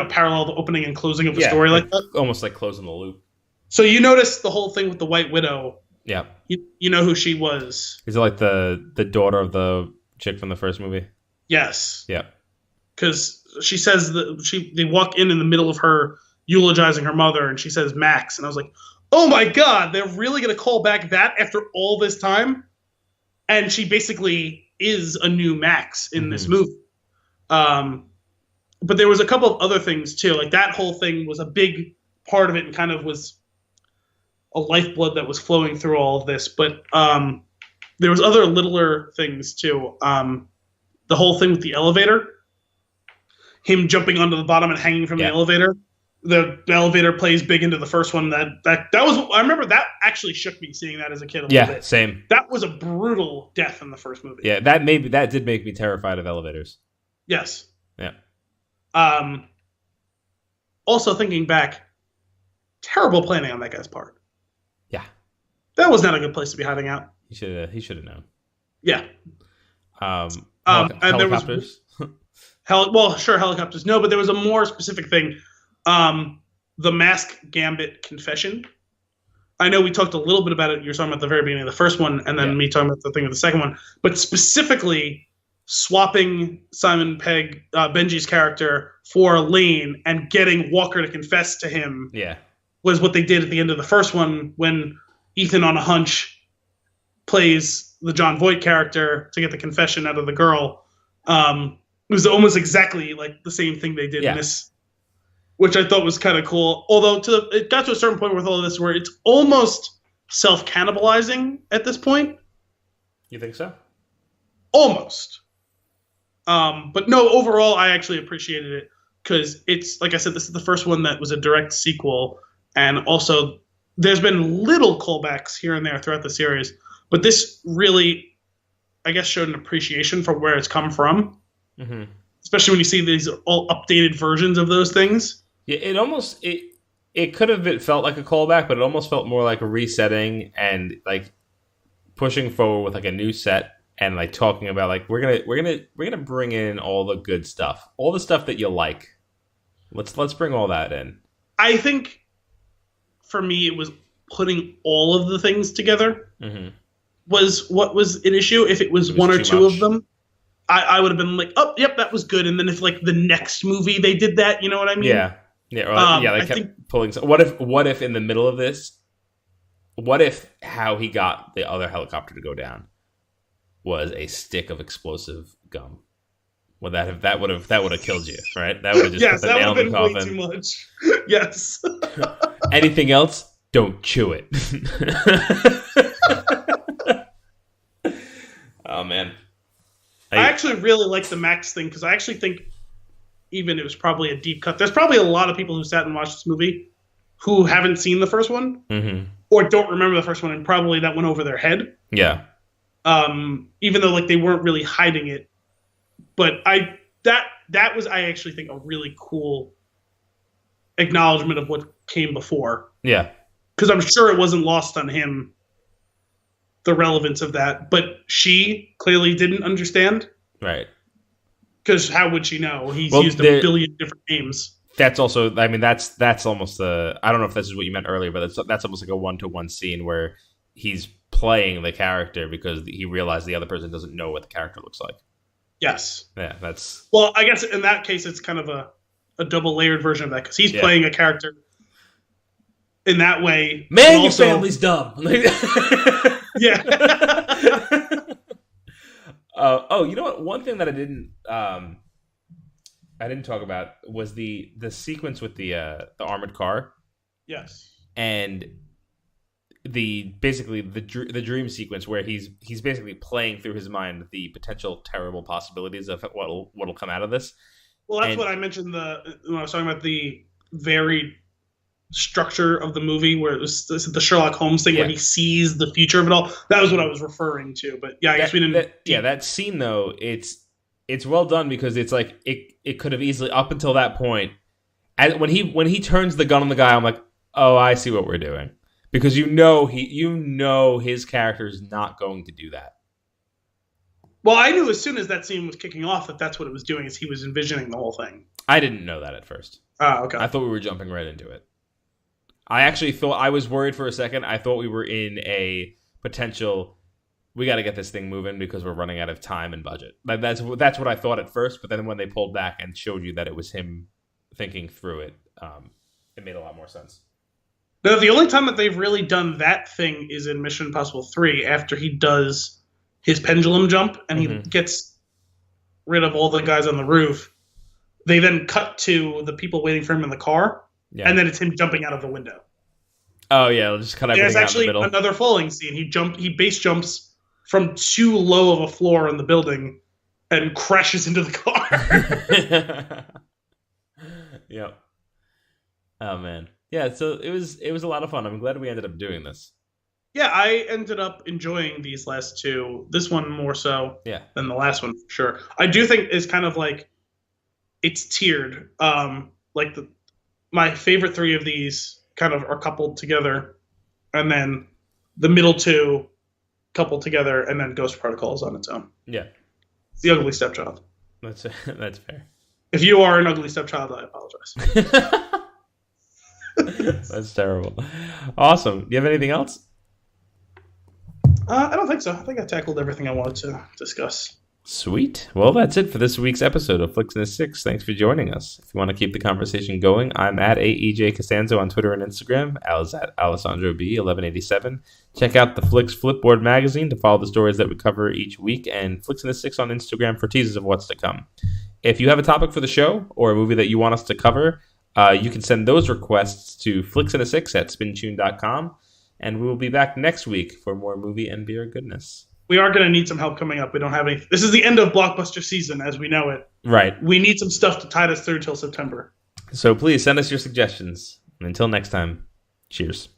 Speaker 2: parallel the opening and closing of the story like that,
Speaker 1: almost like closing the loop.
Speaker 2: So you notice the whole thing with the White Widow.
Speaker 1: Yeah,
Speaker 2: you know who she was.
Speaker 1: Is it like the daughter of the chick from the first movie?
Speaker 2: Yes.
Speaker 1: Yeah.
Speaker 2: Because she says that they walk in the middle of her eulogizing her mother, and she says Max, and I was like, oh my god, they're really going to call back that after all this time? And she basically is a new Max in this movie. But there was a couple of other things too. Like that whole thing was a big part of it and kind of was a lifeblood that was flowing through all of this. But there was other littler things too. The whole thing with the elevator, him jumping onto the bottom and hanging from the elevator. The elevator plays big into the first one. That was, I remember that actually shook me seeing that as a kid a little bit.
Speaker 1: Same.
Speaker 2: That was a brutal death in the first movie.
Speaker 1: Yeah, that did make me terrified of elevators.
Speaker 2: Yes.
Speaker 1: Yeah.
Speaker 2: Also thinking back, terrible planning on that guy's part.
Speaker 1: Yeah.
Speaker 2: That was not a good place to be hiding out.
Speaker 1: He should have known.
Speaker 2: Yeah.
Speaker 1: And
Speaker 2: helicopters? Helicopters. No, but there was a more specific thing. The Mask Gambit confession. I know we talked a little bit about it. You're talking about the very beginning of the first one, and then me talking about the thing with the second one. But specifically, swapping Simon Pegg, Benji's character, for Lane and getting Walker to confess to him was what they did at the end of the first one when Ethan on a hunch plays the John Voight character to get the confession out of the girl. It was almost exactly like the same thing they did in this, which I thought was kind of cool. Although it got to a certain point with all of this where it's almost self-cannibalizing at this point.
Speaker 1: You think so?
Speaker 2: Almost. But no, overall, I actually appreciated it because it's, like I said, this is the first one that was a direct sequel. And also, there's been little callbacks here and there throughout the series. But this really, I guess, showed an appreciation for where it's come from. Mm-hmm. Especially when you see these all updated versions of those things.
Speaker 1: Yeah, it could have felt like a callback, but it almost felt more like a resetting and like pushing forward with like a new set and like talking about like we're gonna bring in all the good stuff, all the stuff that you like. Let's bring all that in.
Speaker 2: I think for me, it was putting all of the things together was what was an issue. If it was one or two of them, I would have been like, oh, yep, that was good. And then if like the next movie they did that, you know what I mean?
Speaker 1: Yeah. They kept pulling. What if in the middle of this, what if how he got the other helicopter to go down was a stick of explosive gum? Well, that would have killed you, right? That would have just put the nail in the coffin.
Speaker 2: Way too much. Yes.
Speaker 1: Anything else? Don't chew it. Oh man.
Speaker 2: I actually really like the Max thing because I actually think even it was probably a deep cut. There's probably a lot of people who sat and watched this movie who haven't seen the first one or don't remember the first one, and probably that went over their head.
Speaker 1: Yeah.
Speaker 2: Even though like they weren't really hiding it, but that was, I actually think, a really cool acknowledgement of what came before.
Speaker 1: Yeah.
Speaker 2: Because I'm sure it wasn't lost on him, the relevance of that, but she clearly didn't understand. Right. Because how would she know? He's used a billion different names.
Speaker 1: That's also, I mean, that's almost I don't know if this is what you meant earlier, but that's almost like a one-to-one scene where he's playing the character because he realized the other person doesn't know what the character looks like.
Speaker 2: Yes.
Speaker 1: Yeah, that's...
Speaker 2: Well, I guess in that case, it's kind of a double-layered version of that, because he's playing a character in that way.
Speaker 1: Man, your family's dumb.
Speaker 2: Yeah.
Speaker 1: You know what? One thing that I didn't talk about was the sequence with the armored car.
Speaker 2: Yes.
Speaker 1: And basically the dream sequence where he's basically playing through his mind the potential terrible possibilities of what'll come out of this.
Speaker 2: Well, that's what I mentioned when I was talking about the varied structure of the movie, where it was the Sherlock Holmes thing where he sees the future of it all. That was what I was referring to. But yeah, I guess we didn't.
Speaker 1: That scene though, it's well done because it's like it could have easily, up until that point, when he turns the gun on the guy, I'm like, oh, I see what we're doing, because you know his character is not going to do that.
Speaker 2: Well, I knew as soon as that scene was kicking off that that's what it was doing, is he was envisioning the whole thing.
Speaker 1: I didn't know that at first.
Speaker 2: Oh, okay.
Speaker 1: I thought we were jumping right into it. I actually thought, I was worried for a second. I thought we were in a potential, we got to get this thing moving because we're running out of time and budget. That's what I thought at first, but then when they pulled back and showed you that it was him thinking through it, it made a lot more sense.
Speaker 2: No, the only time that they've really done that thing is in Mission Impossible 3, after he does his pendulum jump and he gets rid of all the guys on the roof. They then cut to the people waiting for him in the car, and then it's him jumping out of the window.
Speaker 1: Oh yeah, just cut everything out in the middle.
Speaker 2: There's actually another falling scene. He base jumps from too low of a floor in the building and crashes into the car.
Speaker 1: Yep. Oh man. Yeah, so it was a lot of fun. I'm glad we ended up doing this.
Speaker 2: Yeah, I ended up enjoying these last two. This one more so than the last one, for sure. I do think it's kind of like, it's tiered. My favorite three of these kind of are coupled together, and then the middle two coupled together, and then Ghost Protocol is on its own.
Speaker 1: Yeah.
Speaker 2: It's the ugly stepchild.
Speaker 1: That's fair.
Speaker 2: If you are an ugly stepchild, I apologize.
Speaker 1: That's terrible. Awesome. Do you have anything else?
Speaker 2: I don't think so. I think I tackled everything I wanted to discuss.
Speaker 1: Sweet. Well, that's it for this week's episode of Flix and the Six. Thanks for joining us. If you want to keep the conversation going, I'm at AEJ Costanzo on Twitter and Instagram. Al's at Alessandro B1187. Check out the Flix Flipboard magazine to follow the stories that we cover each week, and Flix and the Six on Instagram for teasers of what's to come. If you have a topic for the show or a movie that you want us to cover, you can send those requests to flixandthesix@spintune.com. And we will be back next week for more movie and beer goodness.
Speaker 2: We are going to need some help coming up. We don't have any. This is the end of Blockbuster season as we know it.
Speaker 1: Right.
Speaker 2: We need some stuff to tide us through till September.
Speaker 1: So please send us your suggestions. And until next time, cheers.